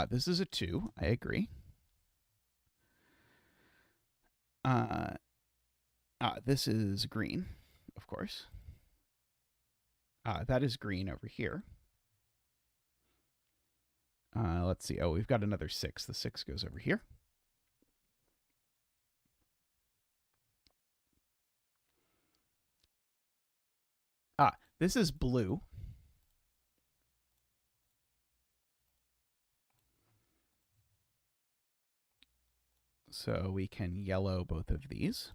This is a 2. I agree. This is green, of course. That is green over here. Let's see. Oh, we've got another 6. The 6 goes over here. This is blue. So we can yellow both of these.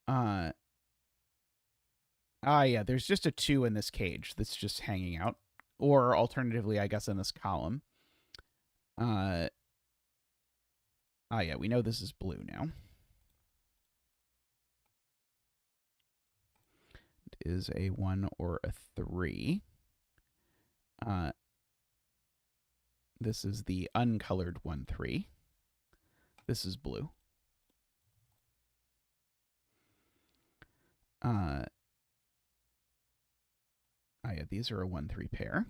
Yeah, there's just a 2 in this cage that's just hanging out. Or alternatively, I guess in this column. Yeah, we know this is blue now. It is a 1 or a 3. This is the uncolored 1, 3. This is blue. Yeah, these are a 1, 3 pair.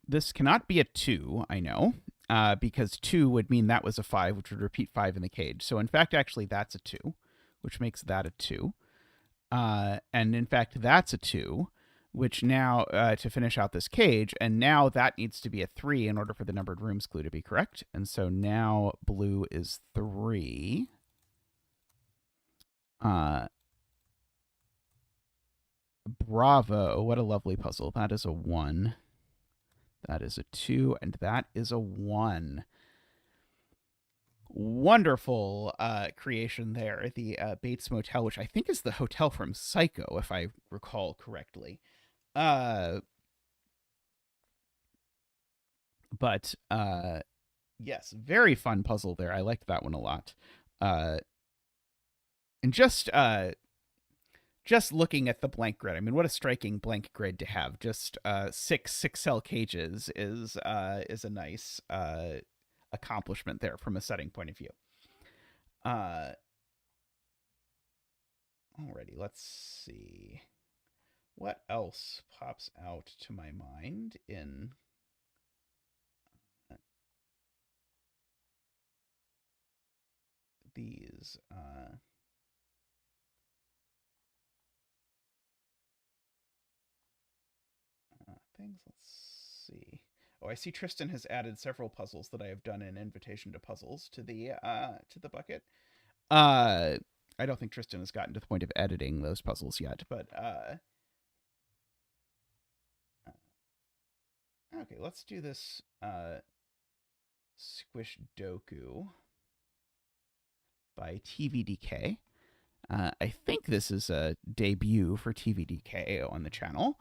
This cannot be a 2, I know, because 2 would mean that was a 5, which would repeat 5 in the cage. So in fact, actually, that's a 2, which makes that a 2. And in fact, that's a 2, which now, to finish out this cage, and now that needs to be a 3 in order for the numbered rooms clue to be correct. And so now blue is 3. Bravo. What a lovely puzzle. That is a 1. That is a 2, and that is a 1. Wonderful creation there. The Bates Motel, which I think is the hotel from Psycho, if I recall correctly. But yes, very fun puzzle there. I liked that one a lot. And just looking at the blank grid, I mean, what a striking blank grid to have. Just 6 cell cages is a nice accomplishment there from a setting point of view. Alrighty, let's see. What else pops out to my mind in these things? Let's see. Oh, I see Tristan has added several puzzles that I have done in Invitation to Puzzles to the bucket. I don't think Tristan has gotten to the point of editing those puzzles yet, but okay, let's do this Squish Doku by TVDK. I think this is a debut for TVDK on the channel.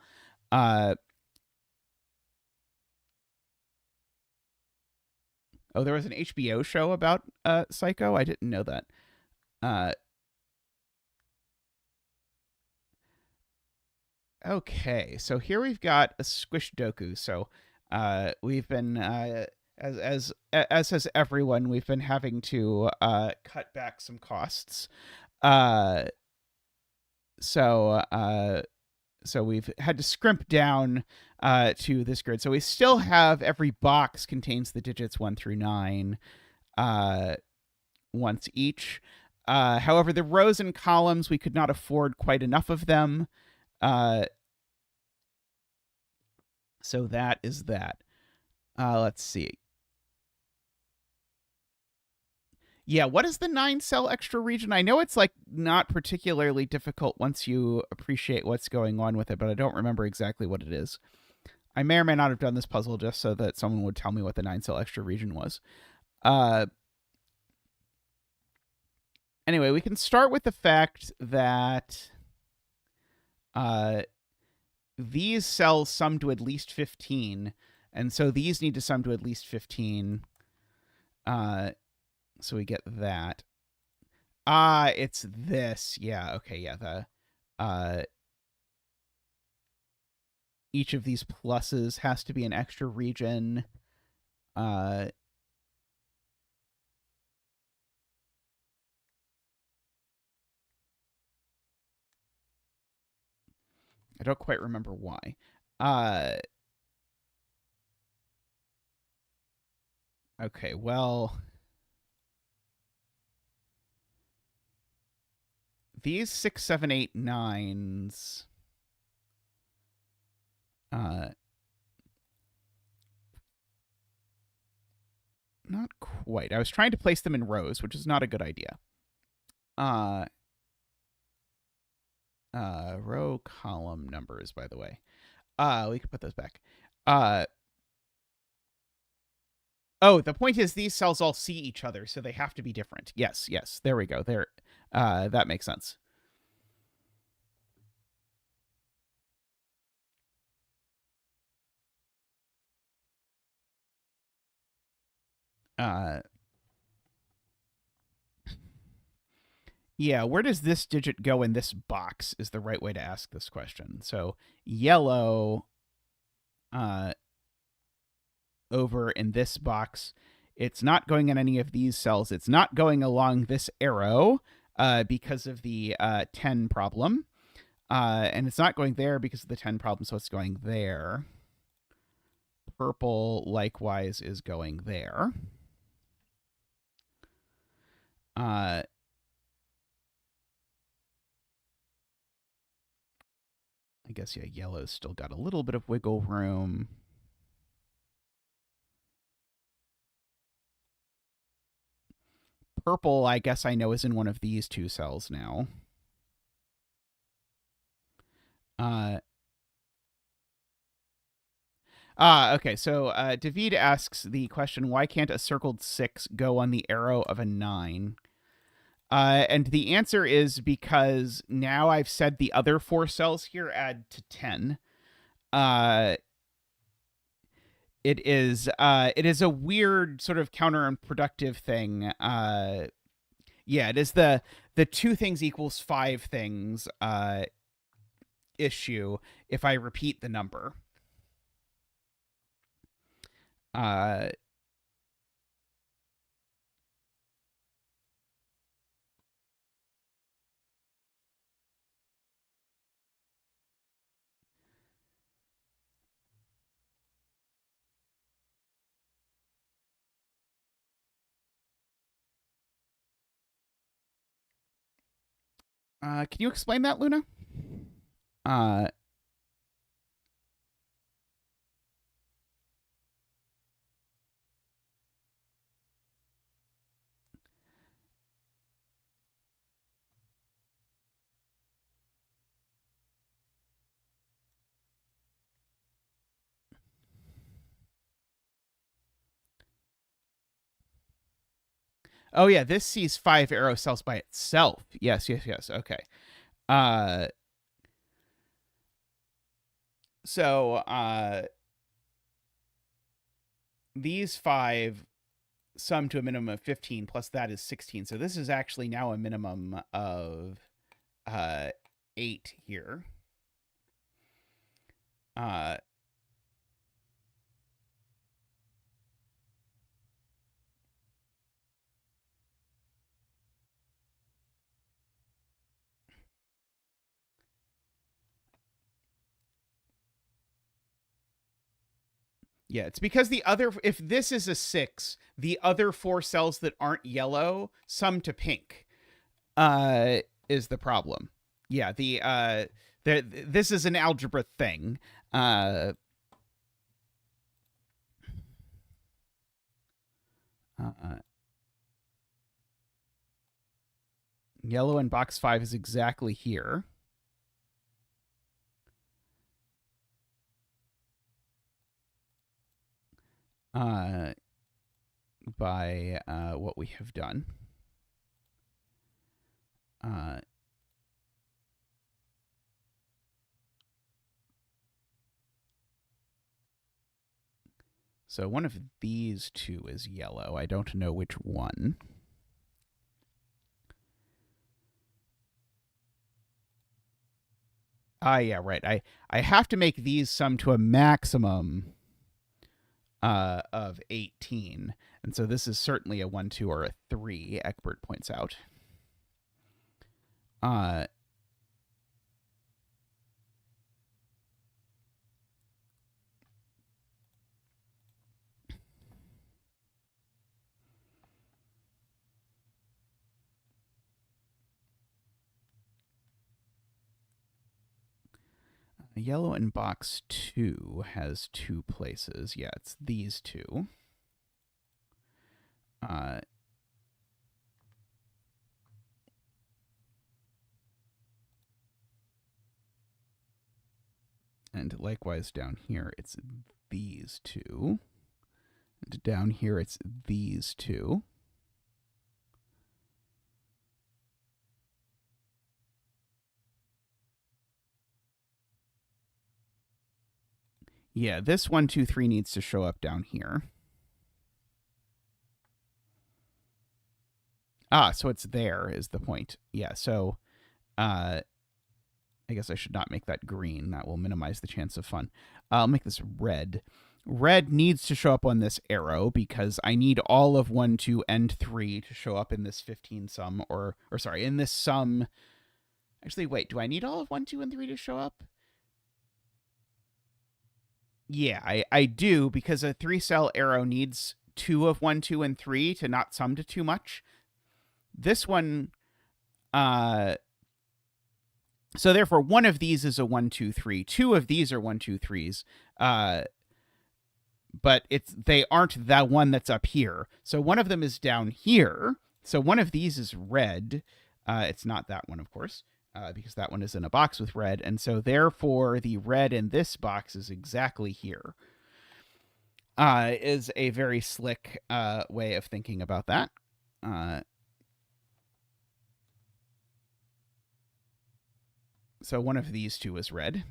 Oh, there was an HBO show about Psycho? I didn't know that. Okay, so here we've got a Squish Doku. So we've been, as has everyone, we've been having to cut back some costs. So we've had to scrimp down to this grid. So we still have every box contains the digits 1 through 9 once each. However, the rows and columns, we could not afford quite enough of them. So that is that. Let's see. Yeah, what is the 9-cell extra region? I know it's like not particularly difficult once you appreciate what's going on with it, but I don't remember exactly what it is. I may or may not have done this puzzle just so that someone would tell me what the 9-cell extra region was. Anyway, we can start with the fact that these cells sum to at least 15, and so these need to sum to at least 15. So we get that. It's this. Yeah, okay, yeah. Each of these pluses has to be an extra region. I don't quite remember why. Okay, well, these 6, 7, 8, 9s. Not quite. I was trying to place them in rows, which is not a good idea. Row column numbers, by the way. We can put those back. The point is these cells all see each other, so they have to be different. Yes. There we go. There. That makes sense. Yeah, where does this digit go in this box is the right way to ask this question. So yellow over in this box, it's not going in any of these cells. It's not going along this arrow because of the 10 problem. And it's not going there because of the 10 problem, so it's going there. Purple, likewise, is going there. I guess, yeah, yellow's still got a little bit of wiggle room. Purple, I guess I know, is in one of these two cells now. Okay, so David asks the question, why can't a circled 6 go on the arrow of a 9? And the answer is because now I've said the other 4 cells here add to 10. It is a weird sort of counterproductive thing. Yeah, it is the 2 things equals 5 things issue if I repeat the number. Can you explain that, Luna? Oh yeah, this sees 5 arrow cells by itself. Yes. Okay. So these 5 sum to a minimum of 15 plus that is 16. So this is actually now a minimum of 8 here. Yeah, it's because if this is a 6, the other 4 cells that aren't yellow sum to pink. Is the problem. Yeah, this is an algebra thing. Yellow in box 5 is exactly here. By what we have done. So one of these two is yellow. I don't know which one. Yeah, right. I have to make these sum to a maximum of 18. And so this is certainly a 1, 2, or a 3, Egbert points out. Yellow in box 2 has 2 places. Yeah, it's these two. And likewise down here, it's these two. And down here, it's these two. Yeah, this 1, 2, 3 needs to show up down here. So it's there is the point. Yeah, so I guess I should not make that green. That will minimize the chance of fun. I'll make this red. Red needs to show up on this arrow because I need all of 1, 2, and 3 to show up in this 15 sum, or sorry, in this sum. Actually, wait, do I need all of 1, 2, and 3 to show up? Yeah, I do, because a 3-cell arrow needs 2 of 1, 2, and 3 to not sum to too much. This one, so therefore, one of these is a 1, 2, 3. Two of these are 1, 2, 3s. But they aren't that one that's up here. So one of them is down here. So one of these is red. It's not that one, of course, because that one is in a box with red. And so therefore, the red in this box is exactly here. Is a very slick way of thinking about that. So one of these two is red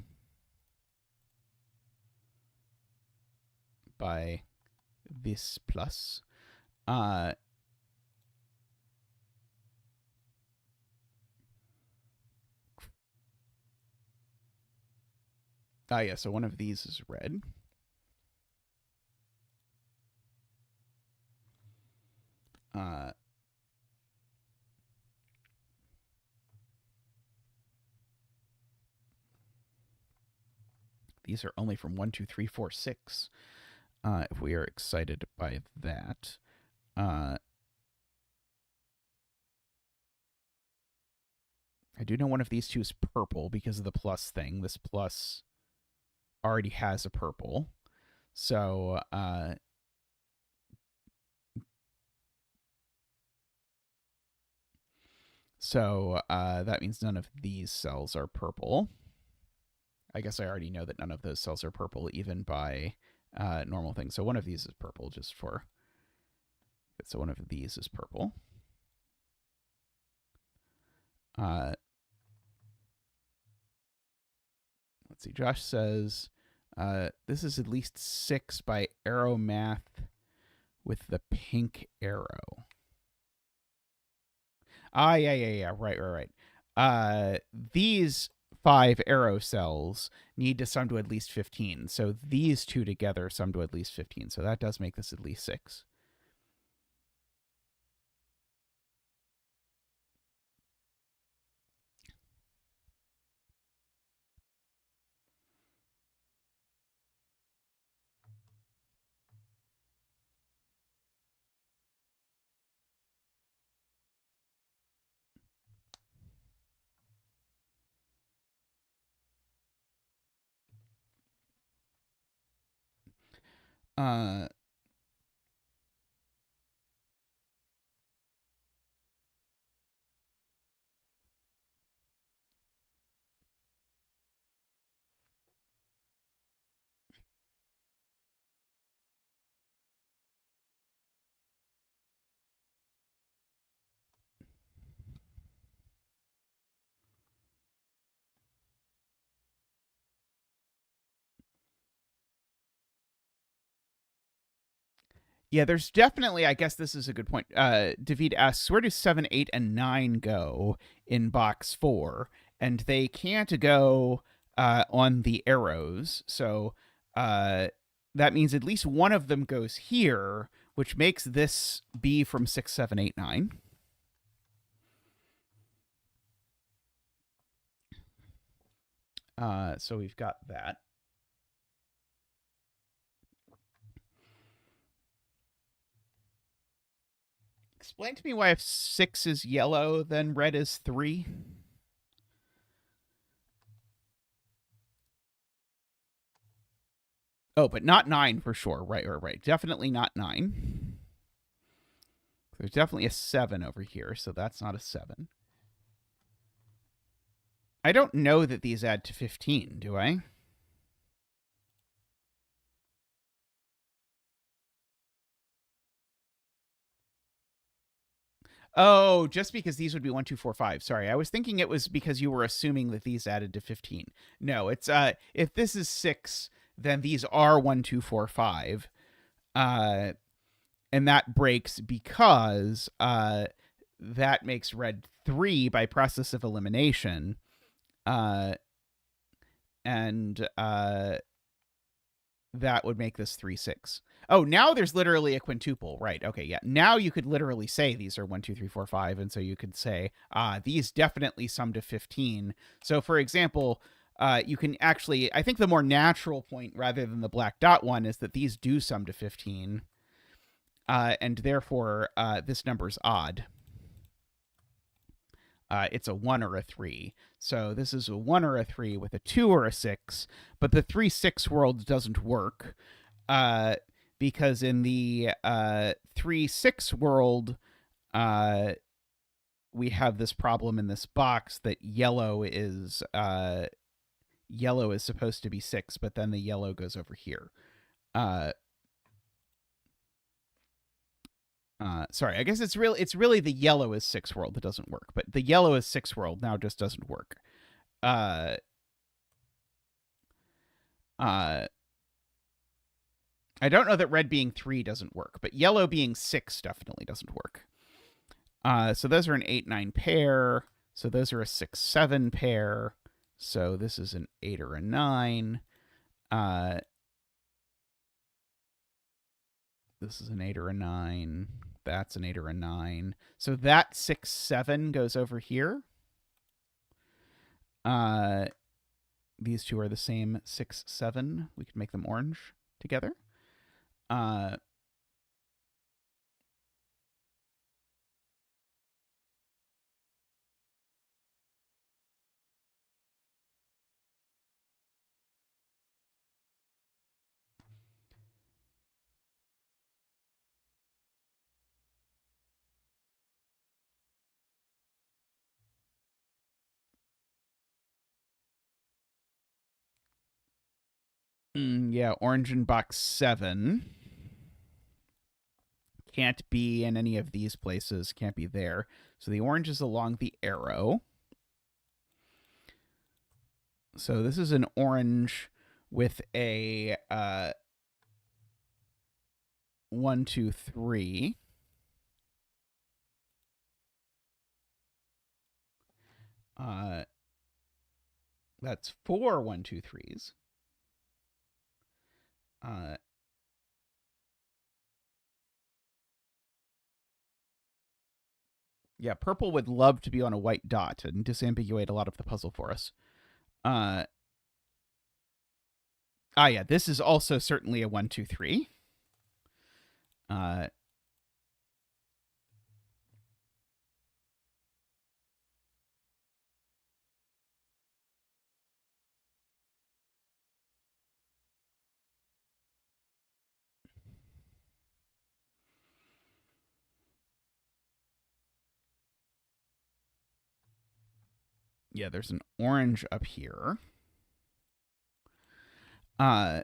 by this plus. Yeah, so one of these is red. These are only from 1, 2, 3, 4, 6. If we are excited by that. I do know one of these two is purple because of the plus thing. This plus already has a purple. So, that means none of these cells are purple. I guess I already know that none of those cells are purple, even by normal things. So one of these is purple, just for. So one of these is purple. Let's see. Josh says this is at least 6 by arrow math with the pink arrow. Yeah. Right. These 5 arrow cells need to sum to at least 15. So these two together sum to at least 15. So that does make this at least 6. Yeah, there's definitely, I guess this is a good point. David asks, where do 7, 8, and 9 go in box 4? And they can't go on the arrows. So that means at least one of them goes here, which makes this be from 6, 7, 8, 9. So we've got that. Explain to me why if 6 is yellow, then red is 3. Oh, but not 9 for sure. Right. Definitely not 9. There's definitely a 7 over here, so that's not a 7. I don't know that these add to 15, do I? Oh, just because these would be 1, 2, 4, 5. Sorry, I was thinking it was because you were assuming that these added to 15. No, it's if this is 6, then these are 1, 2, 4, 5. Uh and that breaks because that makes red 3 by process of elimination. And that would make this 3, 6. Oh, now there's literally a quintuple, right? Okay, yeah. Now you could literally say these are 1, 2, 3, 4, 5, and so you could say these definitely sum to 15. So, for example, you can actually, I think the more natural point rather than the black dot one is that these do sum to 15, and therefore this number's odd. It's a 1 or a 3. So this is a 1 or a 3 with a 2 or a 6, but the 3, 6 world doesn't work because in the 3, 6 world, we have this problem in this box that yellow is supposed to be 6, but then the yellow goes over here. Sorry, I guess it's really the yellow is 6 world that doesn't work, but the yellow is 6 world now just doesn't work. Uh, I don't know that red being 3 doesn't work, but yellow being 6 definitely doesn't work. So those are an 8, 9 pair. So those are a 6, 7 pair. So this is an 8 or a 9. This is an 8 or a 9. That's an 8 or a 9. So that 6, 7 goes over here. These two are the same 6, 7. We could make them orange together. Yeah, orange in box 7. Can't be in any of these places. Can't be there. So the orange is along the arrow. So this is an orange with a 1, 2, 3. That's 4 1, 2, 3s. Yeah, purple would love to be on a white dot and disambiguate a lot of the puzzle for us. Yeah, this is also certainly a 1, 2, 3. Yeah, there's an orange up here. I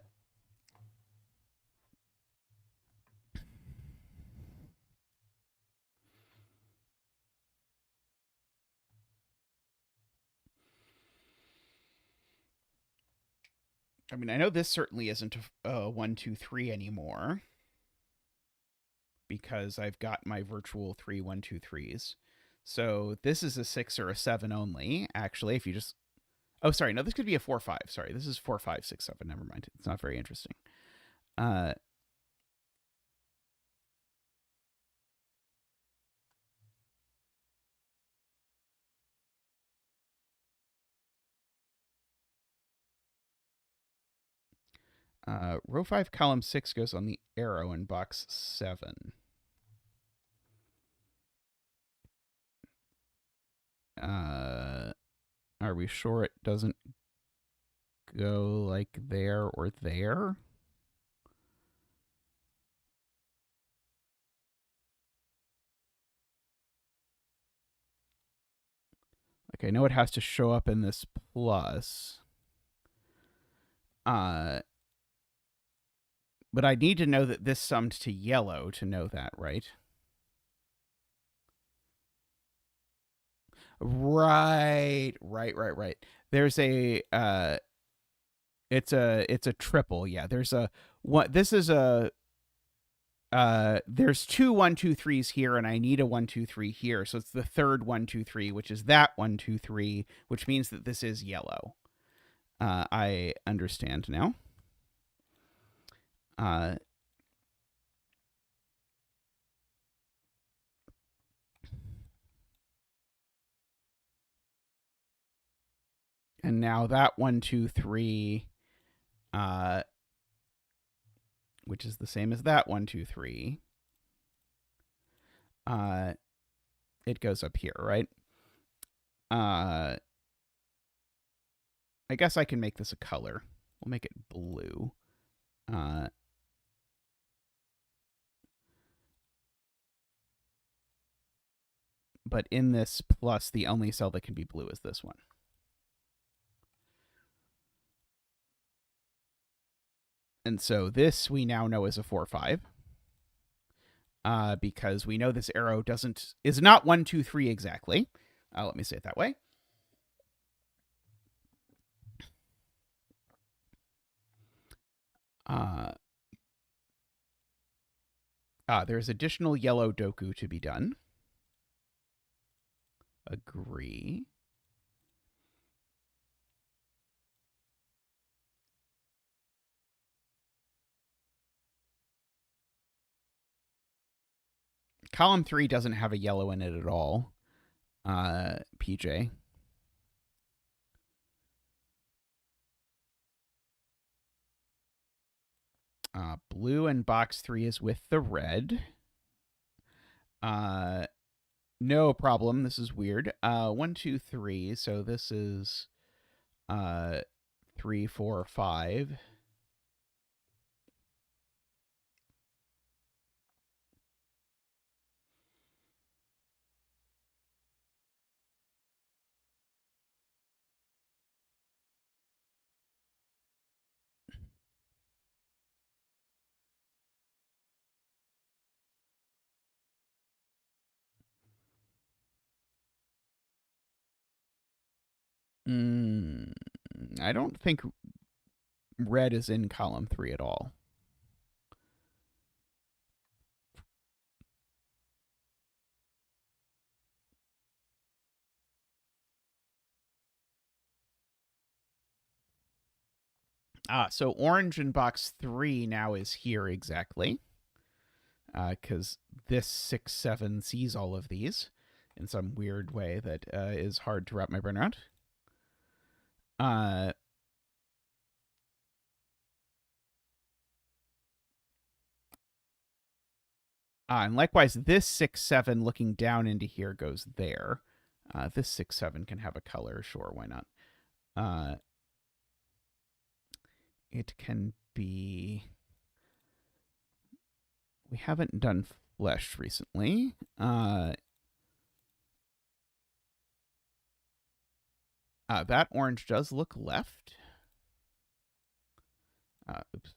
mean, I know this certainly isn't a 1, 2, 3 anymore. because I've got my virtual 3, 1, 2, 3s. So this is a 6 or a 7 only, actually, if you just... Oh, sorry, no, this could be a 4, 5. Sorry, this is 4, 5, 6, 7. Never mind. It's not very interesting. Row 5, column 6 goes on the arrow in box 7. Are we sure it doesn't go like there or there? Like, I know it has to show up in this plus. But I need to know that this summed to yellow to know that, right? Right. There's a it's a triple. Yeah, there's a what this is a there's 2 1 2 3s here, and I need a 1 2 3 here, so it's the third 1 2 3, which is that 1 2 3, which means that this is yellow. I understand now. And now that 1 2 3, which is the same as that 1 2 3, it goes up here, right? I guess I can make this a color. We'll make it blue. But in this plus, the only cell that can be blue is this one. And so this we now know is a 4 5. Because we know this arrow is not 1 2 3 exactly. Let me say it that way. There's additional yellow doku to be done. Agree. Column 3 doesn't have a yellow in it at all. PJ. Blue and box 3 is with the red. No problem. This is weird. 1 2 3. So this is 3 4 5. I don't think red is in column 3 at all. So orange in box 3 now is here exactly. Because this 6 7 sees all of these in some weird way that is hard to wrap my brain around. And likewise, this 6 7 looking down into here goes there. This 6 7 can have a color, sure, why not? It can be... We haven't done flesh recently. That orange does look left. Oops.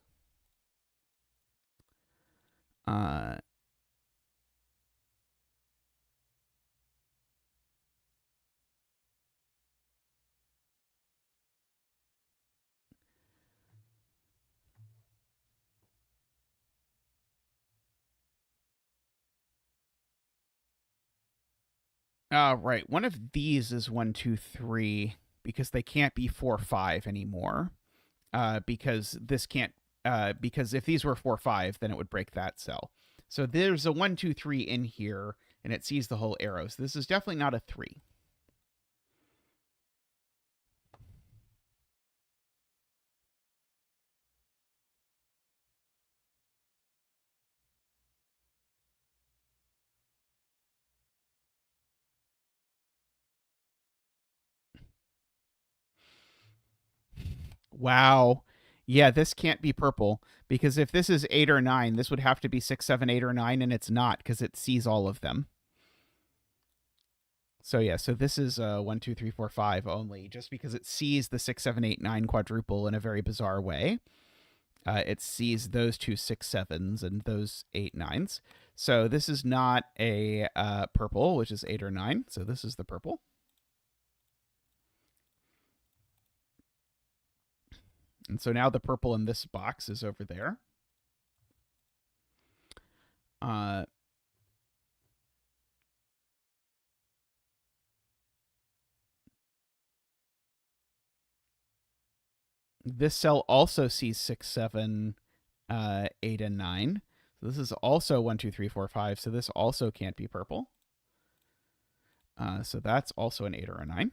Right. One of these is 1, 2, 3 because they can't be 4, 5 anymore. Because this can't. Because if these were 4, 5, then it would break that cell. So there's a 1, 2, 3 in here, and it sees the whole arrow. So this is definitely not a 3. Wow. Yeah, this can't be purple because if this is 8 or 9, this would have to be 6, 7, 8, or 9, and it's not because it sees all of them. So yeah, so this is 1, 2, 3, 4, 5 only, just because it sees the 6, 7, 8, 9 quadruple in a very bizarre way. It sees those two 6, 7s and those 8, 9s. So this is not a purple, which is 8 or 9. So this is the purple. And so now the purple in this box is over there. This cell also sees 6, 7, 8, and 9. So this is also 1, 2, 3, 4, 5. So this also can't be purple. So that's also an 8 or a 9.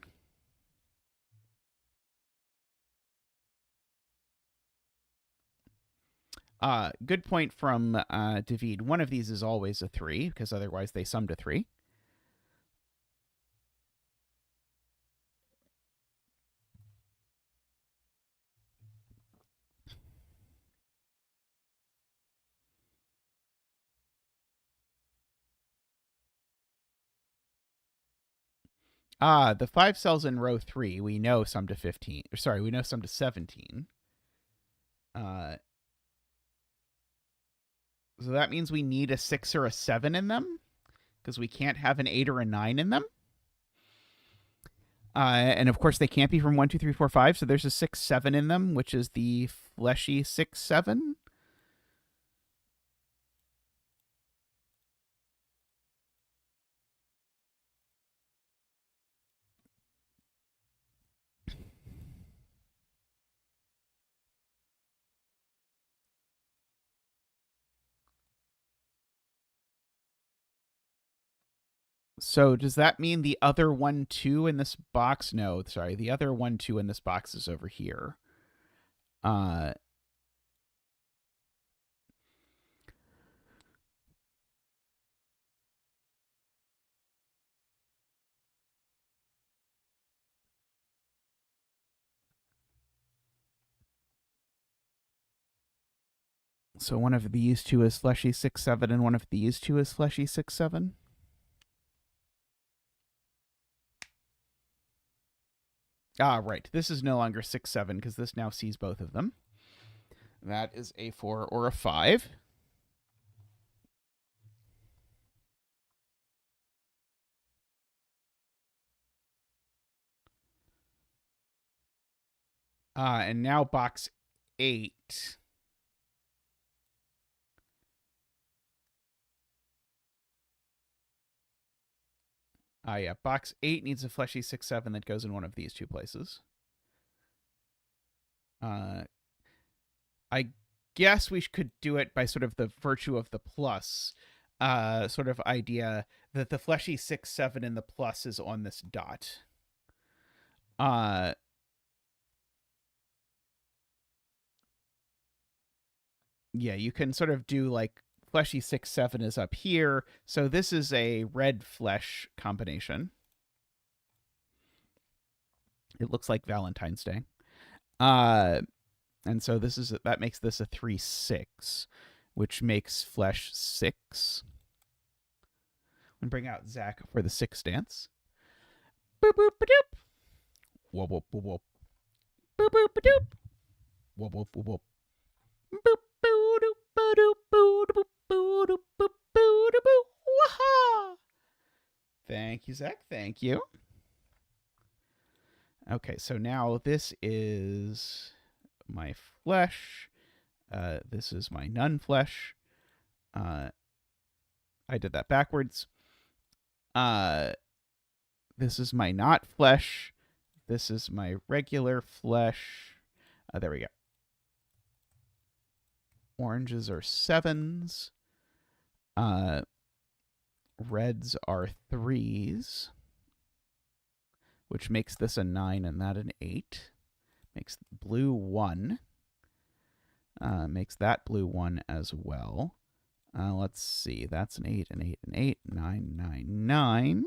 Good point from David. One of these is always a 3 because otherwise they sum to 3. The 5 cells in row 3 we know sum to 15. Sorry, we know sum to 17. So that means we need a 6 or a 7 in them because we can't have an 8 or a 9 in them. And of course, they can't be from 1, 2, 3, 4, 5. So there's a 6, 7 in them, which is the fleshy 6, 7. So does that mean the other 1, 2 in this box? No, sorry. The other 1, 2 in this box is over here. Uh, so one of these two is fleshy 6, 7, and one of these two is fleshy 6, 7. Right. This is no longer 6, 7 because this now sees both of them. That is a 4 or a 5. And now box 8. Yeah, box 8 needs a fleshy 6, 7 that goes in one of these two places. I guess we could do it by sort of the virtue of the plus sort of idea that the fleshy 6, 7 in the plus is on this dot. Yeah, you can sort of do like fleshy 6, 7 is up here. So this is a red flesh combination. It looks like Valentine's Day. And so that makes this a 3, 6, which makes flesh 6. And bring out Zach for the 6 dance. Boop boop doop. Whoop whoop whoop whoop. Boop boop doop. Whoop whoop whoop whoop. Boop boo doop boo doop boo doop boo doop boo boo doop boo. Waha! Thank you, Zach. Thank you. Okay, so now this is my flesh. This is my non-flesh. I did that backwards. This is my not flesh. This is my regular flesh. There we go. Oranges are 7s. Reds are 3s, which makes this a 9 and that an 8. Makes blue 1. Makes that blue 1 as well. Let's see. That's an 8, an 8, an 8, 9, 9,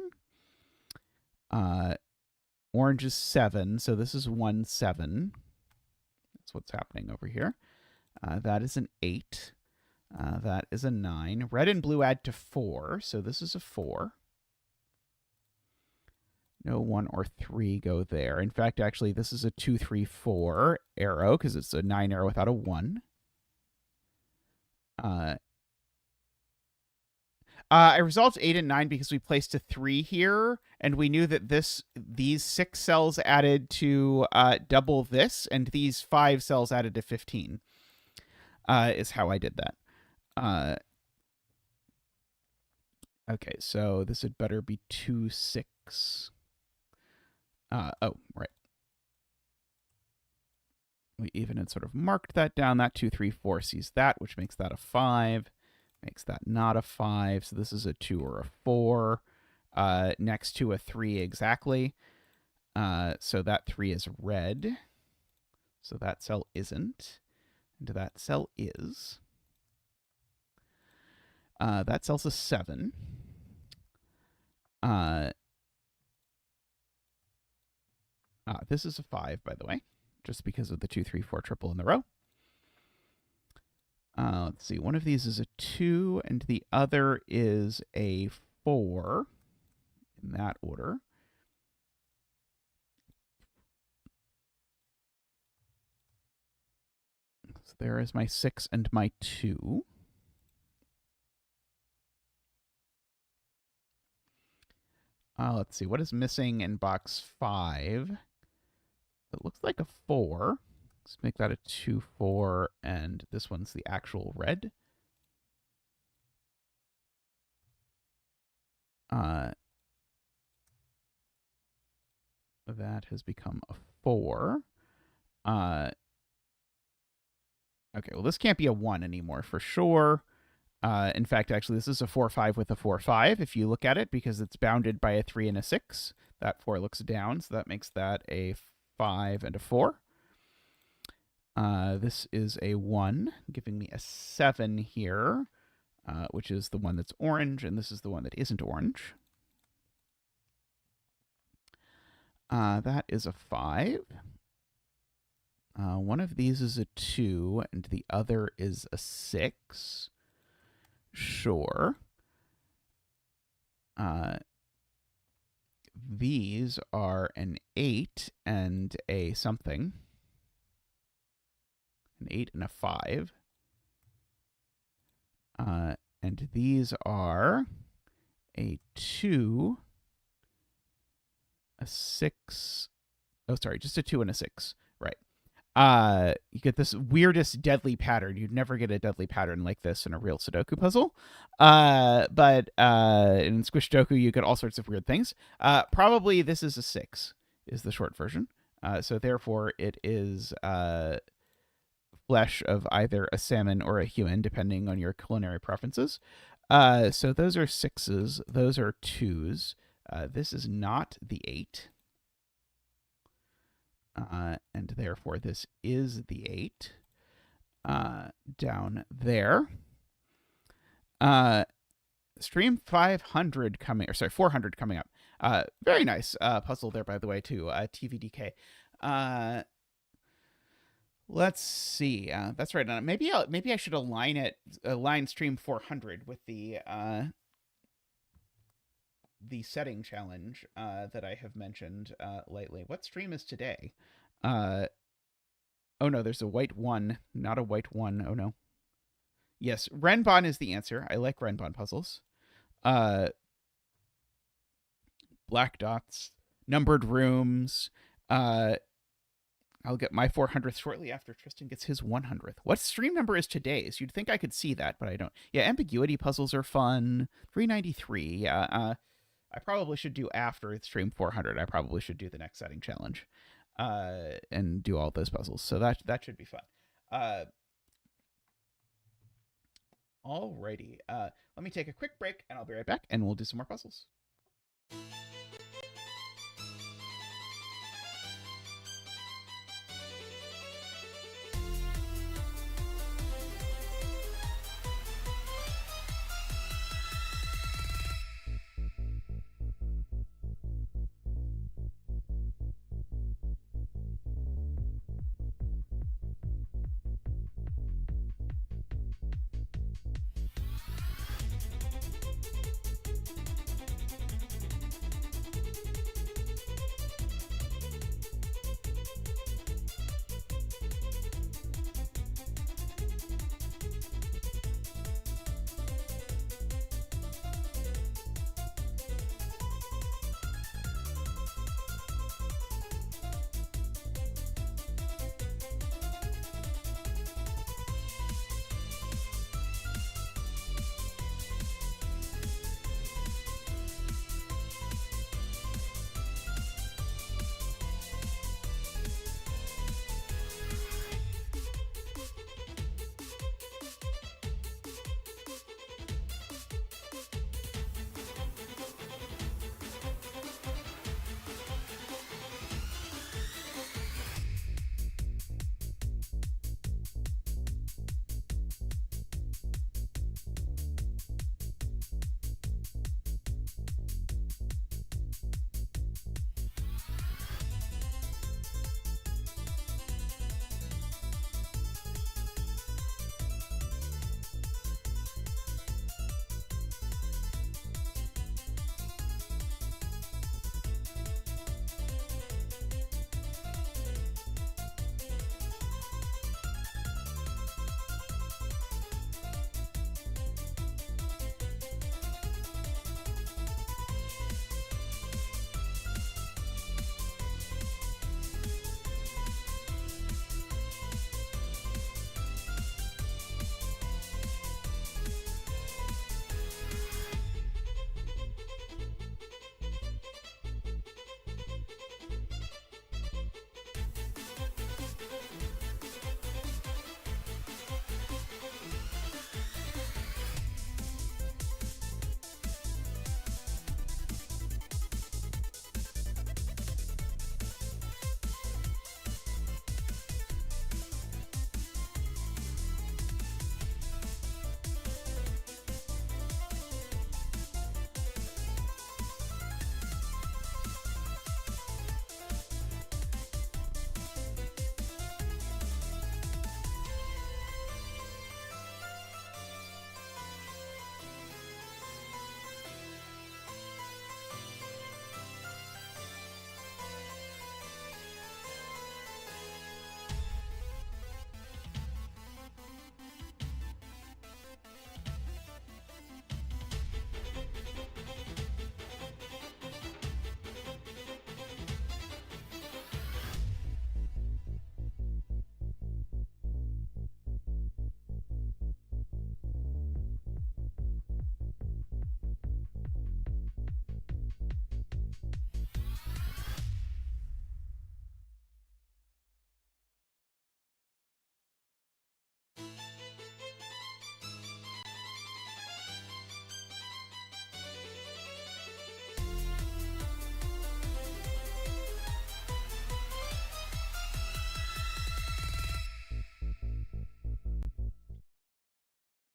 9. Orange is 7, so this is 1, 7. That's what's happening over here. That is an 8. That is a 9. Red and blue add to 4, so this is a 4. No 1 or 3 go there. In fact, actually, this is a 2, 3, 4 arrow because it's a 9 arrow without a 1. I resolved 8 and 9 because we placed a 3 here, and we knew that these 6 cells added to double this, and these 5 cells added to 15. Is how I did that. Okay, so this had better be 2, 6. Oh, right. We even had sort of marked that down. That 2, 3, 4 sees that, which makes that a 5. Makes that not a 5. So this is a 2 or a 4. Next to a 3 exactly. So that 3 is red. So that cell isn't. And that cell is. That cell's a 7. This is a 5, by the way, just because of the 2, 3, 4 triple in the row. Let's see. One of these is a 2, and the other is a 4 in that order. So there is my 6 and my 2. Let's see. What is missing in box 5? It looks like a 4. Let's make that a 2, 4, and this one's the actual red. That has become a 4. Okay, well, this can't be a 1 anymore for sure. In fact, actually, this is a 4, 5 with a 4, 5 if you look at it, because it's bounded by a 3 and a 6. That 4 looks down, so that makes that a 5 and a 4. This is a 1, giving me a 7 here, which is the one that's orange, and this is the one that isn't orange. That is a 5. One of these is a 2, and the other is a 6. Sure. These are an 8 and a something. An 8 and a 5. And these are a 2, a 6. Oh, sorry, just a 2 and a 6. Right. You get this weirdest deadly pattern. You'd never get a deadly pattern like this in a real Sudoku puzzle. But in Squishdoku, you get all sorts of weird things. Probably this is a 6, is the short version. So therefore, it is flesh of either a salmon or a human, depending on your culinary preferences. So those are 6s. Those are 2s. This is not the 8. And therefore, this is the 8 down there. Stream 500 coming, or sorry, 400 coming up. Very nice puzzle there, by the way, too. TVDK. Let's see. That's right. Maybe I should align stream 400 with the setting challenge that I have mentioned lately. What stream is today? Oh no, there's a white 1, not a white 1. Oh no. Yes, Renbon is the answer. I like Renbon puzzles. Black dots, numbered rooms. I'll get my 400th shortly after Tristan gets his 100th. What stream number is today's? You'd think I could see that, but I don't. Yeah, ambiguity puzzles are fun. 393. Yeah. I probably should do after stream 400. I probably should do the next setting challenge, and do all those puzzles. So that should be fun. Alrighty. Let me take a quick break, and I'll be right back, and we'll do some more puzzles.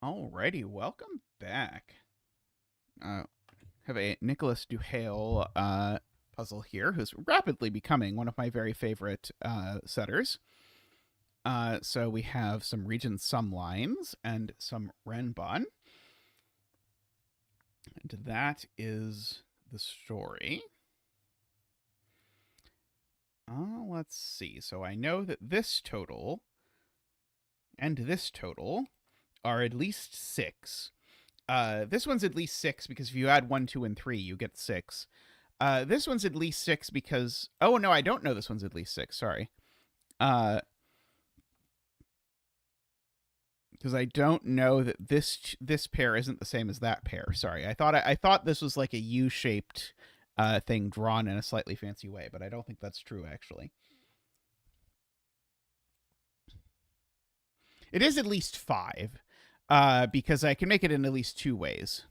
Alrighty, welcome back. Have a Nicholas Duhale puzzle here, who's rapidly becoming one of my very favorite setters. So we have some region sum lines and some Renbon. And that is the story. Let's see. So I know that this total and this total are at least 6. This one's at least 6 because if you add 1, 2, and 3, you get 6. This one's at least 6 because... Oh, no, I don't know this one's at least 6. Sorry. because I don't know that this pair isn't the same as that pair. Sorry, I thought this was like a U-shaped thing drawn in a slightly fancy way, but I don't think that's true actually. It is at least 5, because I can make it in at least 2 ways.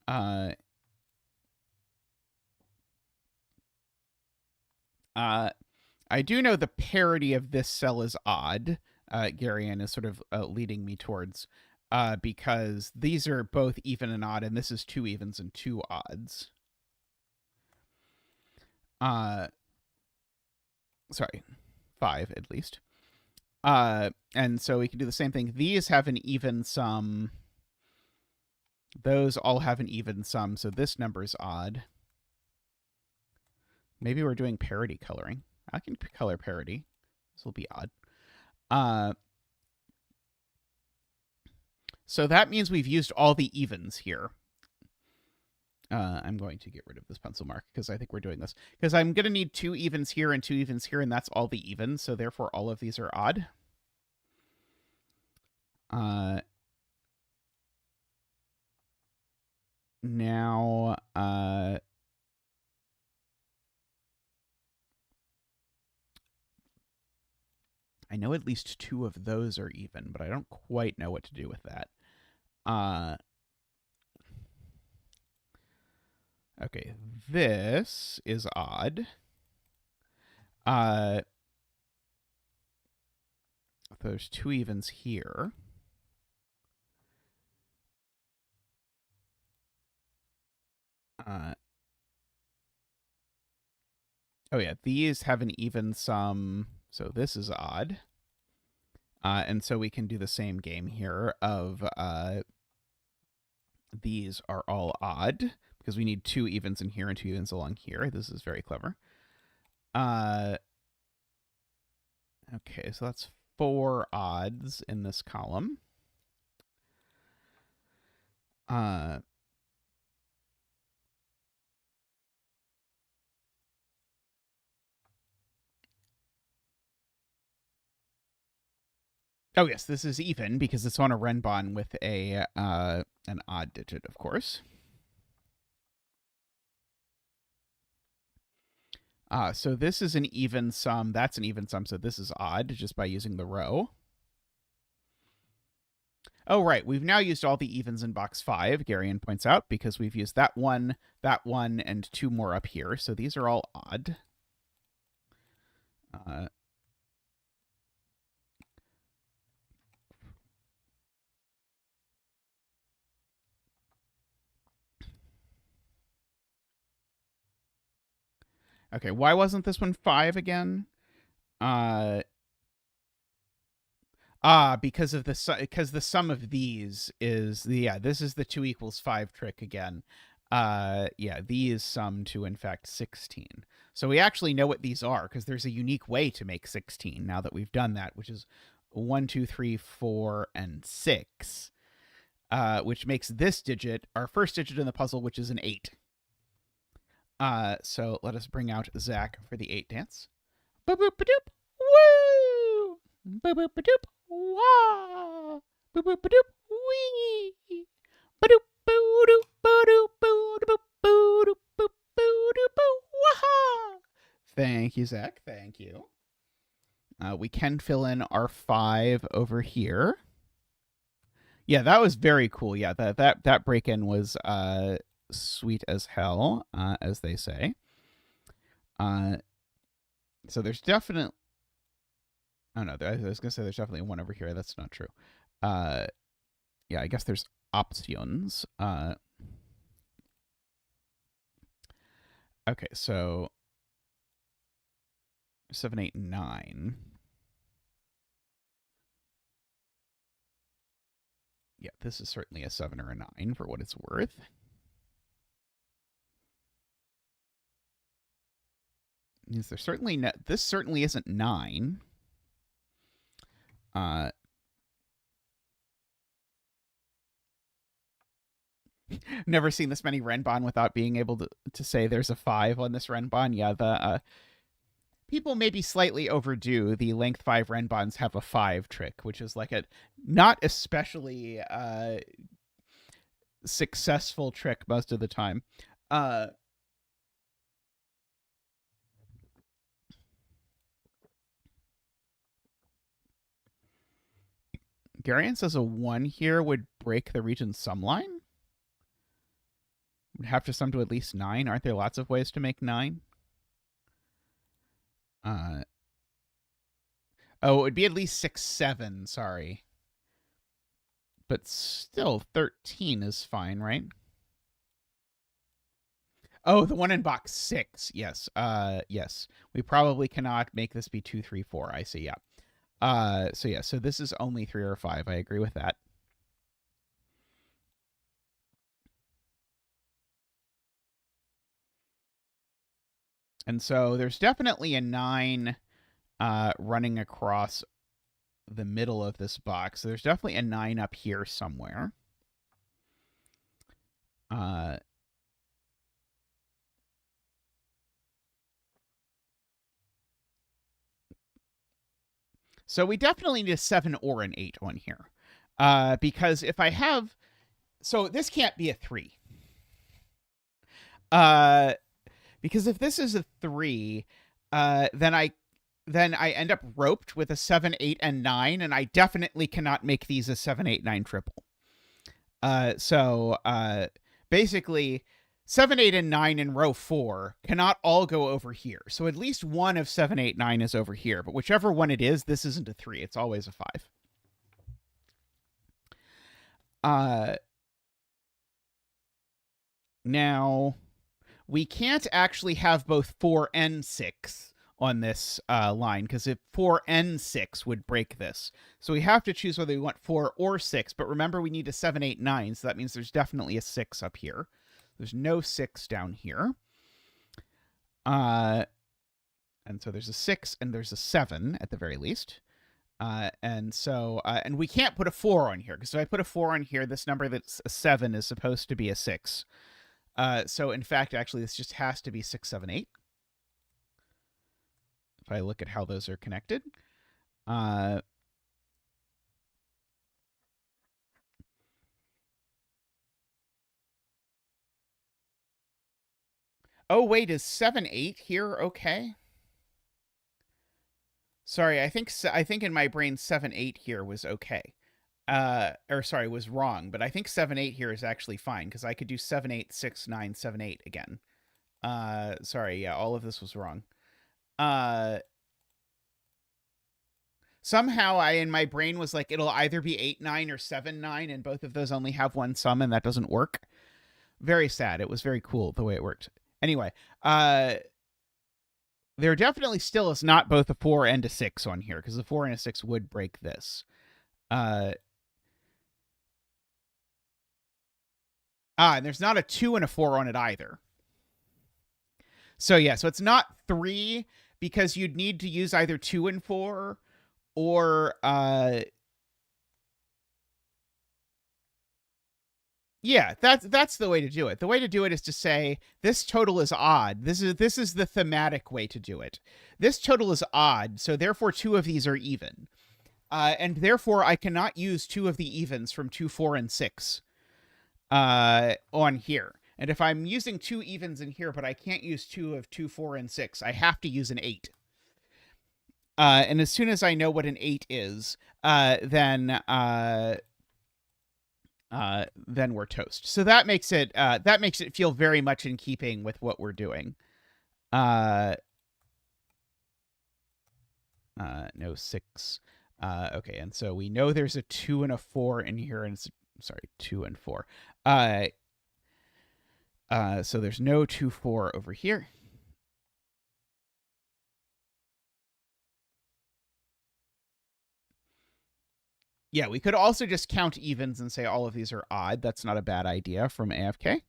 I do know the parity of this cell is odd. Garian is sort of leading me towards, because these are both even and odd, and this is 2 evens and 2 odds. Sorry, 5 at least. And so we can do the same thing. These have an even sum. Those all have an even sum, so this number is odd. Maybe we're doing parity coloring. I can color parity. This will be odd. So that means we've used all the evens here. I'm going to get rid of this pencil mark because I think we're doing this. Because I'm going to need 2 evens here and 2 evens here, and that's all the evens, so therefore all of these are odd. Now, I know at least 2 of those are even, but I don't quite know what to do with that. Okay, this is odd. There's 2 evens here. Oh yeah, these have an even sum, so this is odd. And so we can do the same game here of these are all odd because we need 2 evens in here and 2 evens along here. This is very clever. Okay, so that's 4 odds in this column. Oh yes, this is even because it's on a renbon with a an odd digit, of course. So this is an even sum. That's an even sum, so this is odd just by using the row. Oh, right. We've now used all the evens in box 5, Garian points out, because we've used that one, and 2 more up here. So these are all odd. Okay, why wasn't this one 5 again? Because the sum of these is this is the 2 equals 5 trick again. Yeah, these sum to in fact 16. So we actually know what these are because there's a unique way to make 16 now that we've done that, which is 1, 2, 3, 4, and 6, which makes this digit our first digit in the puzzle, which is an 8. So let us bring out Zach for the 8 dance. Boop boop ba-doop. Woo! Boop boop ba-doop. Wah! Boop boop ba-doop. Wee! Ba-doop boo-doop ba-doop boo-doop boo-doop boop boo-doop boo. Wah! Thank you, Zach. Thank you. We can fill in our 5 over here. Yeah, that was very cool. Yeah, that break-in was sweet as hell, as they say. So there's definitely... Oh, no, I was going to say there's definitely one over here. That's not true. Yeah, I guess there's options. Okay, so 7, 8, 9. Yeah, this is certainly a 7 or a 9 for what it's worth. Is there certainly this certainly isn't 9. Never seen this many renbon without being able to say there's a 5 on this renbon. Yeah, people maybe slightly overdo the length 5 renbans have a 5 trick, which is like a not especially successful trick most of the time. Garion says a 1 here would break the region sum line. Would have to sum to at least 9. Aren't there lots of ways to make 9? Oh, it would be at least 6, 7, sorry. But still, 13 is fine, right? Oh, the one in box 6. Yes. Yes. We probably cannot make this be 2, 3, 4. I see, yeah. So yeah, so this is only 3 or 5. I agree with that. And so there's definitely a 9 running across the middle of this box. So there's definitely a 9 up here somewhere. So we definitely need a 7 or an 8 on here. Because if I have... So this can't be a 3. Because if this is a 3, then I end up roped with a 7, 8, and 9, and I definitely cannot make these a 7, 8, 9 triple. So basically, 7, 8, and 9 in row 4 cannot all go over here. So at least one of 7, 8, 9 is over here. But whichever one it is, this isn't a 3. It's always a 5. Now, we can't actually have both 4 and 6 on this line, because if 4 and 6 would break this. So we have to choose whether we want 4 or 6, but remember we need a 7, 8, 9, so that means there's definitely a 6 up here. There's no 6 down here. And so there's a 6 and there's a 7 at the very least. And so, and we can't put a 4 on here, because if I put a 4 on here, this number that's a 7 is supposed to be a 6. So in fact, actually, this just has to be 6, 7, 8. If I look at how those are connected. Oh, wait, is 7, 8 here okay? Sorry, I think in my brain 7, 8 here was okay. Or sorry, was wrong, but I think 7, 8 here is actually fine, because I could do 7, 8, 6, 9, 7, 8 again. Sorry, yeah, all of this was wrong. Somehow in my brain was like, it'll either be 8, 9 or 7, 9, and both of those only have one sum, and that doesn't work. Very sad. It was very cool the way it worked. Anyway, there definitely still is not both a 4 and a 6 on here, because a 4 and a 6 would break this. And there's not a 2 and a 4 on it either. So yeah, so it's not 3, because you'd need to use either 2 and 4, or yeah, that's the way to do it. The way to do it is to say this total is odd. This is the thematic way to do it. This total is odd, so therefore 2 of these are even. And therefore I cannot use 2 of the evens from 2, 4, and 6 on here. And if I'm using 2 evens in here, but I can't use 2 of 2, 4, and 6, I have to use an 8. And as soon as I know what an 8 is, then we're toast. So that makes it feel very much in keeping with what we're doing. No 6. Okay, and so we know there's a 2 and a 4 in here, and sorry, 2 and 4. So there's no 2, 4 over here. Yeah, we could also just count evens and say all of these are odd. That's not a bad idea from AFK.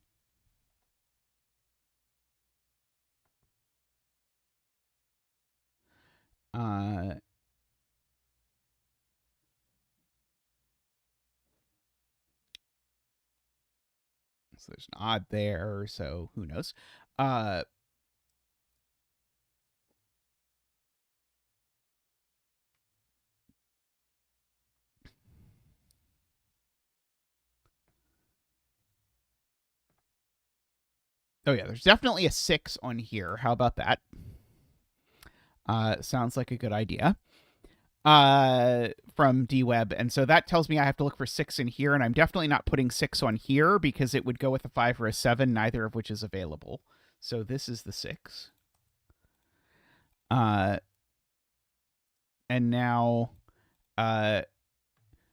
So there's an odd there, so who knows? Oh, yeah, there's definitely a 6 on here. How about that? Sounds like a good idea. From DWeb. And so that tells me I have to look for 6 in here, and I'm definitely not putting 6 on here because it would go with a 5 or a 7, neither of which is available. So this is the 6. And now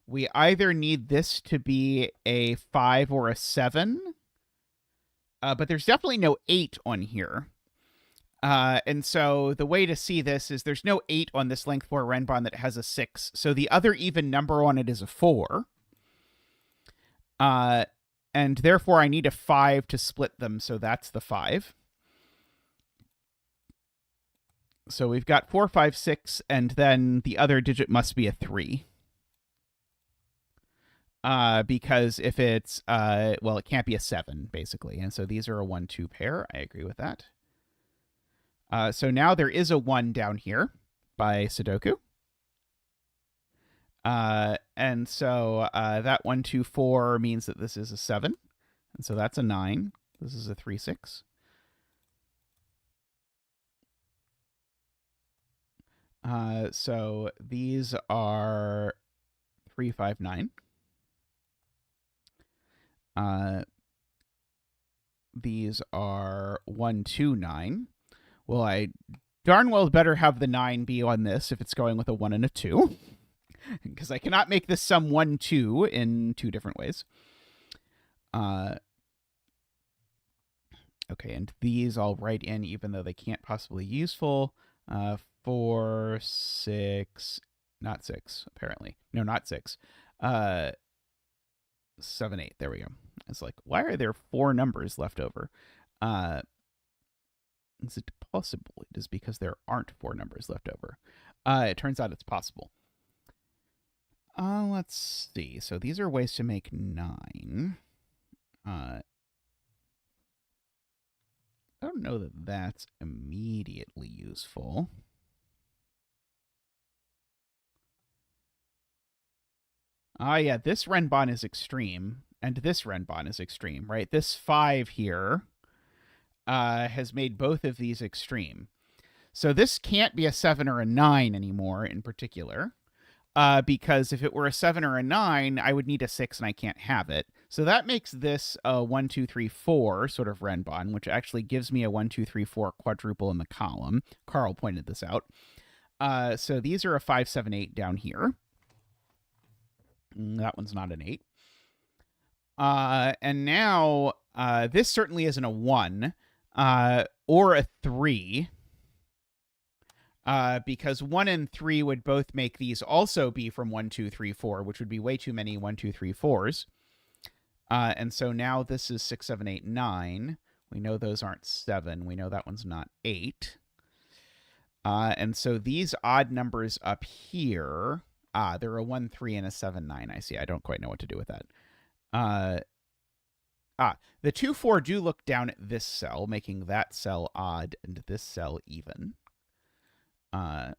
we either need this to be a 5 or a 7, but there's definitely no 8 on here. And so the way to see this is there's no 8 on this length 4 renbon that has a 6. So the other even number on it is a 4. And therefore I need a 5 to split them, so that's the 5. So we've got 4, 5, 6, and then the other digit must be a 3. Because if it's, well, it can't be a 7, basically. And so these are a 1, 2 pair. I agree with that. So now there is a 1 down here by Sudoku. And so that 1, 2, 4 means that this is a 7. And so that's a 9. This is a 3, 6. So these are 3, 5, 9. These are 1, 2, 9. Well, I darn well better have the 9 be on this if it's going with a 1 and a 2. Because I cannot make this sum 1, 2 in 2 different ways. Okay, and these I'll write in even though they can't possibly be useful. 4, 6, not 6, apparently. No, not 6. 7, 8, there we go. It's like, why are there 4 numbers left over? Is it possible? It is because there aren't 4 numbers left over. It turns out it's possible. Let's see. So these are ways to make 9. I don't know that that's immediately useful. Yeah, this renbon is extreme, and this renbon is extreme, right? This 5 here has made both of these extreme. So this can't be a 7 or a 9 anymore in particular, because if it were a 7 or a 9, I would need a 6 and I can't have it. So that makes this a 1, 2, 3, 4 sort of renbon, which actually gives me a 1, 2, 3, 4 quadruple in the column. Carl pointed this out. So these are a 5, 7, 8 down here. That one's not an 8. And now this certainly isn't a 1 or a 3. Because 1 and 3 would both make these also be from 1, 2, 3, 4, which would be way too many 1, 2, 3, 4s. And so now this is 6, 7, 8, 9. We know those aren't 7. We know that one's not 8. And so these odd numbers up here, they're a 1, 3, and a 7, 9. I see. I don't quite know what to do with that. The 2, 4 do look down at this cell, making that cell odd and this cell even. I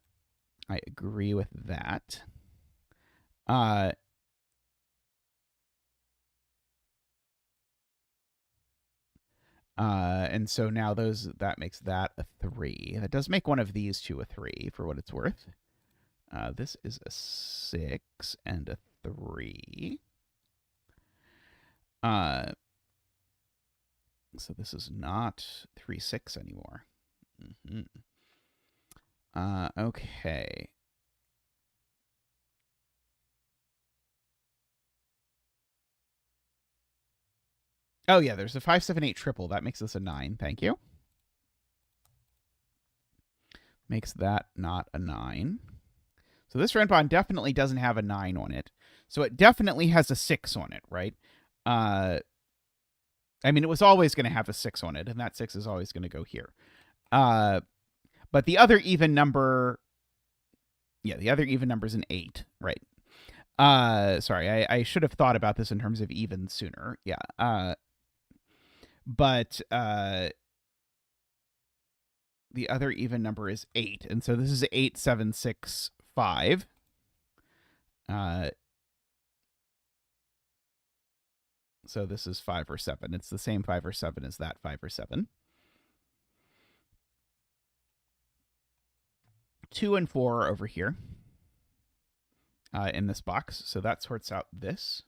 agree with that. And so now that makes that a 3. That does make one of these two a 3 for what it's worth. This is a 6 and a 3. So this is not 3, 6 anymore. Okay. Oh, yeah, there's a 5, 7, 8 triple. That makes this a 9. Thank you. Makes that not a 9. So this renbon definitely doesn't have a 9 on it. So it definitely has a 6 on it, right? I mean, it was always going to have a 6 on it, and that 6 is always going to go here. But the other even number... Yeah, the other even number is an 8, right? Sorry, I should have thought about this in terms of even sooner. Yeah. But the other even number is 8. And so this is 8, 7, 6, 5. So this is 5 or 7. It's the same 5 or 7 as that 5 or 7. 2 and 4 are over here in this box. So that sorts out this.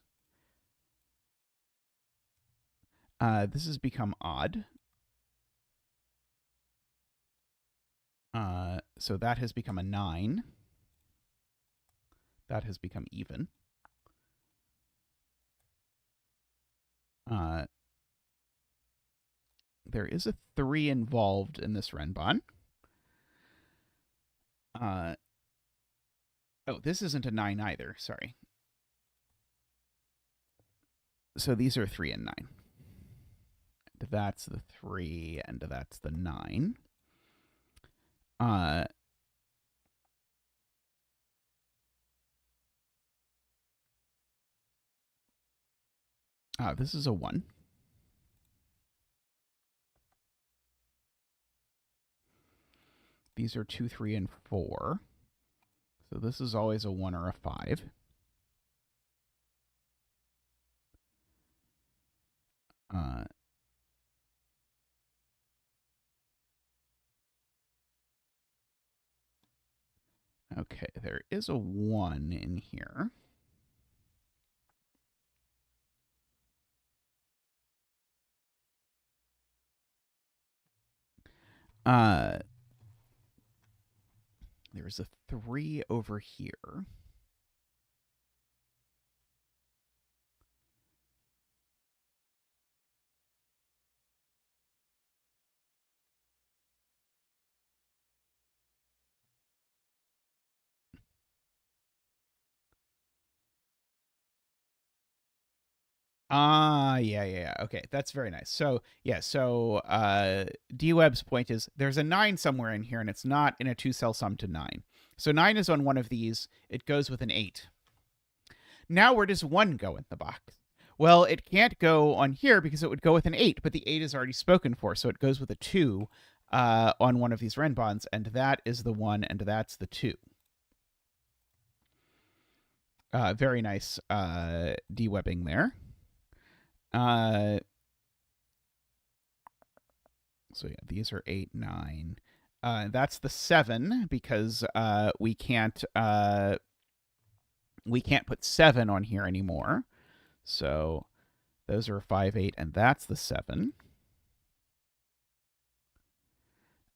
This has become odd. So that has become a 9. That has become even. There is a 3 involved in this renbon. Oh, this isn't a 9 either. Sorry. So these are 3 and 9. And that's the 3, and that's the 9. This is a 1. These are 2, 3, and 4. So this is always a 1 or a 5. Okay, there is a 1 in here. There's a 3 over here. Yeah. Okay, that's very nice. So, yeah, so D-Web's point is there's a 9 somewhere in here, and it's not in a 2-cell sum to 9. So 9 is on one of these. It goes with an 8. Now where does 1 go in the box? Well, it can't go on here because it would go with an 8, but the 8 is already spoken for, so it goes with a 2 on one of these renbons, and that is the 1, and that's the 2. Very nice de-webbing there. So yeah, these are 8, 9. That's the 7 because we can't put 7 on here anymore. So those are 5, 8, and that's the 7.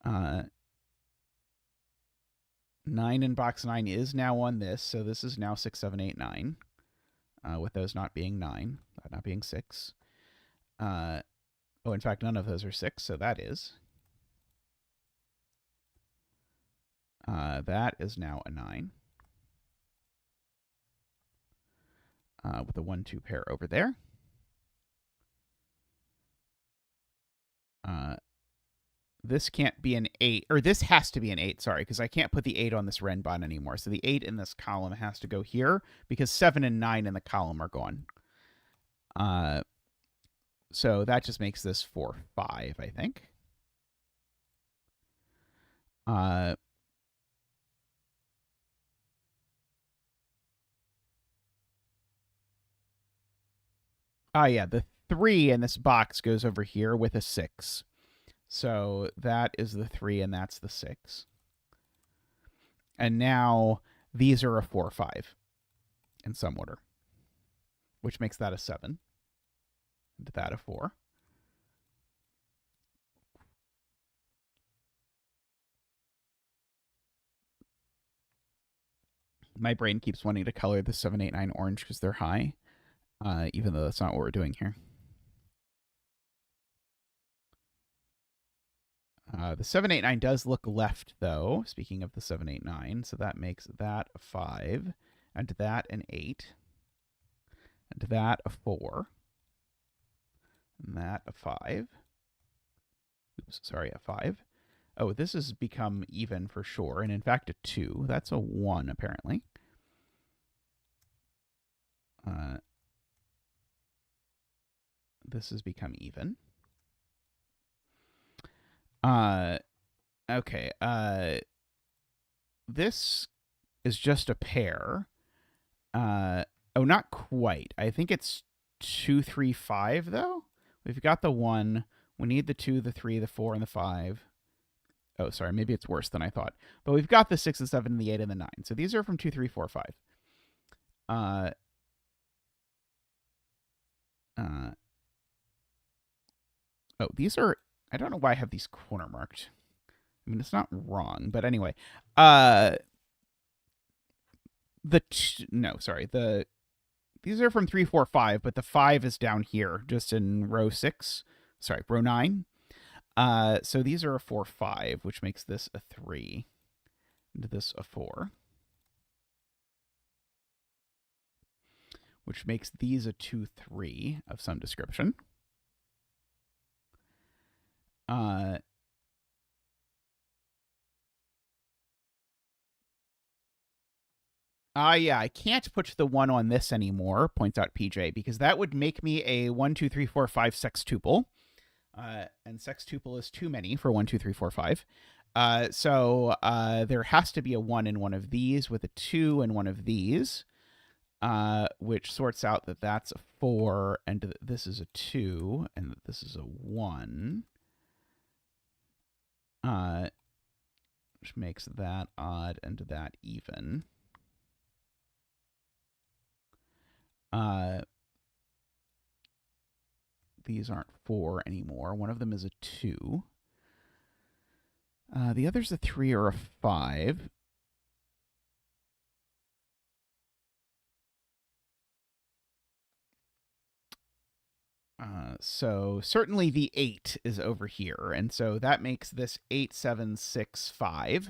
9 in box 9 is now on this, so this is now 6, 7, 8, 9. With those not being 9, that not being 6. In fact, none of those are 6, so that is. That is now a 9. With a 1, 2 pair over there. This can't be an 8, or this has to be an 8, sorry, because I can't put the 8 on this renbon anymore. So the 8 in this column has to go here, because 7 and 9 in the column are gone. So that just makes this 4, 5, I think. Yeah, the 3 in this box goes over here with a 6. So that is the 3, and that's the 6. And now these are a 4, 5 in some order, which makes that a 7. And that a 4. My brain keeps wanting to color the 7, 8, 9 orange because they're high, even though that's not what we're doing here. The 7, 8, 9 does look left, though, speaking of the 7, 8, 9. So that makes that a 5, and that an 8, and that a 4, and that a 5. Oops, sorry, a 5. Oh, this has become even for sure, and in fact a 2. That's a 1, apparently. This has become even. Okay. This is just a pair. Oh, not quite. I think it's 2, 3, 5, though? We've got the 1. We need the 2, the 3, the 4, and the 5. Oh, sorry, maybe it's worse than I thought. But we've got the 6 and 7 and the 8 and the 9. So these are from 2, 3, 4, 5. Oh, these are... I don't know why I have these corner marked. I mean, it's not wrong, but anyway. These are from 3, 4, 5, but the 5 is down here, just in row 6. Sorry, row 9. So these are a 4, 5, which makes this a 3, and this a 4, which makes these a 2, 3 of some description. Yeah, I can't put the 1 on this anymore, points out PJ, because that would make me a 1, 2, 3, 4, 5 sextuple. And sextuple is too many for 1, 2, 3, 4, 5. So there has to be a 1 in one of these with a 2 in one of these, which sorts out that that's a 4, and this is a 2, and this is a 1. Which makes that odd and that even. These aren't 4 anymore. One of them is a 2. The other's a 3 or a 5. So certainly the 8 is over here, and so that makes this 8, 7, 6, 5.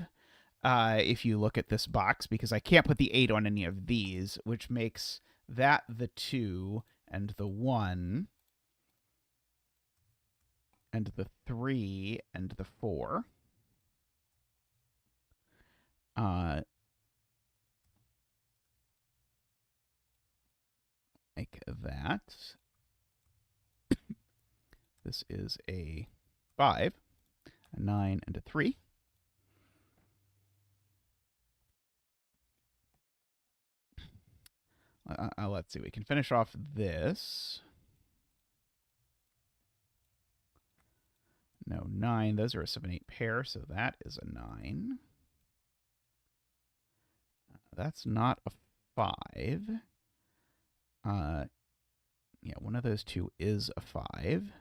If you look at this box, because I can't put the 8 on any of these, which makes that the 2 and the 1 and the 3 and the 4. Like that. This is a 5, a 9, and a 3. Let's see. We can finish off this. No, 9. Those are a 7, 8 pair, so that is a 9. That's not a 5. Yeah, one of those two is a 5.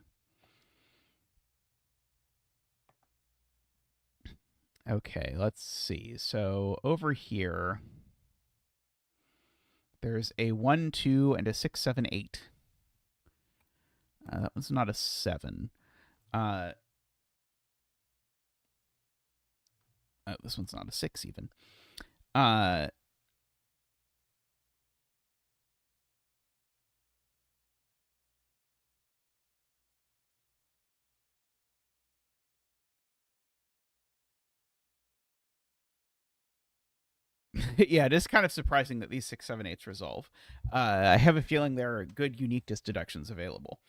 Okay, let's see. So over here, there's a 1, 2, and a 6, 7, 8. That one's not a 7. This one's not a 6 even. Yeah, it is kind of surprising that these 6, 7, 8s resolve. I have a feeling there are good uniqueness deductions available.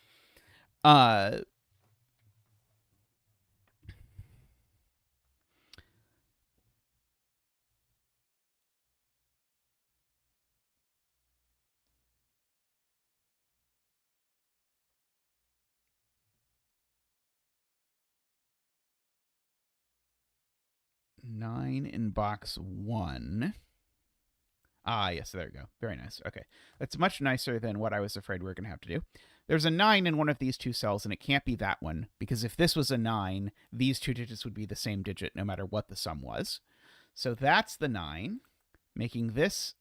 9 in box 1. Yes, there you go. Very nice. Okay. That's much nicer than what I was afraid we were going to have to do. There's a 9 in one of these two cells, and it can't be that one, because if this was a 9, these two digits would be the same digit no matter what the sum was. So that's the 9, making this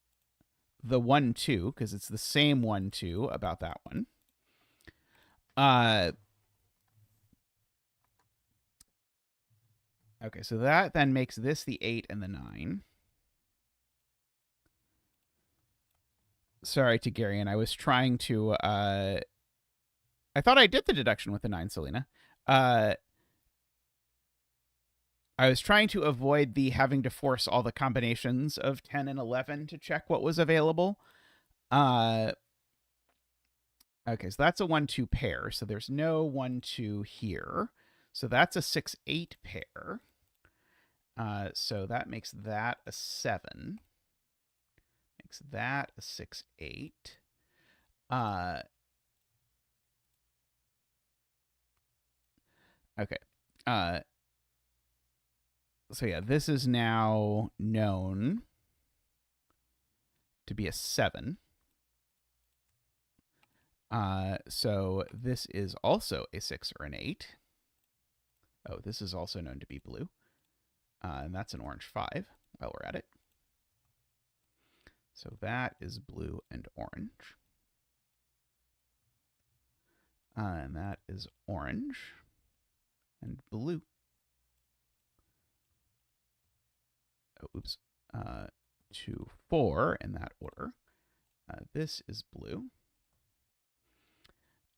the 1, 2, because it's the same 1, 2 about that one. Okay, so that then makes this the 8 and the 9. Sorry to Gary, and I was trying to... I thought I did the deduction with the 9, Selena. I was trying to avoid the having to force all the combinations of 10 and 11 to check what was available. Okay, so that's a 1, 2 pair. So there's no 1, 2 here. So that's a 6, 8 pair. So that makes that a 7. Makes that a 6, 8. Okay. So yeah, this is now known to be a 7. So this is also a 6 or an 8. Oh, this is also known to be blue. And that's an orange 5 while we're at it. So that is blue and orange. And that is orange and blue. Oh, oops. 2, 4 in that order. This is blue.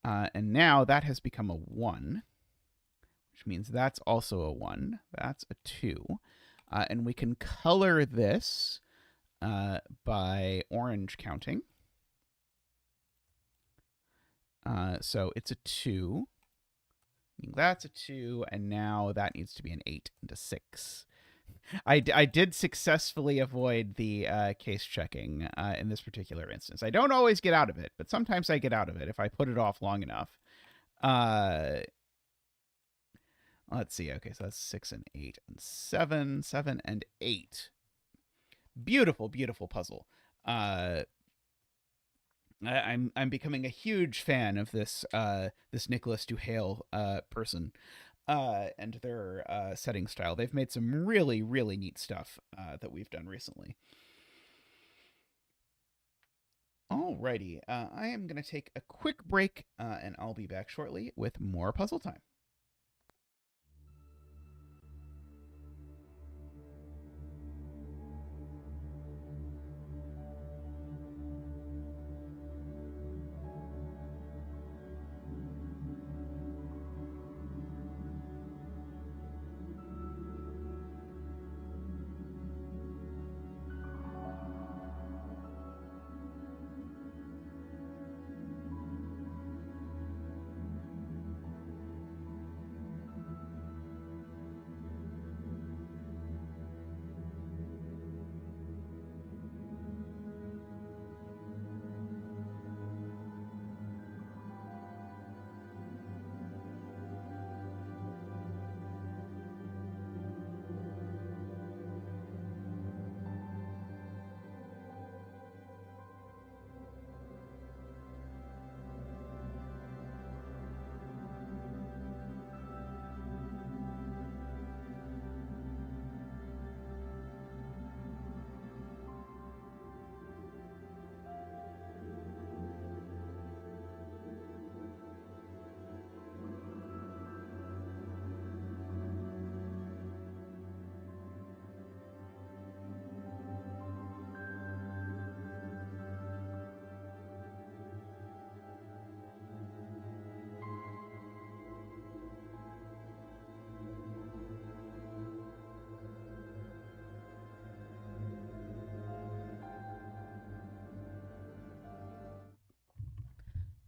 And now that has become a 1, which means that's also a 1. That's a 2. And we can color this by orange counting. So it's a 2. That's a 2, and now that needs to be an 8 and a 6. I did successfully avoid the case checking in this particular instance. I don't always get out of it, but sometimes I get out of it if I put it off long enough. Let's see. Okay, so that's 6 and 8 and 7, 7 and 8. Beautiful, beautiful puzzle. I'm becoming a huge fan of this this Nicholas Duhale person and their setting style. They've made some really, really neat stuff that we've done recently. Alrighty, I am going to take a quick break and I'll be back shortly with more puzzle time.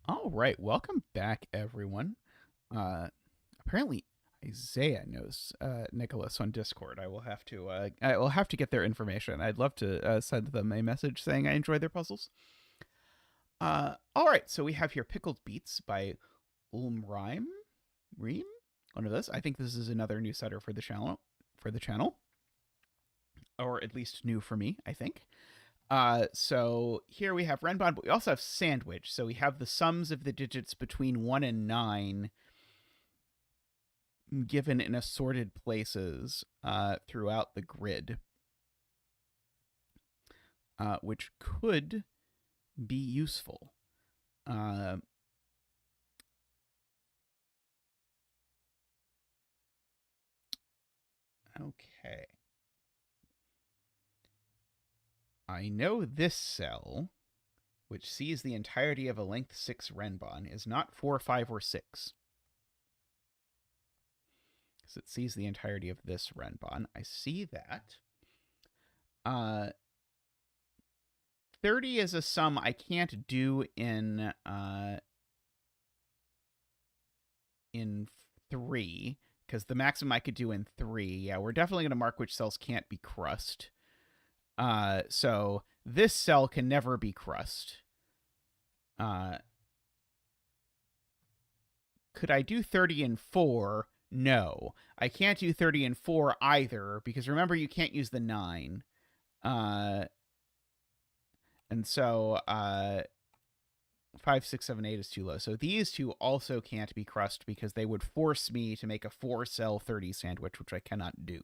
All right, welcome back, everyone. Apparently, Isaiah knows Nicholas on Discord. I will have to get their information. I'd love to send them a message saying I enjoy their puzzles. All right, so we have here Pickled Beets by Reem. One of those. I think this is another new setter for the channel. Or at least new for me, I think. So here we have Renbon, but we also have Sandwich. So we have the sums of the digits between 1 and 9 given in assorted places throughout the grid, which could be useful. Okay. I know this cell, which sees the entirety of a length 6 Renbon, is not 4, 5, or 6. Because it sees the entirety of this Renbon. I see that. 30 is a sum I can't do in 3, because the maximum I could do in 3. Yeah, we're definitely going to mark which cells can't be crust. So this cell can never be crust. Could I do 30 in 4? No, I can't do 30 and 4 either, because remember, you can't use the 9. And so 5, 6, 7, 8 is too low. So these two also can't be crust because they would force me to make a 4-cell 30 sandwich, which I cannot do.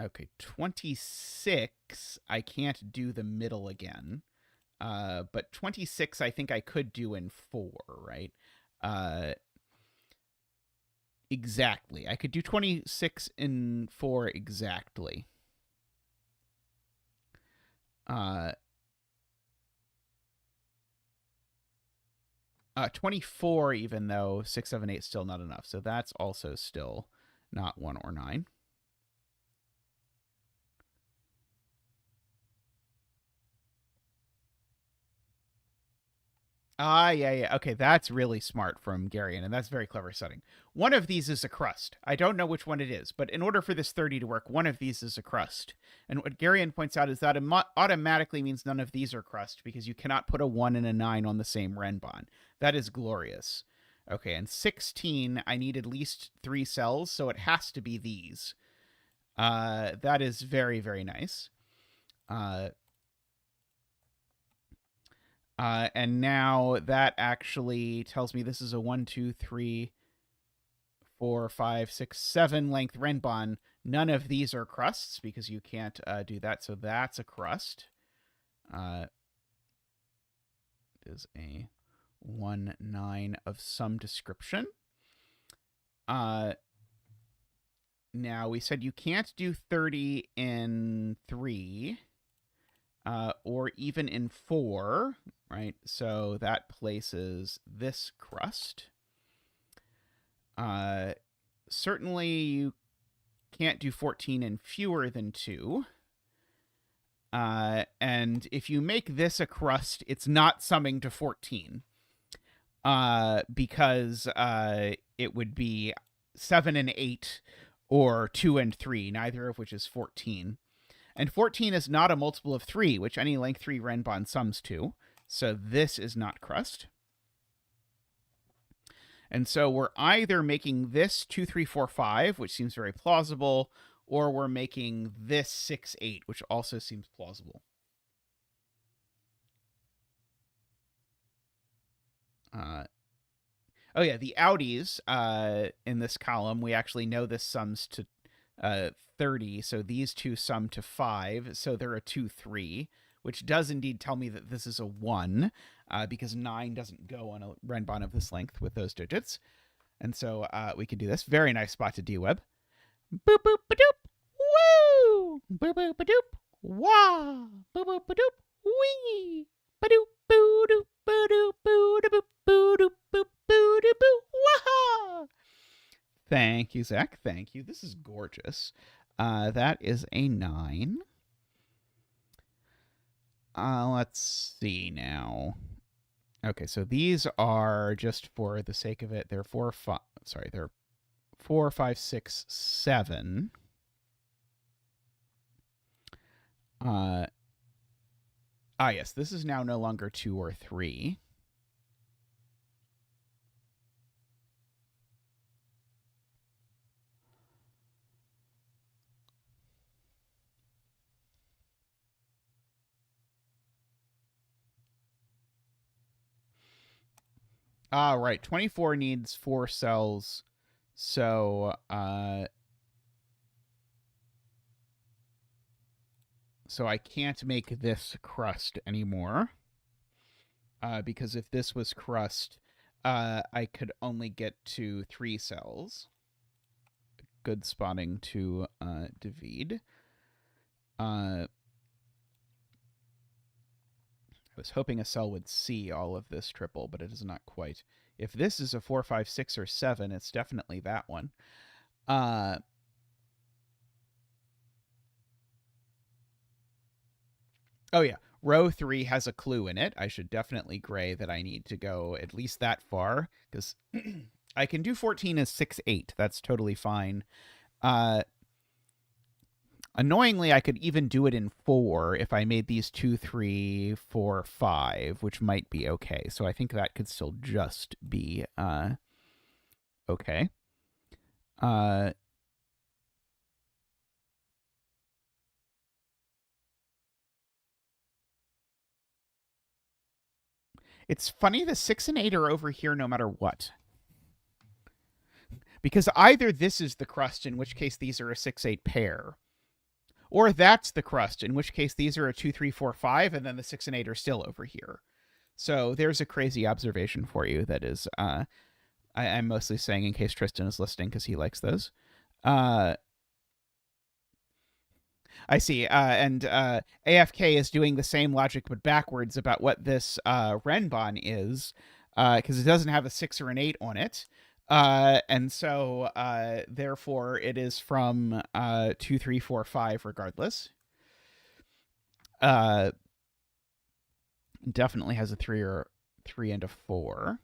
Okay, 26, I can't do the middle again. But 26, I think I could do in 4, right? Exactly. I could do 26 in 4 exactly. 24, even though 6, 7, 8 is still not enough. So that's also still not 1 or 9. Yeah. Okay, that's really smart from Garion, and that's very clever setting. One of these is a crust. I don't know which one it is, but in order for this 30 to work, one of these is a crust. And what Garion points out is that automatically means none of these are crust because you cannot put a 1 and a 9 on the same Renbon. That is glorious. Okay, and 16, I need at least 3 cells, so it has to be these. That is very, very nice. And now that actually tells me this is a 1, 2, 3, 4, 5, 6, 7 length Renbon. None of these are crusts because you can't do that. So that's a crust. It is a 1, 9 of some description. Now we said you can't do 30 in 3. Or even in 4, right? So that places this crust. Certainly you can't do 14 in fewer than 2. And if you make this a crust, it's not summing to 14. Because it would be 7 and 8 or 2 and 3, neither of which is 14. And 14 is not a multiple of 3, which any length 3 Renbon sums to. So this is not crust. And so we're either making this 2, 3, 4, 5, which seems very plausible, or we're making this 6, 8, which also seems plausible. Oh yeah, the Audis in this column, we actually know this sums to 30, so these two sum to 5, so they're a 2, 3, which does indeed tell me that this is a 1, because 9 doesn't go on a Renbon of this length with those digits. And so we can do this. Very nice spot to D-Web. Boop, boop, ba-doop, woo! Boop, boop, ba-doop, wah! Boop, boop, ba-doop, wee! Ba-doop, boo-doop, ba-doop, boo-doop, boo-doop, boop, boo-doop, boo, wah! Thank you, Zach. Thank you. This is gorgeous. That is a 9. Let's see now. Okay, so these are, just for the sake of it, they're 4, 5. Sorry, they're 4, 5, 6, 7. Yes, this is now no longer 2 or 3. Right. 24 needs 4 cells. So, so I can't make this crust anymore. Because if this was crust, I could only get to 3 cells. Good spotting to David. I was hoping a cell would see all of this triple, but it is not quite. If this is a 4, 5, 6, or 7, it's definitely that one. Oh yeah, row 3 has a clue in it. I should definitely gray that I need to go at least that far, because I can do 14 as 6, 8. That's totally fine. Annoyingly, I could even do it in 4 if I made these 2, 3, 4, 5, which might be okay. So I think that could still just be okay. It's funny the 6 and 8 are over here no matter what. Because either this is the crust, in which case these are a 6-8 pair, or that's the crust, in which case these are a 2, 3, 4, 5, and then the 6 and 8 are still over here. So there's a crazy observation for you that is, I'm mostly saying in case Tristan is listening because he likes those. I see. And AFK is doing the same logic but backwards about what this Renbon is, because it doesn't have a 6 or an 8 on it. And so therefore it is from 2, 3, 4, 5 regardless. Definitely has a 3 or 3 and a 4.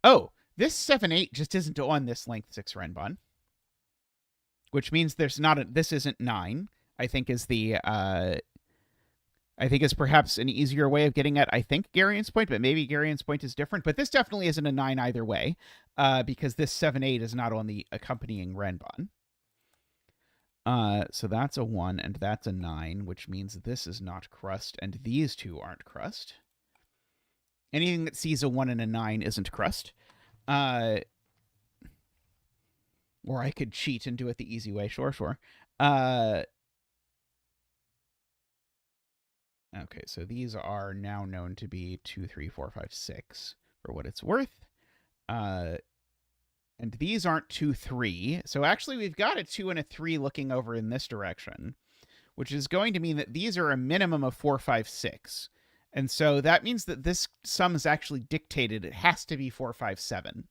Oh, this 7-8 just isn't on this length 6 Renbon, which means there's not a, this isn't 9. I think is the I think is perhaps an easier way of getting at, I think, Garion's point, but maybe Garion's point is different. But this definitely isn't a 9 either way, because this 7-8 is not on the accompanying Renbon. So that's a 1 and that's a 9, which means this is not crust and these two aren't crust. Anything that sees a 1 and a 9 isn't crust. Or I could cheat and do it the easy way. Sure. Okay, so these are now known to be 2, 3, 4, 5, 6 for what it's worth. And these aren't 2, 3. So actually we've got a 2 and a 3 looking over in this direction, which is going to mean that these are a minimum of 4, 5, 6. And so that means that this sum is actually dictated. It has to be 4, 5, 7.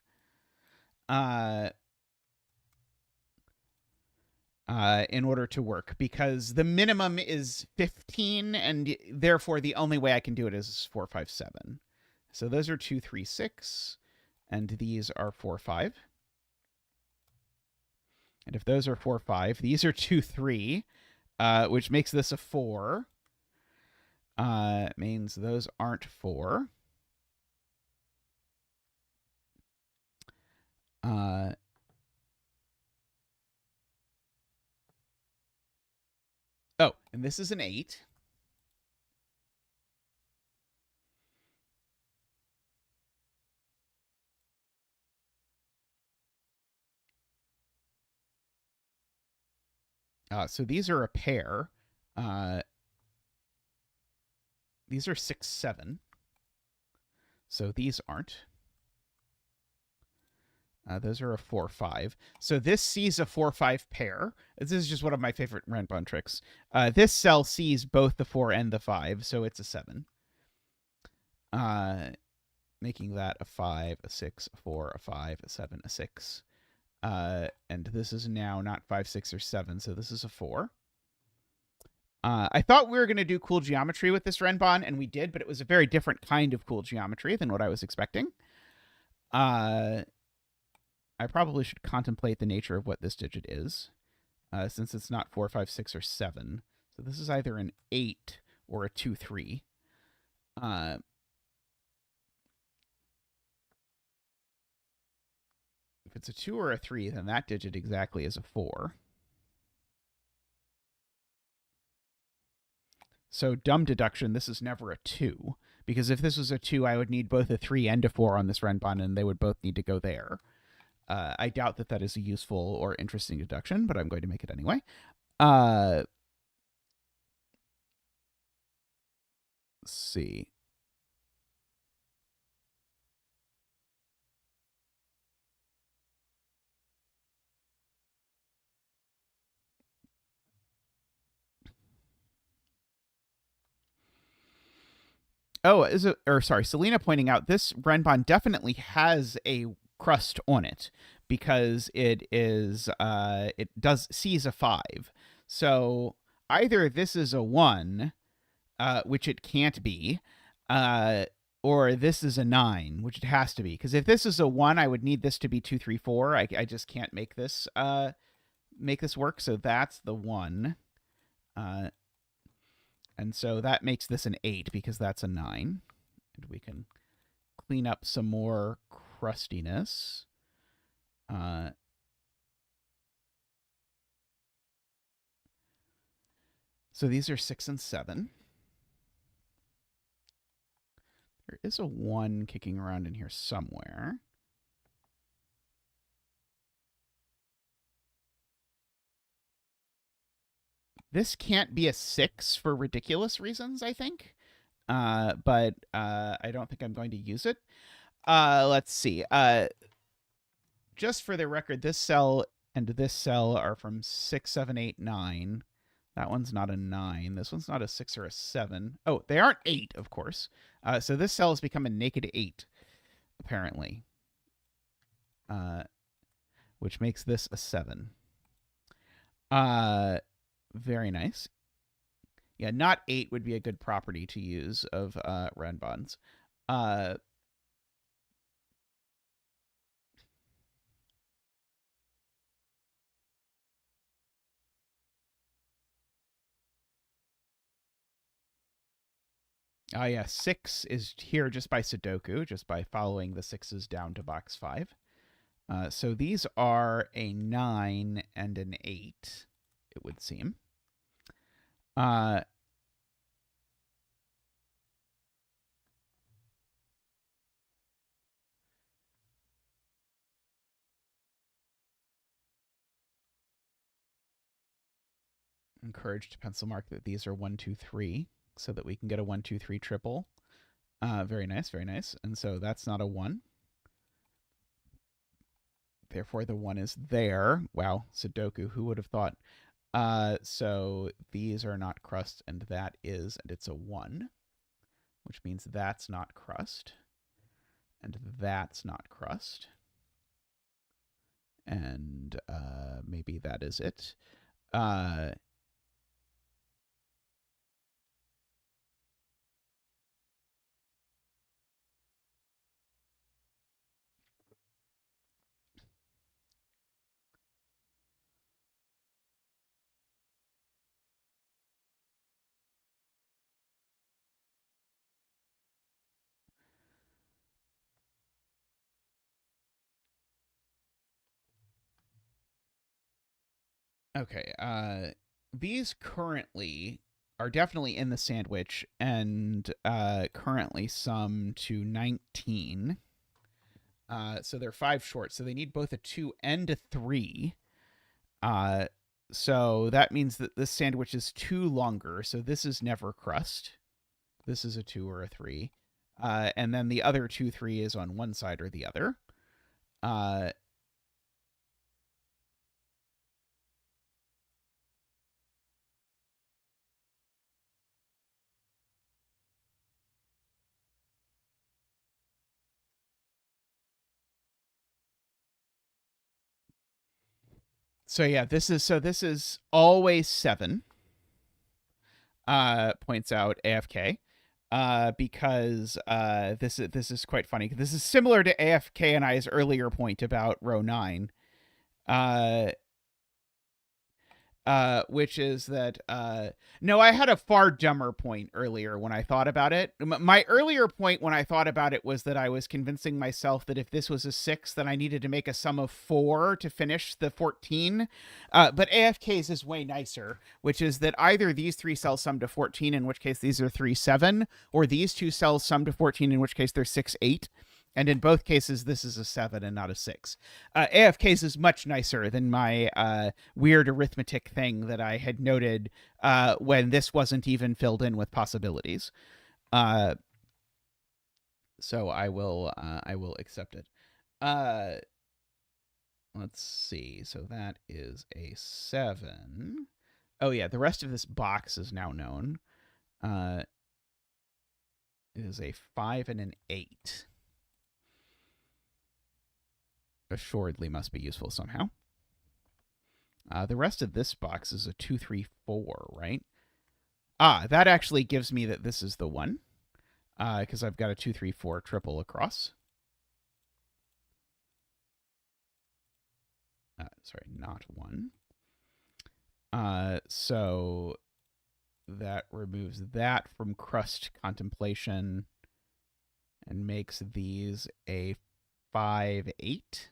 In order to work, because the minimum is 15, and therefore the only way I can do it is 4, 5, 7. So those are 2, 3, 6, and these are 4, 5. And if those are 4, 5, these are 2, 3, which makes this a 4. Means those aren't 4. Oh, and this is an 8. So these are a pair. These are 6, 7. So these aren't. Those are a 4, 5. So this sees a 4, 5 pair. This is just one of my favorite Renbon tricks. This cell sees both the 4 and the 5, so it's a 7. Making that a 5, a 6, a 4, a 5, a 7, a 6. And this is now not 5, 6, or 7, so this is a 4. I thought we were going to do cool geometry with this Renbon, and we did, but it was a very different kind of cool geometry than what I was expecting. I probably should contemplate the nature of what this digit is, since it's not 4, 5, 6, or 7. So this is either an 8 or a 2, 3. If it's a 2 or a 3, then that digit exactly is a 4. So dumb deduction, this is never a 2, because if this was a 2, I would need both a 3 and a 4 on this Renbon, and they would both need to go there. I doubt that that is a useful or interesting deduction, but I'm going to make it anyway. Let's see. Oh, sorry, Selena pointing out this Renbon definitely has a crust on it because it sees a 5. So either this is a 1, which it can't be, or this is a 9, which it has to be. Because if this is a 1, I would need this to be 2, 3, 4. I just can't make this work. So that's the 1. And so that makes this an 8 because that's a 9. And we can clean up some more crustiness. So these are 6 and 7. There is a 1 kicking around in here somewhere. This can't be a 6 for ridiculous reasons, I think. But I don't think I'm going to use it. Let's see. Just for the record, this cell and this cell are from 6, 7, 8, 9. That one's not a 9. This one's not a 6 or a 7. Oh, they aren't 8, of course. So this cell has become a naked 8, apparently. Which makes this a 7. Very nice. Yeah, not 8 would be a good property to use of round bonds. Yeah, 6 is here just by sudoku, just by following the 6s down to box 5. So these are a 9 and an 8, it would seem. Encouraged to pencil mark that these are 1, 2, 3, so that we can get a 1, 2, 3 triple. Very nice, very nice. And so that's not a 1. Therefore, the 1 is there. Wow, sudoku, who would have thought? So these are not crust, and that is, and it's a 1, which means that's not crust, and that's not crust. And maybe that is it. Okay. These currently are definitely in the sandwich and currently sum to 19. So they're 5 short. So they need both a 2 and a 3. So that means that this sandwich is 2 longer. So this is never crust. This is a 2 or a 3. And then the other 2, 3 is on one side or the other. So yeah, this is always 7. Points out AFK. Because this is quite funny. This is similar to AFK and I's earlier point about row 9. Which is that no, I had a far dumber point earlier when I thought about it. My earlier point when I thought about it was that I was convincing myself that if this was a 6, then I needed to make a sum of 4 to finish the 14. But AFK's is way nicer, which is that either these 3 cells sum to 14, in which case these are 3, 7, or these 2 cells sum to 14, in which case they're 6, 8. And in both cases, this is a 7 and not a 6. AFK's is much nicer than my weird arithmetic thing that I had noted when this wasn't even filled in with possibilities. So I will accept it. Let's see. So that is a 7. Oh yeah, the rest of this box is now known. It is a 5 and an 8. assuredly must be useful somehow. The rest of this box is a 2, 3, 4, right? That actually gives me that this is the one, because I've got a 2, 3, 4 triple across. Sorry, not 1. So that removes that from crust contemplation and makes these a 5, 8.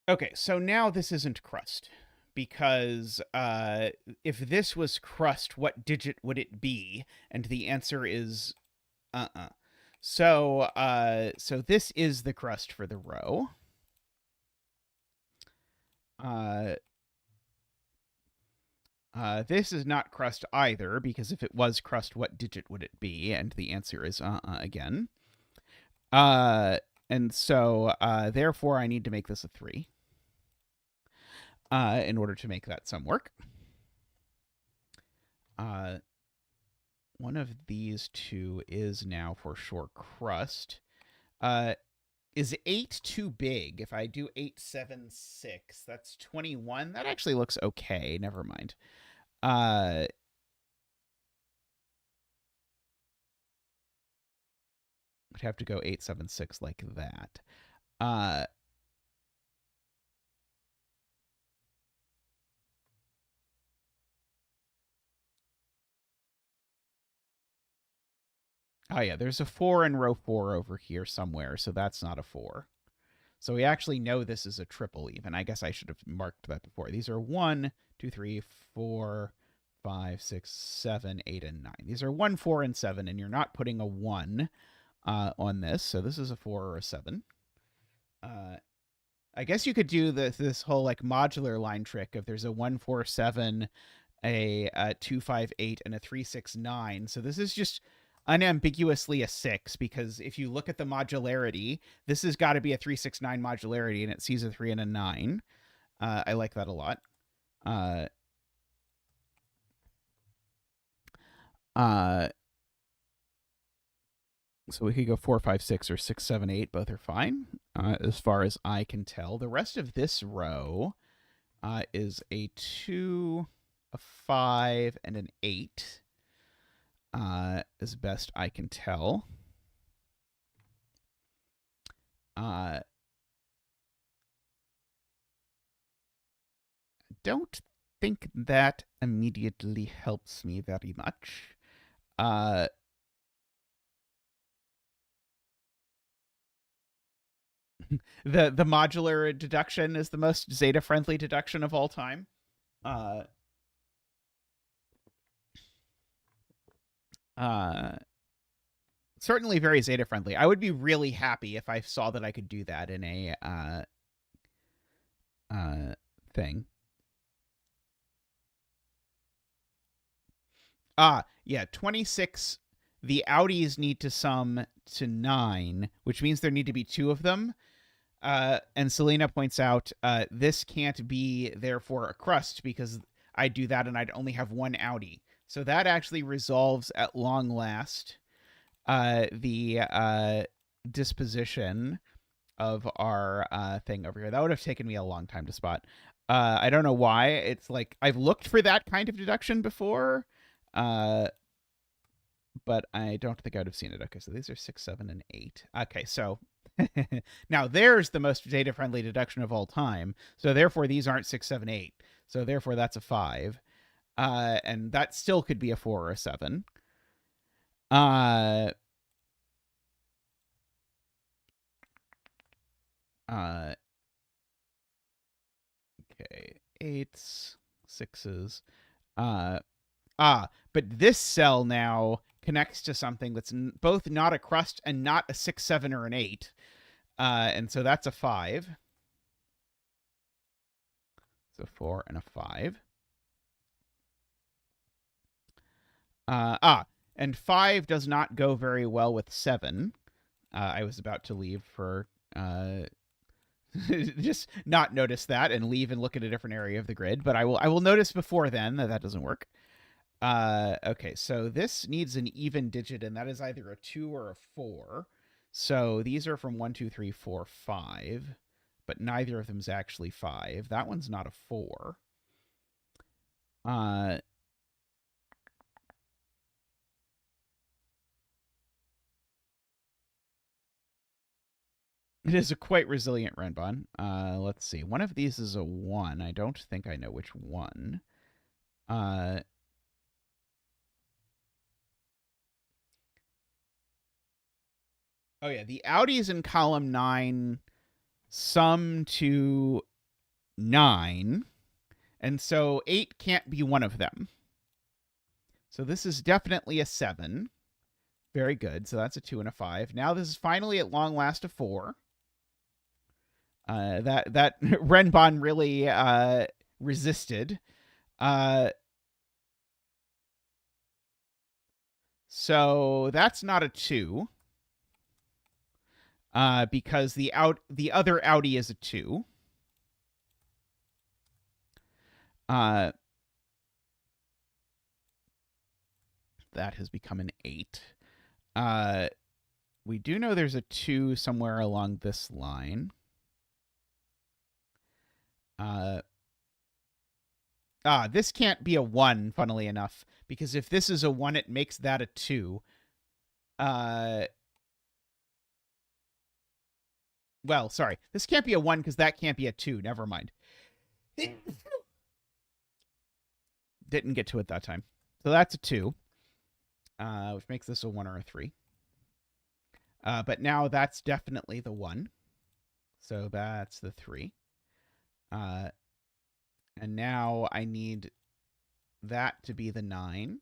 Okay, so now this isn't crust, because if this was crust, what digit would it be? And the answer is So this is the crust for the row. This is not crust either, because if it was crust, what digit would it be? And the answer is again. And so therefore I need to make this a 3. In order to make that sum work. One of these two is now for sure crust. Is 8 too big? If I do 8, 7, 6, that's 21. That actually looks okay. Never mind. I'd have to go 8, 7, 6 like that. Oh, yeah, there's a 4 in row 4 over here somewhere, so that's not a 4. So we actually know this is a triple even. I guess I should have marked that before. These are 1, 2, 3, 4, 5, 6, 7, 8, and 9. These are 1, 4, and 7, and you're not putting a 1 on this, so this is a 4 or a 7. I guess you could do this whole like modular line trick if there's a 1, 4, 7, a 2, 5, 8, and a 3, 6, 9. So this is just unambiguously a 6, because if you look at the modularity, this has got to be a 3, 6, 9 modularity, and it sees a 3 and a 9. I like that a lot. So we could go 4, 5, 6, or 6, 7, 8. Both are fine, as far as I can tell. The rest of this row is a 2, a 5, and an 8. As best I can tell. Don't think that immediately helps me very much. The modular deduction is the most Zeta-friendly deduction of all time. Certainly very Zeta-friendly. I would be really happy if I saw that I could do that in a thing. Yeah, 26. The outies need to sum to 9, which means there need to be 2 of them. And Selena points out this can't be, therefore, a crust, because I'd do that and I'd only have 1 outie. So that actually resolves at long last the disposition of our thing over here. That would have taken me a long time to spot. I don't know why. It's like I've looked for that kind of deduction before, but I don't think I would have seen it. Okay, so these are 6, 7, and 8. Okay, so now there's the most data-friendly deduction of all time. So therefore, these aren't 6, 7, 8. So therefore, that's a 5. And that still could be a 4 or a 7. Okay, 8s, 6s. But this cell now connects to something that's both not a crust and not a 6, 7, or an 8. And so that's a 5. So 4 and a 5. And 5 does not go very well with 7. I was about to leave for just not notice that and leave and look at a different area of the grid, but I will notice before then that doesn't work. Okay, so this needs an even digit, and that is either a 2 or a 4. So these are from 1, 2, 3, 4, 5, but neither of them is actually 5. That one's not a 4. It is a quite resilient Renbon. Let's see. One of these is a 1. I don't think I know which one. Oh, yeah. The Audis in column 9 sum to 9. And so 8 can't be one of them. So this is definitely a 7. Very good. So that's a 2 and a 5. Now this is finally at long last a 4. That Renbon really resisted. So that's not a 2. Because the other Audi is a 2. That has become an 8. We do know there's a 2 somewhere along this line. This can't be a 1, funnily enough, because if this is a 1, it makes that a 2. Well, sorry. This can't be a 1 because that can't be a 2. Never mind. Didn't get to it that time. So that's a 2, which makes this a 1 or a 3. But now that's definitely the 1. So that's the 3. And now I need that to be the 9.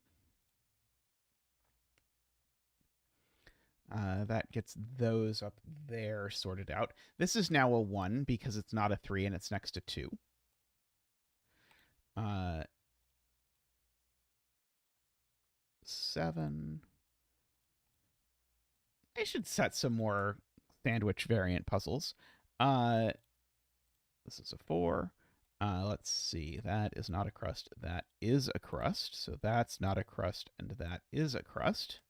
That gets those up there sorted out. This is now a 1 because it's not a 3 and it's next to 2. 7. I should set some more sandwich variant puzzles. This is a 4. Let's see. That is not a crust. That is a crust. So that's not a crust, and that is a crust.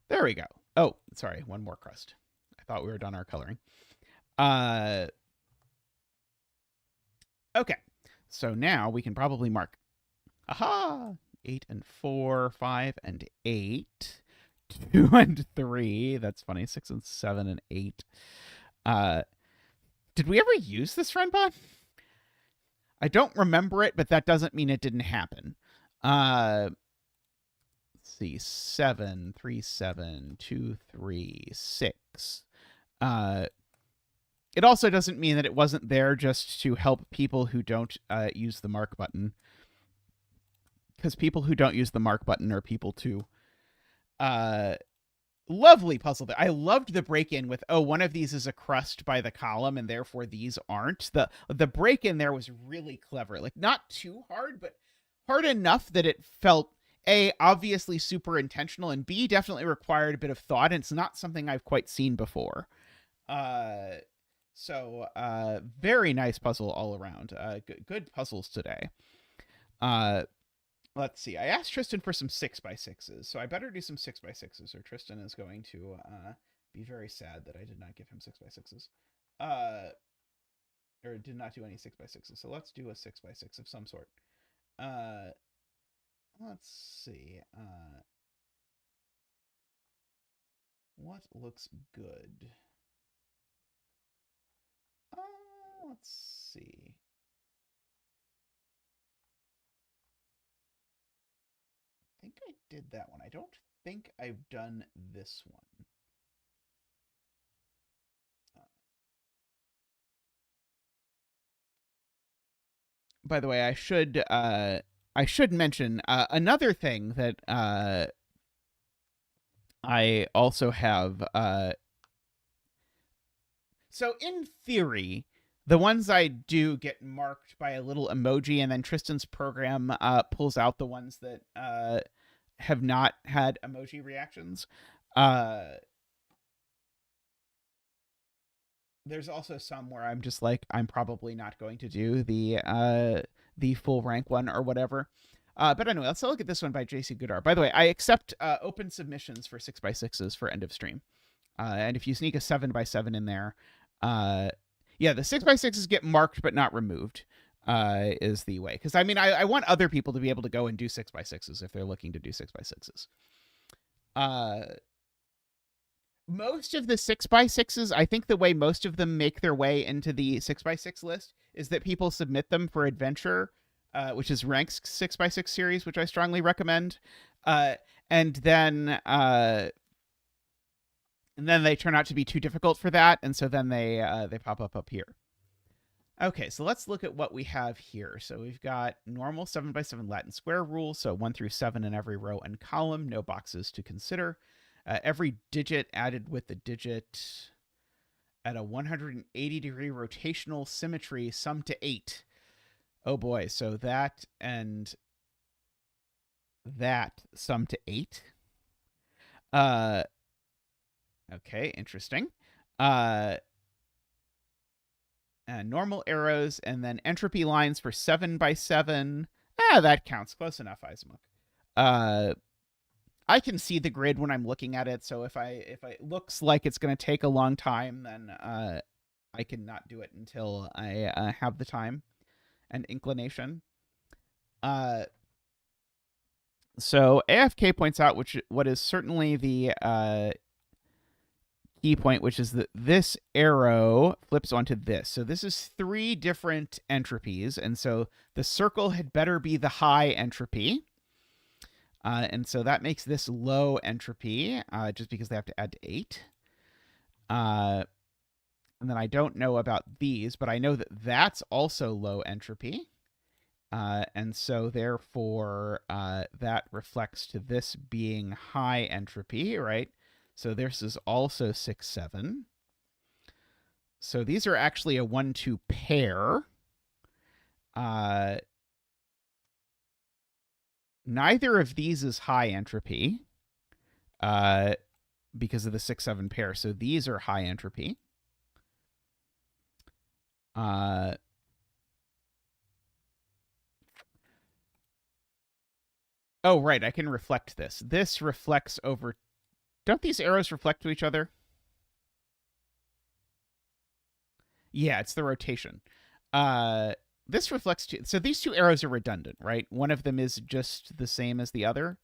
There we go. Oh, sorry. One more crust. I thought we were done our coloring. Okay. So now we can probably mark. Aha! 8 and 4, 5 and 8. 2 and 3. That's funny. 6 and 7 and 8. Did we ever use this Renbon? I don't remember it, but that doesn't mean it didn't happen. Let's see. 7, 3, 7, 2, 3, 6. It also doesn't mean that it wasn't there just to help people who don't use the mark button. Because people who don't use the mark button are people too. Lovely puzzle. I loved the break-in with, one of these is a crust by the column, and therefore these aren't. The break-in there was really clever. Like, not too hard, but hard enough that it felt, A, obviously super intentional, and B, definitely required a bit of thought, and it's not something I've quite seen before. So very nice puzzle all around. Good puzzles today. Let's see. I asked Tristan for some 6x6s, so I better do some 6x6s, or Tristan is going to be very sad that I did not give him 6x6s. Or did not do any 6x6s, so let's do a 6x6 of some sort. Let's see. What looks good? Let's see. I think I did that one. I don't think I've done this one. By the way, I should mention another thing that I also have. So in theory, the ones I do get marked by a little emoji, and then Tristan's program pulls out the ones that have not had emoji reactions. there's also some where I'm just like, I'm probably not going to do the full rank one or whatever. But anyway, let's look at this one by JC Goodar. By the way, I accept open submissions for 6x6s for end of stream. And if you sneak a 7x7 in there, yeah, the 6x6s get marked but not removed, is the way. Because I mean, I want other people to be able to go and do 6x6s if they're looking to do 6x6s. Most of the 6x6s, I think the way most of them make their way into the 6x6 list is that people submit them for adventure, which is Rank's 6x6 series, which I strongly recommend. And then they turn out to be too difficult for that, and so then they pop up here. Okay, so let's look at what we have here. So we've got normal 7x7 Latin square rule, so 1 through 7 in every row and column, no boxes to consider. Every digit added with the digit at a 180-degree rotational symmetry, sum to 8. Oh boy, so that and that sum to 8. Okay, interesting. Normal arrows, and then entropy lines for 7x7. That counts. Close enough, Isaac. I can see the grid when I'm looking at it, so if it looks like it's going to take a long time, then I can not do it until I have the time and inclination. So AFK points out what is certainly the key point, which is that this arrow flips onto this. So this is 3 different entropies, and so the circle had better be the high entropy. And so that makes this low entropy, just because they have to add to 8. And then I don't know about these, but I know that that's also low entropy. And so therefore, that reflects to this being high entropy, right? So this is also 6, 7. So these are actually a 1-2 pair. Neither of these is high entropy, because of the 6, 7 pair. So these are high entropy. Oh, right, I can reflect this. This reflects over... Don't these arrows reflect to each other? Yeah, it's the rotation. This reflects to... So these 2 arrows are redundant, right? One of them is just the same as the other.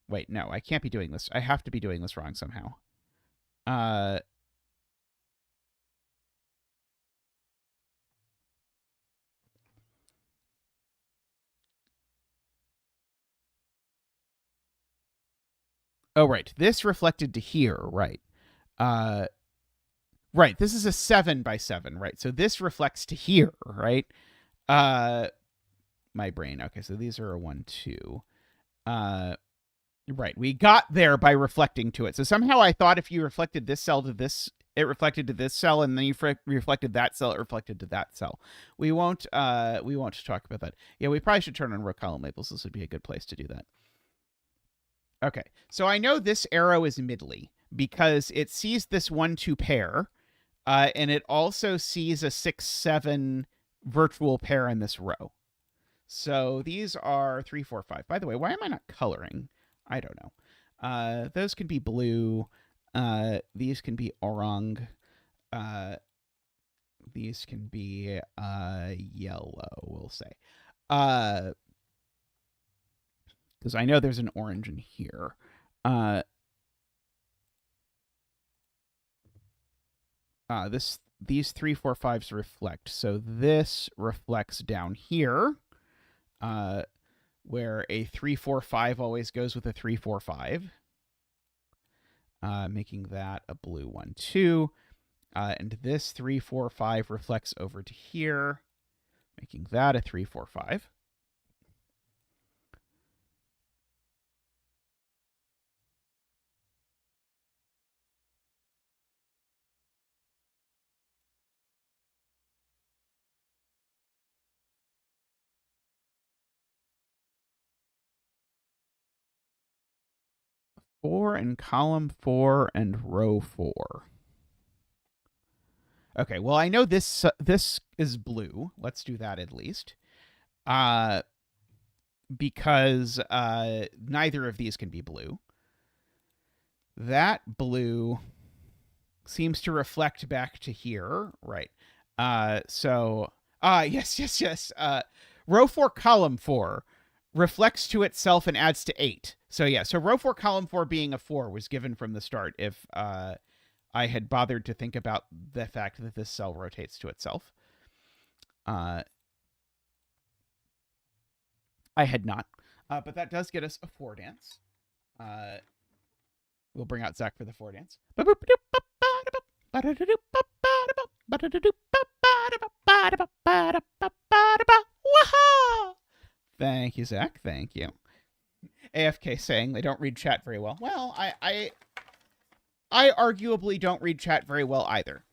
Wait, no, I can't be doing this. I have to be doing this wrong somehow. Oh, right. This reflected to here, right. Right, this is a 7x7, right? So this reflects to here, right? My brain. Okay, so these are a 1, 2. Right, we got there by reflecting to it. So somehow I thought if you reflected this cell to this, it reflected to this cell, and then you reflected that cell, it reflected to that cell. We won't talk about that. Yeah, we probably should turn on row column labels. This would be a good place to do that. Okay, so I know this arrow is midly because it sees this 1, 2 pair, and it also sees a 6, 7 virtual pair in this row. So these are 3, 4, 5. By the way, why am I not coloring? I don't know. Those can be blue. These can be orang. These can be yellow, we'll say. Because I know there's an orange in here. These 3, 4, 5s reflect. So this reflects down here, where a 3, 4, 5 always goes with a 3, 4, 5, making that a blue 1, 2. And this 3, 4, 5 reflects over to here, making that a 3, 4, 5. Four and column 4 and row 4. Okay, well, I know this is blue. Let's do that at least. Because neither of these can be blue. That blue seems to reflect back to here, right? Yes. Row 4, column 4 reflects to itself and adds to 8. So yeah, so row 4, column 4 being a 4 was given from the start if I had bothered to think about the fact that this cell rotates to itself. I had not. But that does get us a 4 dance. We'll bring out Zach for the 4 dance. Thank you, Zach. Thank you. AFK saying they don't read chat very well. Well, I arguably don't read chat very well either.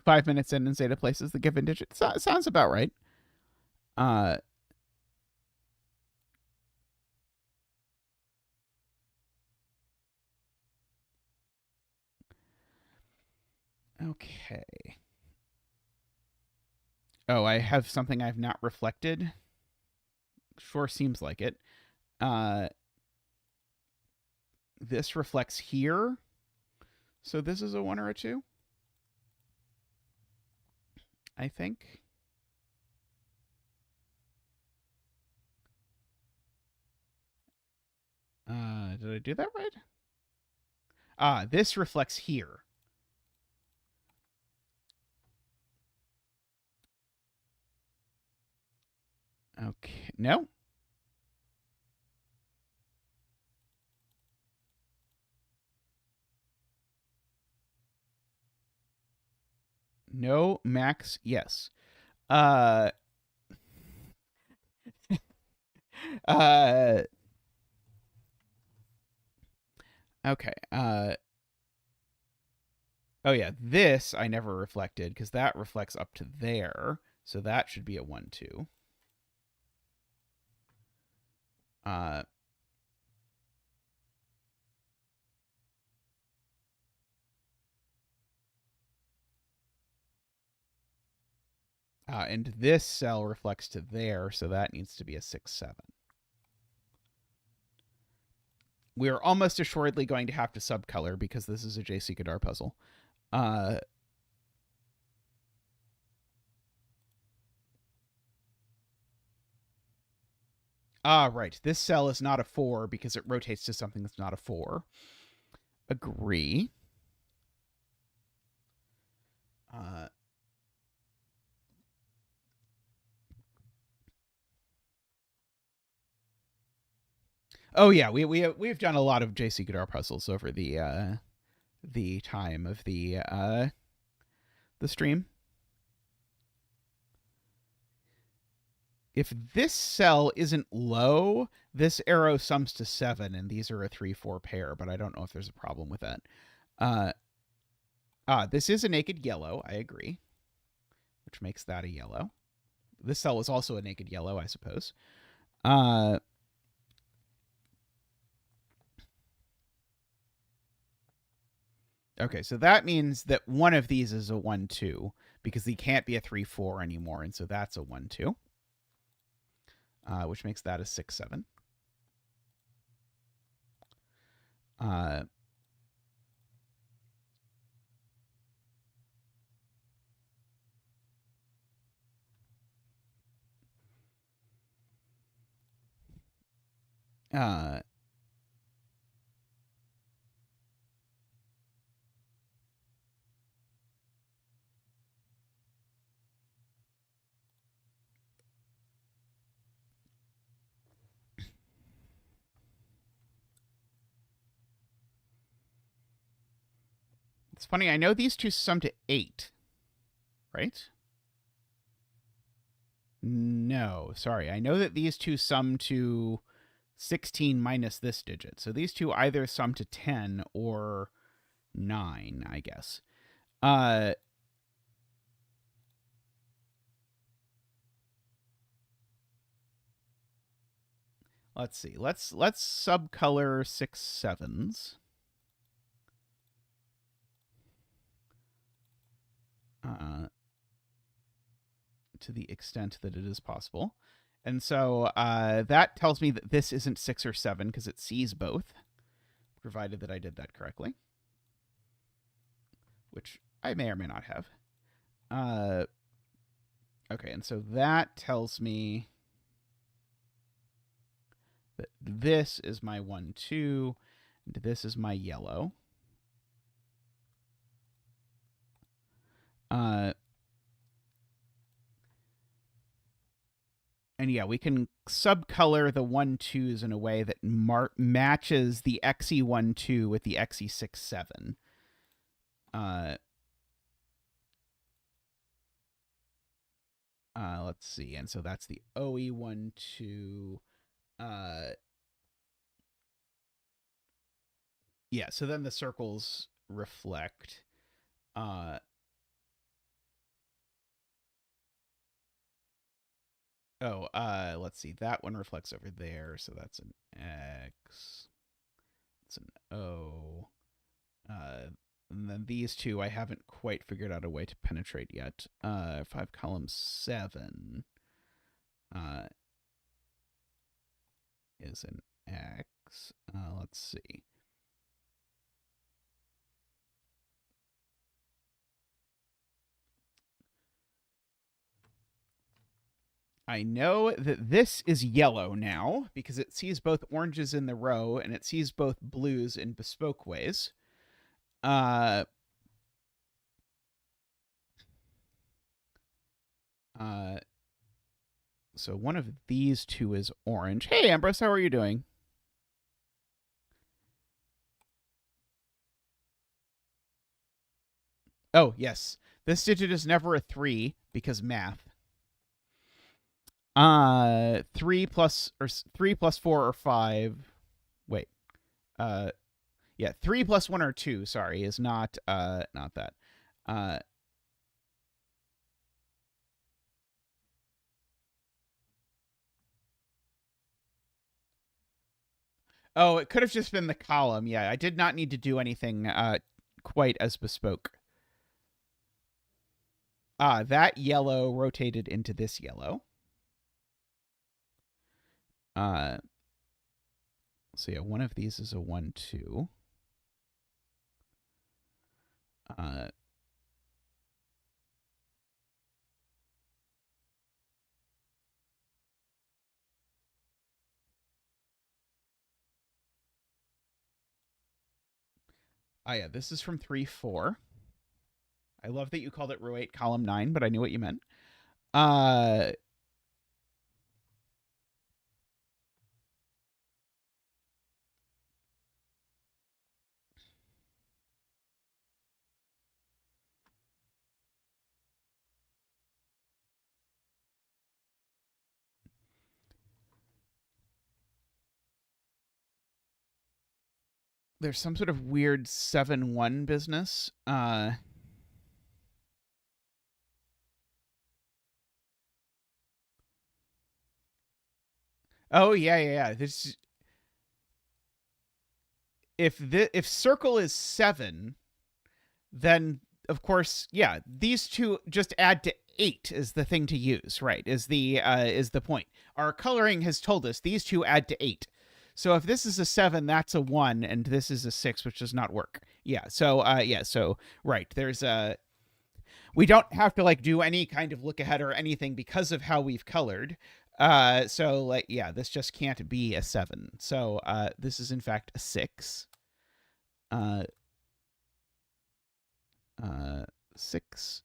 5 minutes in and Zeta places the given digit. Sounds about right. Okay. Oh, I have something I've not reflected. Sure seems like it. This reflects here. So this is a 1 or a 2. I think. Did I do that right? This reflects here. Okay, no. No, Max, yes. Uh, okay. Oh yeah, this I never reflected because that reflects up to there. So that should be a 1, 2. And this cell reflects to there, so that needs to be a 6, 7. We're almost assuredly going to have to subcolor because this is a JC Godard puzzle. Right. This cell is not a 4 because it rotates to something that's not a 4. Agree. Oh yeah, we've done a lot of JC Godard puzzles over the time of the stream. If this cell isn't low, this arrow sums to 7, and these are a 3, 4 pair, but I don't know if there's a problem with that. This is a naked yellow, I agree, which makes that a yellow. This cell is also a naked yellow, I suppose. Okay, so that means that one of these is a 1, 2, because he can't be a 3, 4 anymore, and so that's a 1, 2. Which makes that a 6, 7. It's funny, I know these two sum to 8, right? No, sorry. I know that these two sum to 16 minus this digit. So these two either sum to 10 or 9, I guess. Let's see. Let's subcolor 6 7s. To the extent that it is possible. And so that tells me that this isn't 6 or 7 because it sees both, provided that I did that correctly, which I may or may not have. Okay, and so that tells me that this is my 1, 2, and this is my yellow. And yeah, we can subcolor the 1 2s in a way that matches the XE 1 2 with the XE 6 7. Let's see, and so that's the OE 1 2. Yeah, so then the circles reflect. Let's see. That one reflects over there, so that's an X. It's an O. And then these two I haven't quite figured out a way to penetrate yet. 5 column 7 is an X. Let's see. I know that this is yellow now because it sees both oranges in the row and it sees both blues in bespoke ways. So one of these two is orange. Hey, Ambrose, how are you doing? Oh, yes. This digit is never a 3 because math. 3 plus 4 or 5. Wait. Yeah, 3 plus 1 or 2, sorry, is not that. Oh, it could have just been the column. Yeah, I did not need to do anything quite as bespoke. That yellow rotated into this yellow. So yeah, one of these is a 1 2. Yeah, this is from 3 4. I love that you called it row 8 column 9, but I knew what you meant. There's some sort of weird 7-1 business. Oh yeah. This if circle is 7, then of course, yeah, these two just add to 8 is the thing to use, right? Is the point. Our coloring has told us these two add to 8. So if this is a 7, that's a 1, and this is a 6, which does not work. Yeah. So so right, there's a we don't have to like do any kind of look ahead or anything because of how we've colored. So like yeah, this just can't be a 7. So this is in fact a 6. 6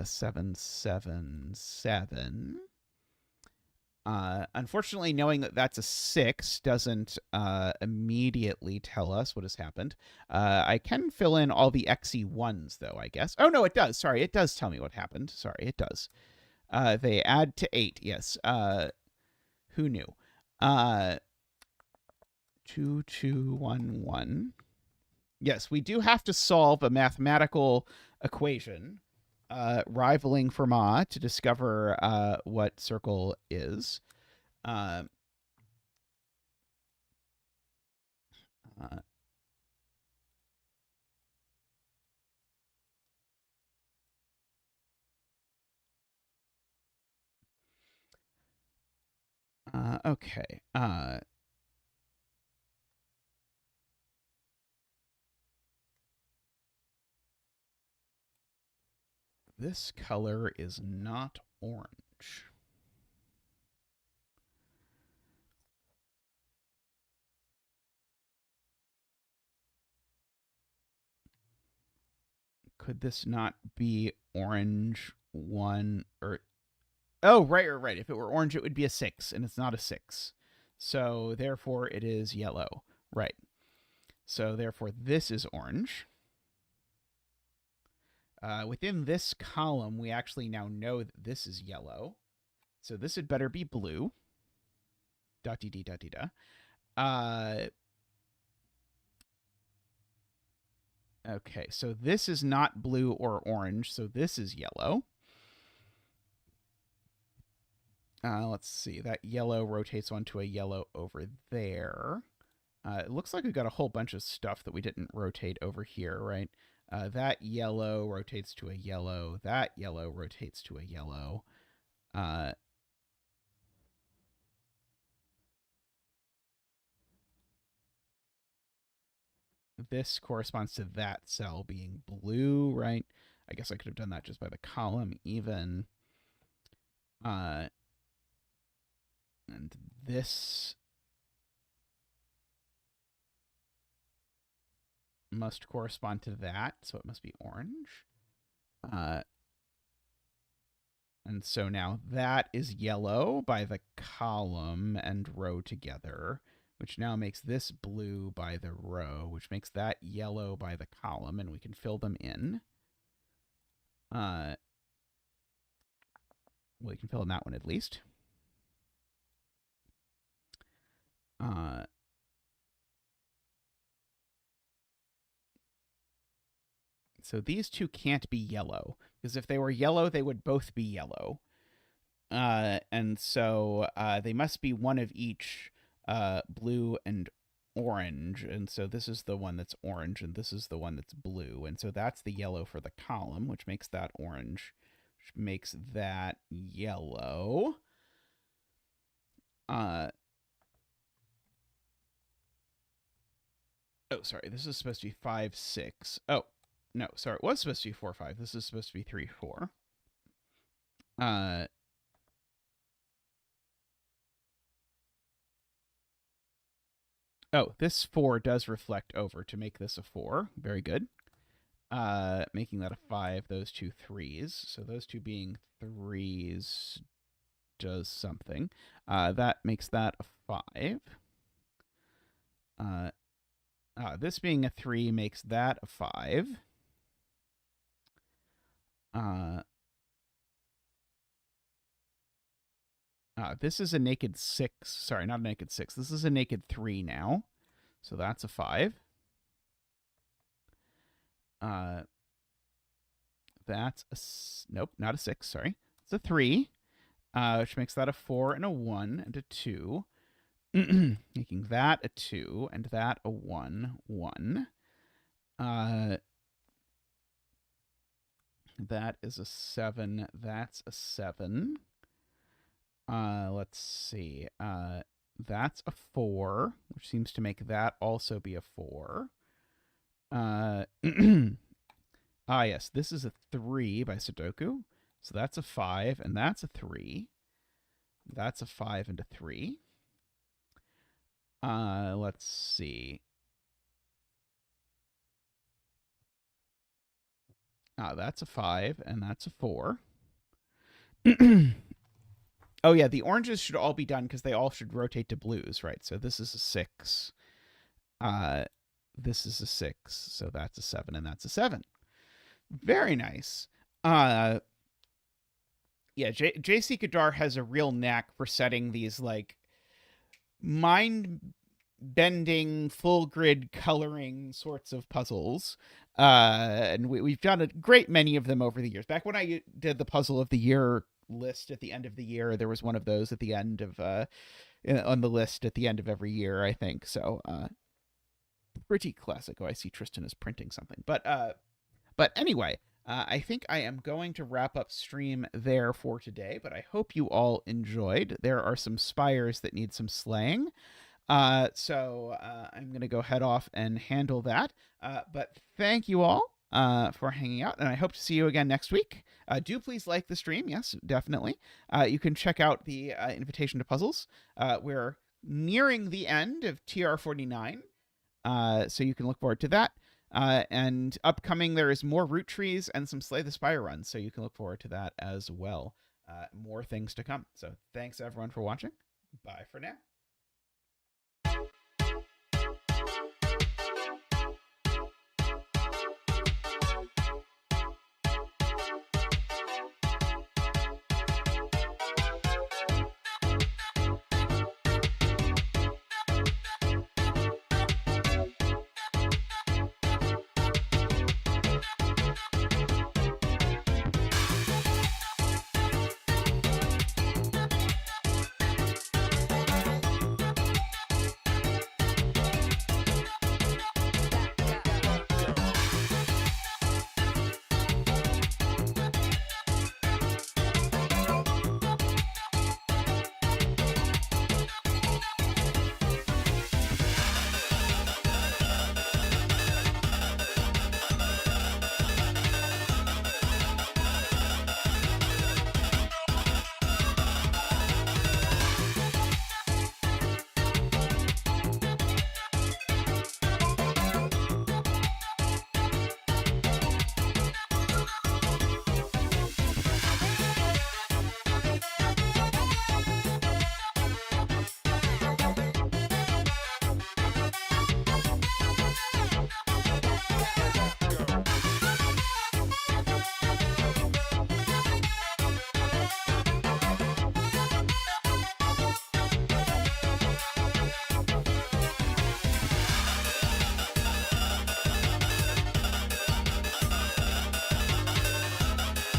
7 7 7. Unfortunately, knowing that that's a 6 doesn't immediately tell us what has happened. I can fill in all the XE1s, though, I guess. Oh, no, it does. Sorry, it does tell me what happened. Sorry, it does. They add to 8, yes. Who knew? 2 2 1 1. Yes, we do have to solve a mathematical equation rivaling Fermat to discover what circle is. Okay. This color is not orange. Could this not be orange 1 or... Oh, right. If it were orange, it would be a 6, and it's not a 6. So, therefore, it is yellow. Right. So, therefore, this is orange. Within this column, we actually now know that this is yellow. So, this had better be blue. Da-dee-dee-da-dee-da. Okay, so this is not blue or orange, so this is yellow. Let's see. That yellow rotates onto a yellow over there. It looks like we've got a whole bunch of stuff that we didn't rotate over here, right? That yellow rotates to a yellow. That yellow rotates to a yellow. This corresponds to that cell being blue, right? I guess I could have done that just by the column even. And this must correspond to that, so it must be orange. And so now that is yellow by the column and row together, which now makes this blue by the row, which makes that yellow by the column, and we can fill them in. We can fill in that one at least. So these two can't be yellow, because if they were yellow, they would both be yellow. And so they must be one of each, blue and orange. And so this is the one that's orange, and this is the one that's blue. And so that's the yellow for the column, which makes that orange, which makes that yellow. Oh, sorry. This is supposed to be 5, 6. Oh, no, sorry. It was supposed to be 4, 5. This is supposed to be 3, 4. Oh, this 4 does reflect over to make this a 4. Very good. Making that a 5, those two 3s. So those two being 3s does something. That makes that a 5. This being a 3 makes that a 5. This is a naked 6. Sorry, not a naked 6. This is a naked 3 now. So that's a 5. That's a... Nope, not a 6. Sorry. It's a 3, which makes that a 4 and a 1 and a 2. Making that a 2 and that a 1, 1. That is a 7. That's a 7. Let's see. That's a 4, which seems to make that also be a 4. Yes, this is a 3 by Sudoku. So that's a 5, and that's a 3. That's a 5 and a 3. Let's see. That's a 5, and that's a 4. Oh, yeah, the oranges should all be done because they all should rotate to blues, right? So this is a 6. This is a 6. So that's a 7, and that's a 7. Very nice. Yeah, J.C. Kadar has a real knack for setting these, like, mind-bending, full-grid coloring sorts of puzzles. And we've done a great many of them over the years. Back when I did the Puzzle of the Year list at the end of the year, there was one of those at the end of on the list at the end of every year, I think. So pretty classic. Oh, I see Tristan is printing something. But anyway, I think I am going to wrap up stream there for today, but I hope you all enjoyed. There are some spires that need some slaying. So I'm going to go head off and handle that. But thank you all for hanging out, and I hope to see you again next week. Do please like the stream. Yes, definitely. You can check out the invitation to puzzles. We're nearing the end of TR49, so you can look forward to that. And upcoming, there is more root trees and some Slay the Spire runs, so you can look forward to that as well. More things to come. So thanks everyone for watching. Bye for now.